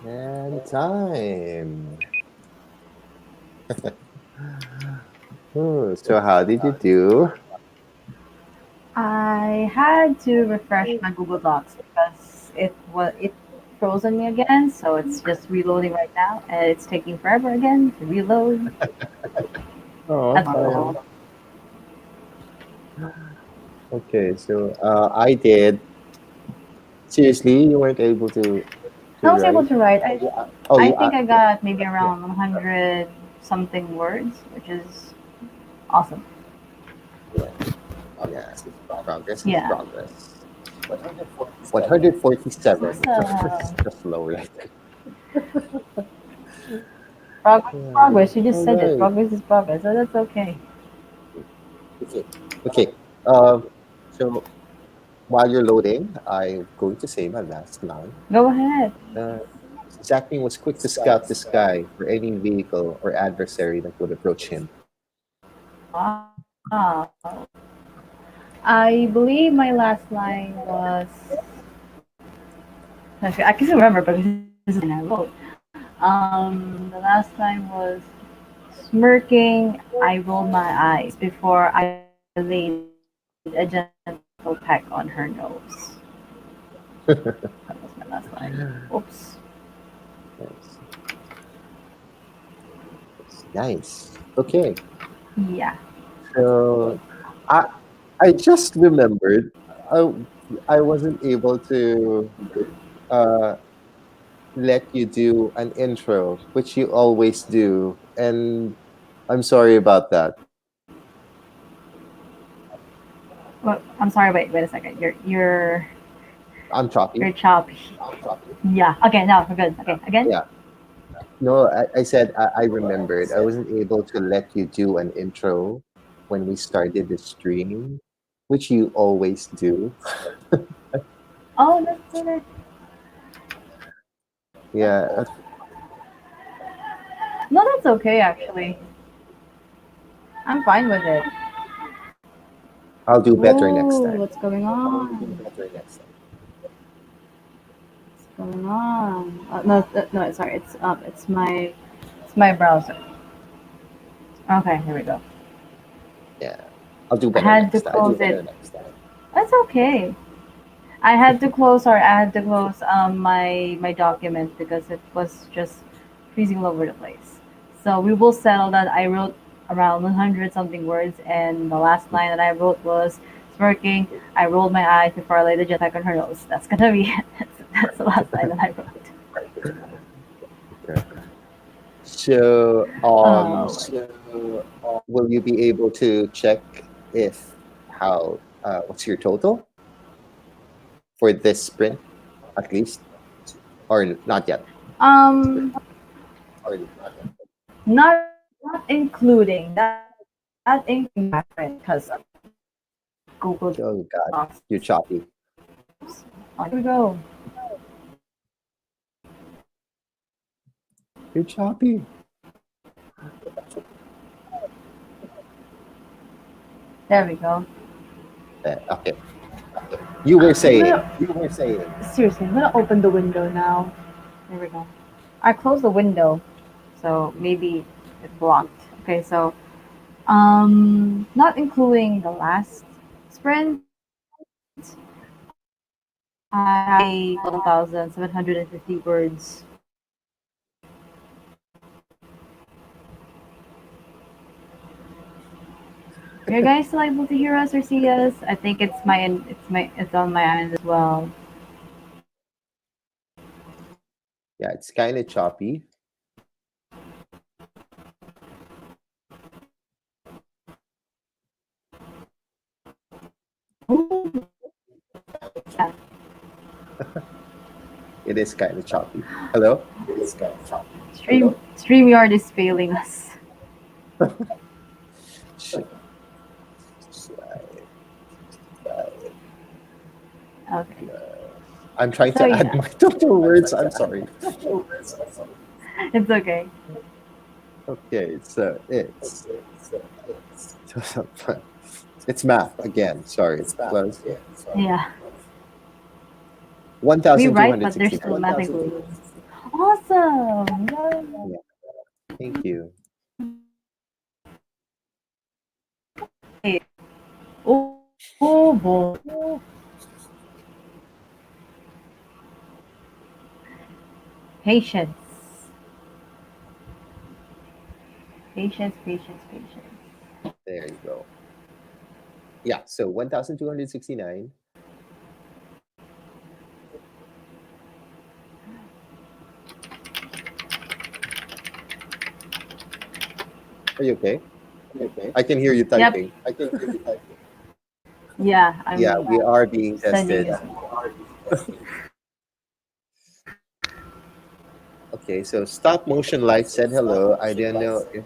And time. So how did you do? I had to refresh my Google Docs because it froze on me again, so it's just reloading right now, and it's taking forever again to reload. Oh, That's all. okay. So I did. Seriously, you weren't able to I was able write? to write. Oh, I you. think I got maybe around 100 something words, which is awesome. Yeah. Progress is Yeah. progress. 147. Awesome. Just low, right? Progress is Yeah. progress. You just All said it. right. Progress is progress, so that's okay. Okay. Um. So while you're loading, I'm going to say my last line. Go ahead. Uh, Zacking was quick to scout the sky for any vehicle or adversary that would approach him. Wow. I believe my last line was. Actually, I can still remember because this is the last line I wrote. The last line was smirking. I rolled my eyes before I laid a gentle peck on her nose. That was my last line. Oops. Nice. Nice. Okay. Yeah. So I I just remembered I I wasn't able to uh let you do an intro, which you always do, and I'm sorry about that. Well, I'm sorry. Wait a second. I'm You're choppy. choppy. Yeah. Okay. Now we're good. Okay. Again. Yeah. No, I said I remembered. I wasn't able to let you do an intro when we started the stream, which you always do. Oh, that's okay. Yeah, No, that's okay. Actually, I'm fine with it. I'll do better next Ooh, time. what's going on? What's going on? No, no, sorry. It's my browser. Okay, here we go. Yeah, I'll do I better had to next time. close it. That's okay. I had to close, or I had to close my document because it was just freezing all over the place. So we will settle that. I wrote around 100 something words, and the last line that I wrote was smirking. I rolled my eyes before I laid the jetpack on her nose. That's gonna be it. That's the last line that I wrote. Okay. So, Oh, will you be able to check if how what's your total for this sprint at least, or not yet? um, not including that, including my friend because Google Docs. Oh God, you're choppy. Here we go. You're choppy. There we go. Okay, you were I'm gonna saying. seriously. I'm gonna open the window now. There we go. I closed the window, so maybe it blocked. Okay, so not including the last sprint, I have 1,750 words. Are you guys still able to hear us or see us? I think it's on my end as well. Yeah, it's kind of choppy. Ooh, yeah. It is kind of choppy. Hello. StreamYard is failing us. Sh- Okay, I'm trying so to add yeah, my total words. I'm sorry. it's okay. Okay, so it's math again. Sorry, plus Yeah, one we thousand two write, hundred but there's sixty-nine. still math included. Awesome. Yeah, thank you. Oh boy. Patience. Patience. There you go. Yeah, so 1,269. Are you okay? I can hear you Yep. typing. Yeah, Yeah, I'm we are being sending tested. it. Okay, so Stop Motion Life said hello. I don't know if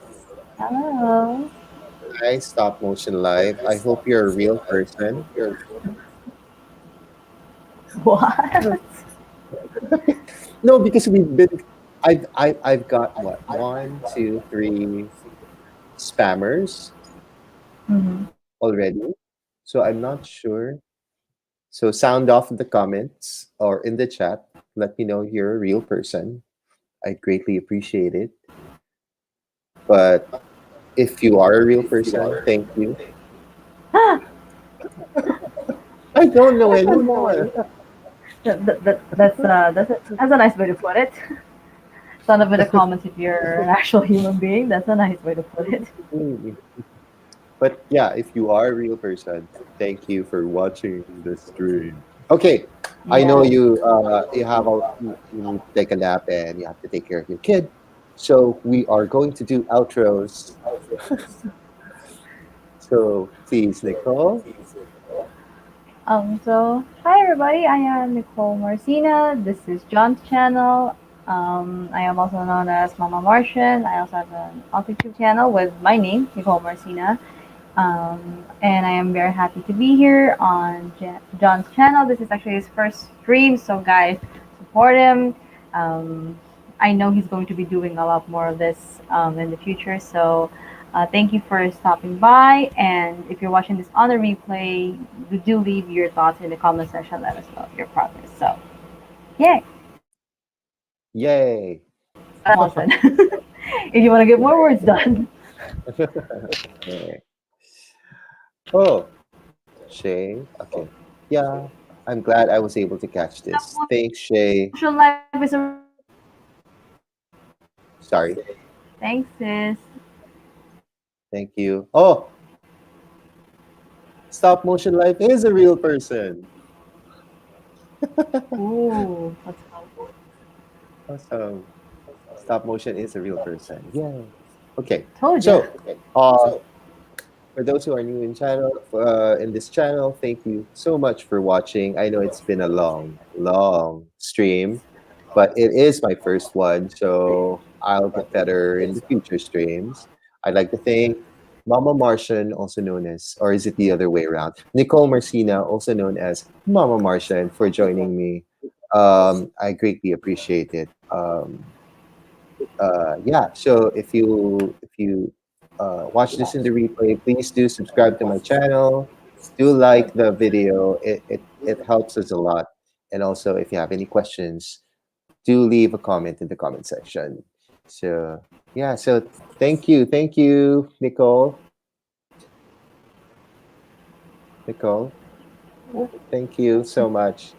Hello. I Stop Motion Life. I hope you're a real person. What? No, because we've been. I've got what, one, two, three spammers Hmm. already. So I'm not sure. So sound off in the comments or in the chat. Let me know you're a real person. I'd greatly appreciate it. But if you are a real person, thank you. I don't know anymore. That's a nice way to put it. Send up in the comments if you're an actual human being. That's a nice way to put it. Mm. But yeah, if you are a real person, thank you for watching the stream. Okay, I know Yeah. you have you need to take a nap and you have to take care of your kid. So we are going to do outros. So please, Nicole. Hi everybody, I am Nicole Marcina. This is John's channel. I am also known as Mama Martian. I also have an AuthorTube channel with my name, Nicole Marcina. And I am very happy to be here on John's channel. This is actually his first stream, so guys, support him. Um, I know he's going to be doing a lot more of this in the future, so thank you for stopping by. And if you're watching this on a replay, do leave your thoughts in the comment section. Let us know your progress. So, yay! Yay. That's all said. If you want to get more words done. Okay. Oh, Shay. Okay. Yeah, I'm glad I was able to catch this. Thanks, Shay. Social life is a Sorry. thanks, sis. Thank you. Oh, Stop Motion Life is a real person. Ooh, that's fun. Awesome. Stop motion is a real person. Yay. Okay. Told ya. So, uh, for those who are new in this channel, thank you so much for watching. I know it's been a long stream, but it is my first one, so I'll get better in the future streams. I'd like to thank Mama Martian, also known as, or is it the other way around? Nicole Marcina, also known as Mama Martian, for joining me. I greatly appreciate it. Yeah, so if you watch this in the replay, please do subscribe to my channel. Do like the video. It helps us a lot. And also, if you have any questions, do leave a comment in the comment section. So yeah, so thank you, Nicole. Nicole, thank you so much.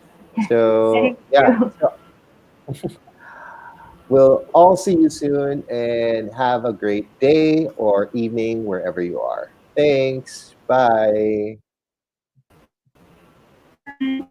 So Thank yeah, you. so we'll all see you soon and have a great day or evening wherever you are. Thanks. Bye. Bye.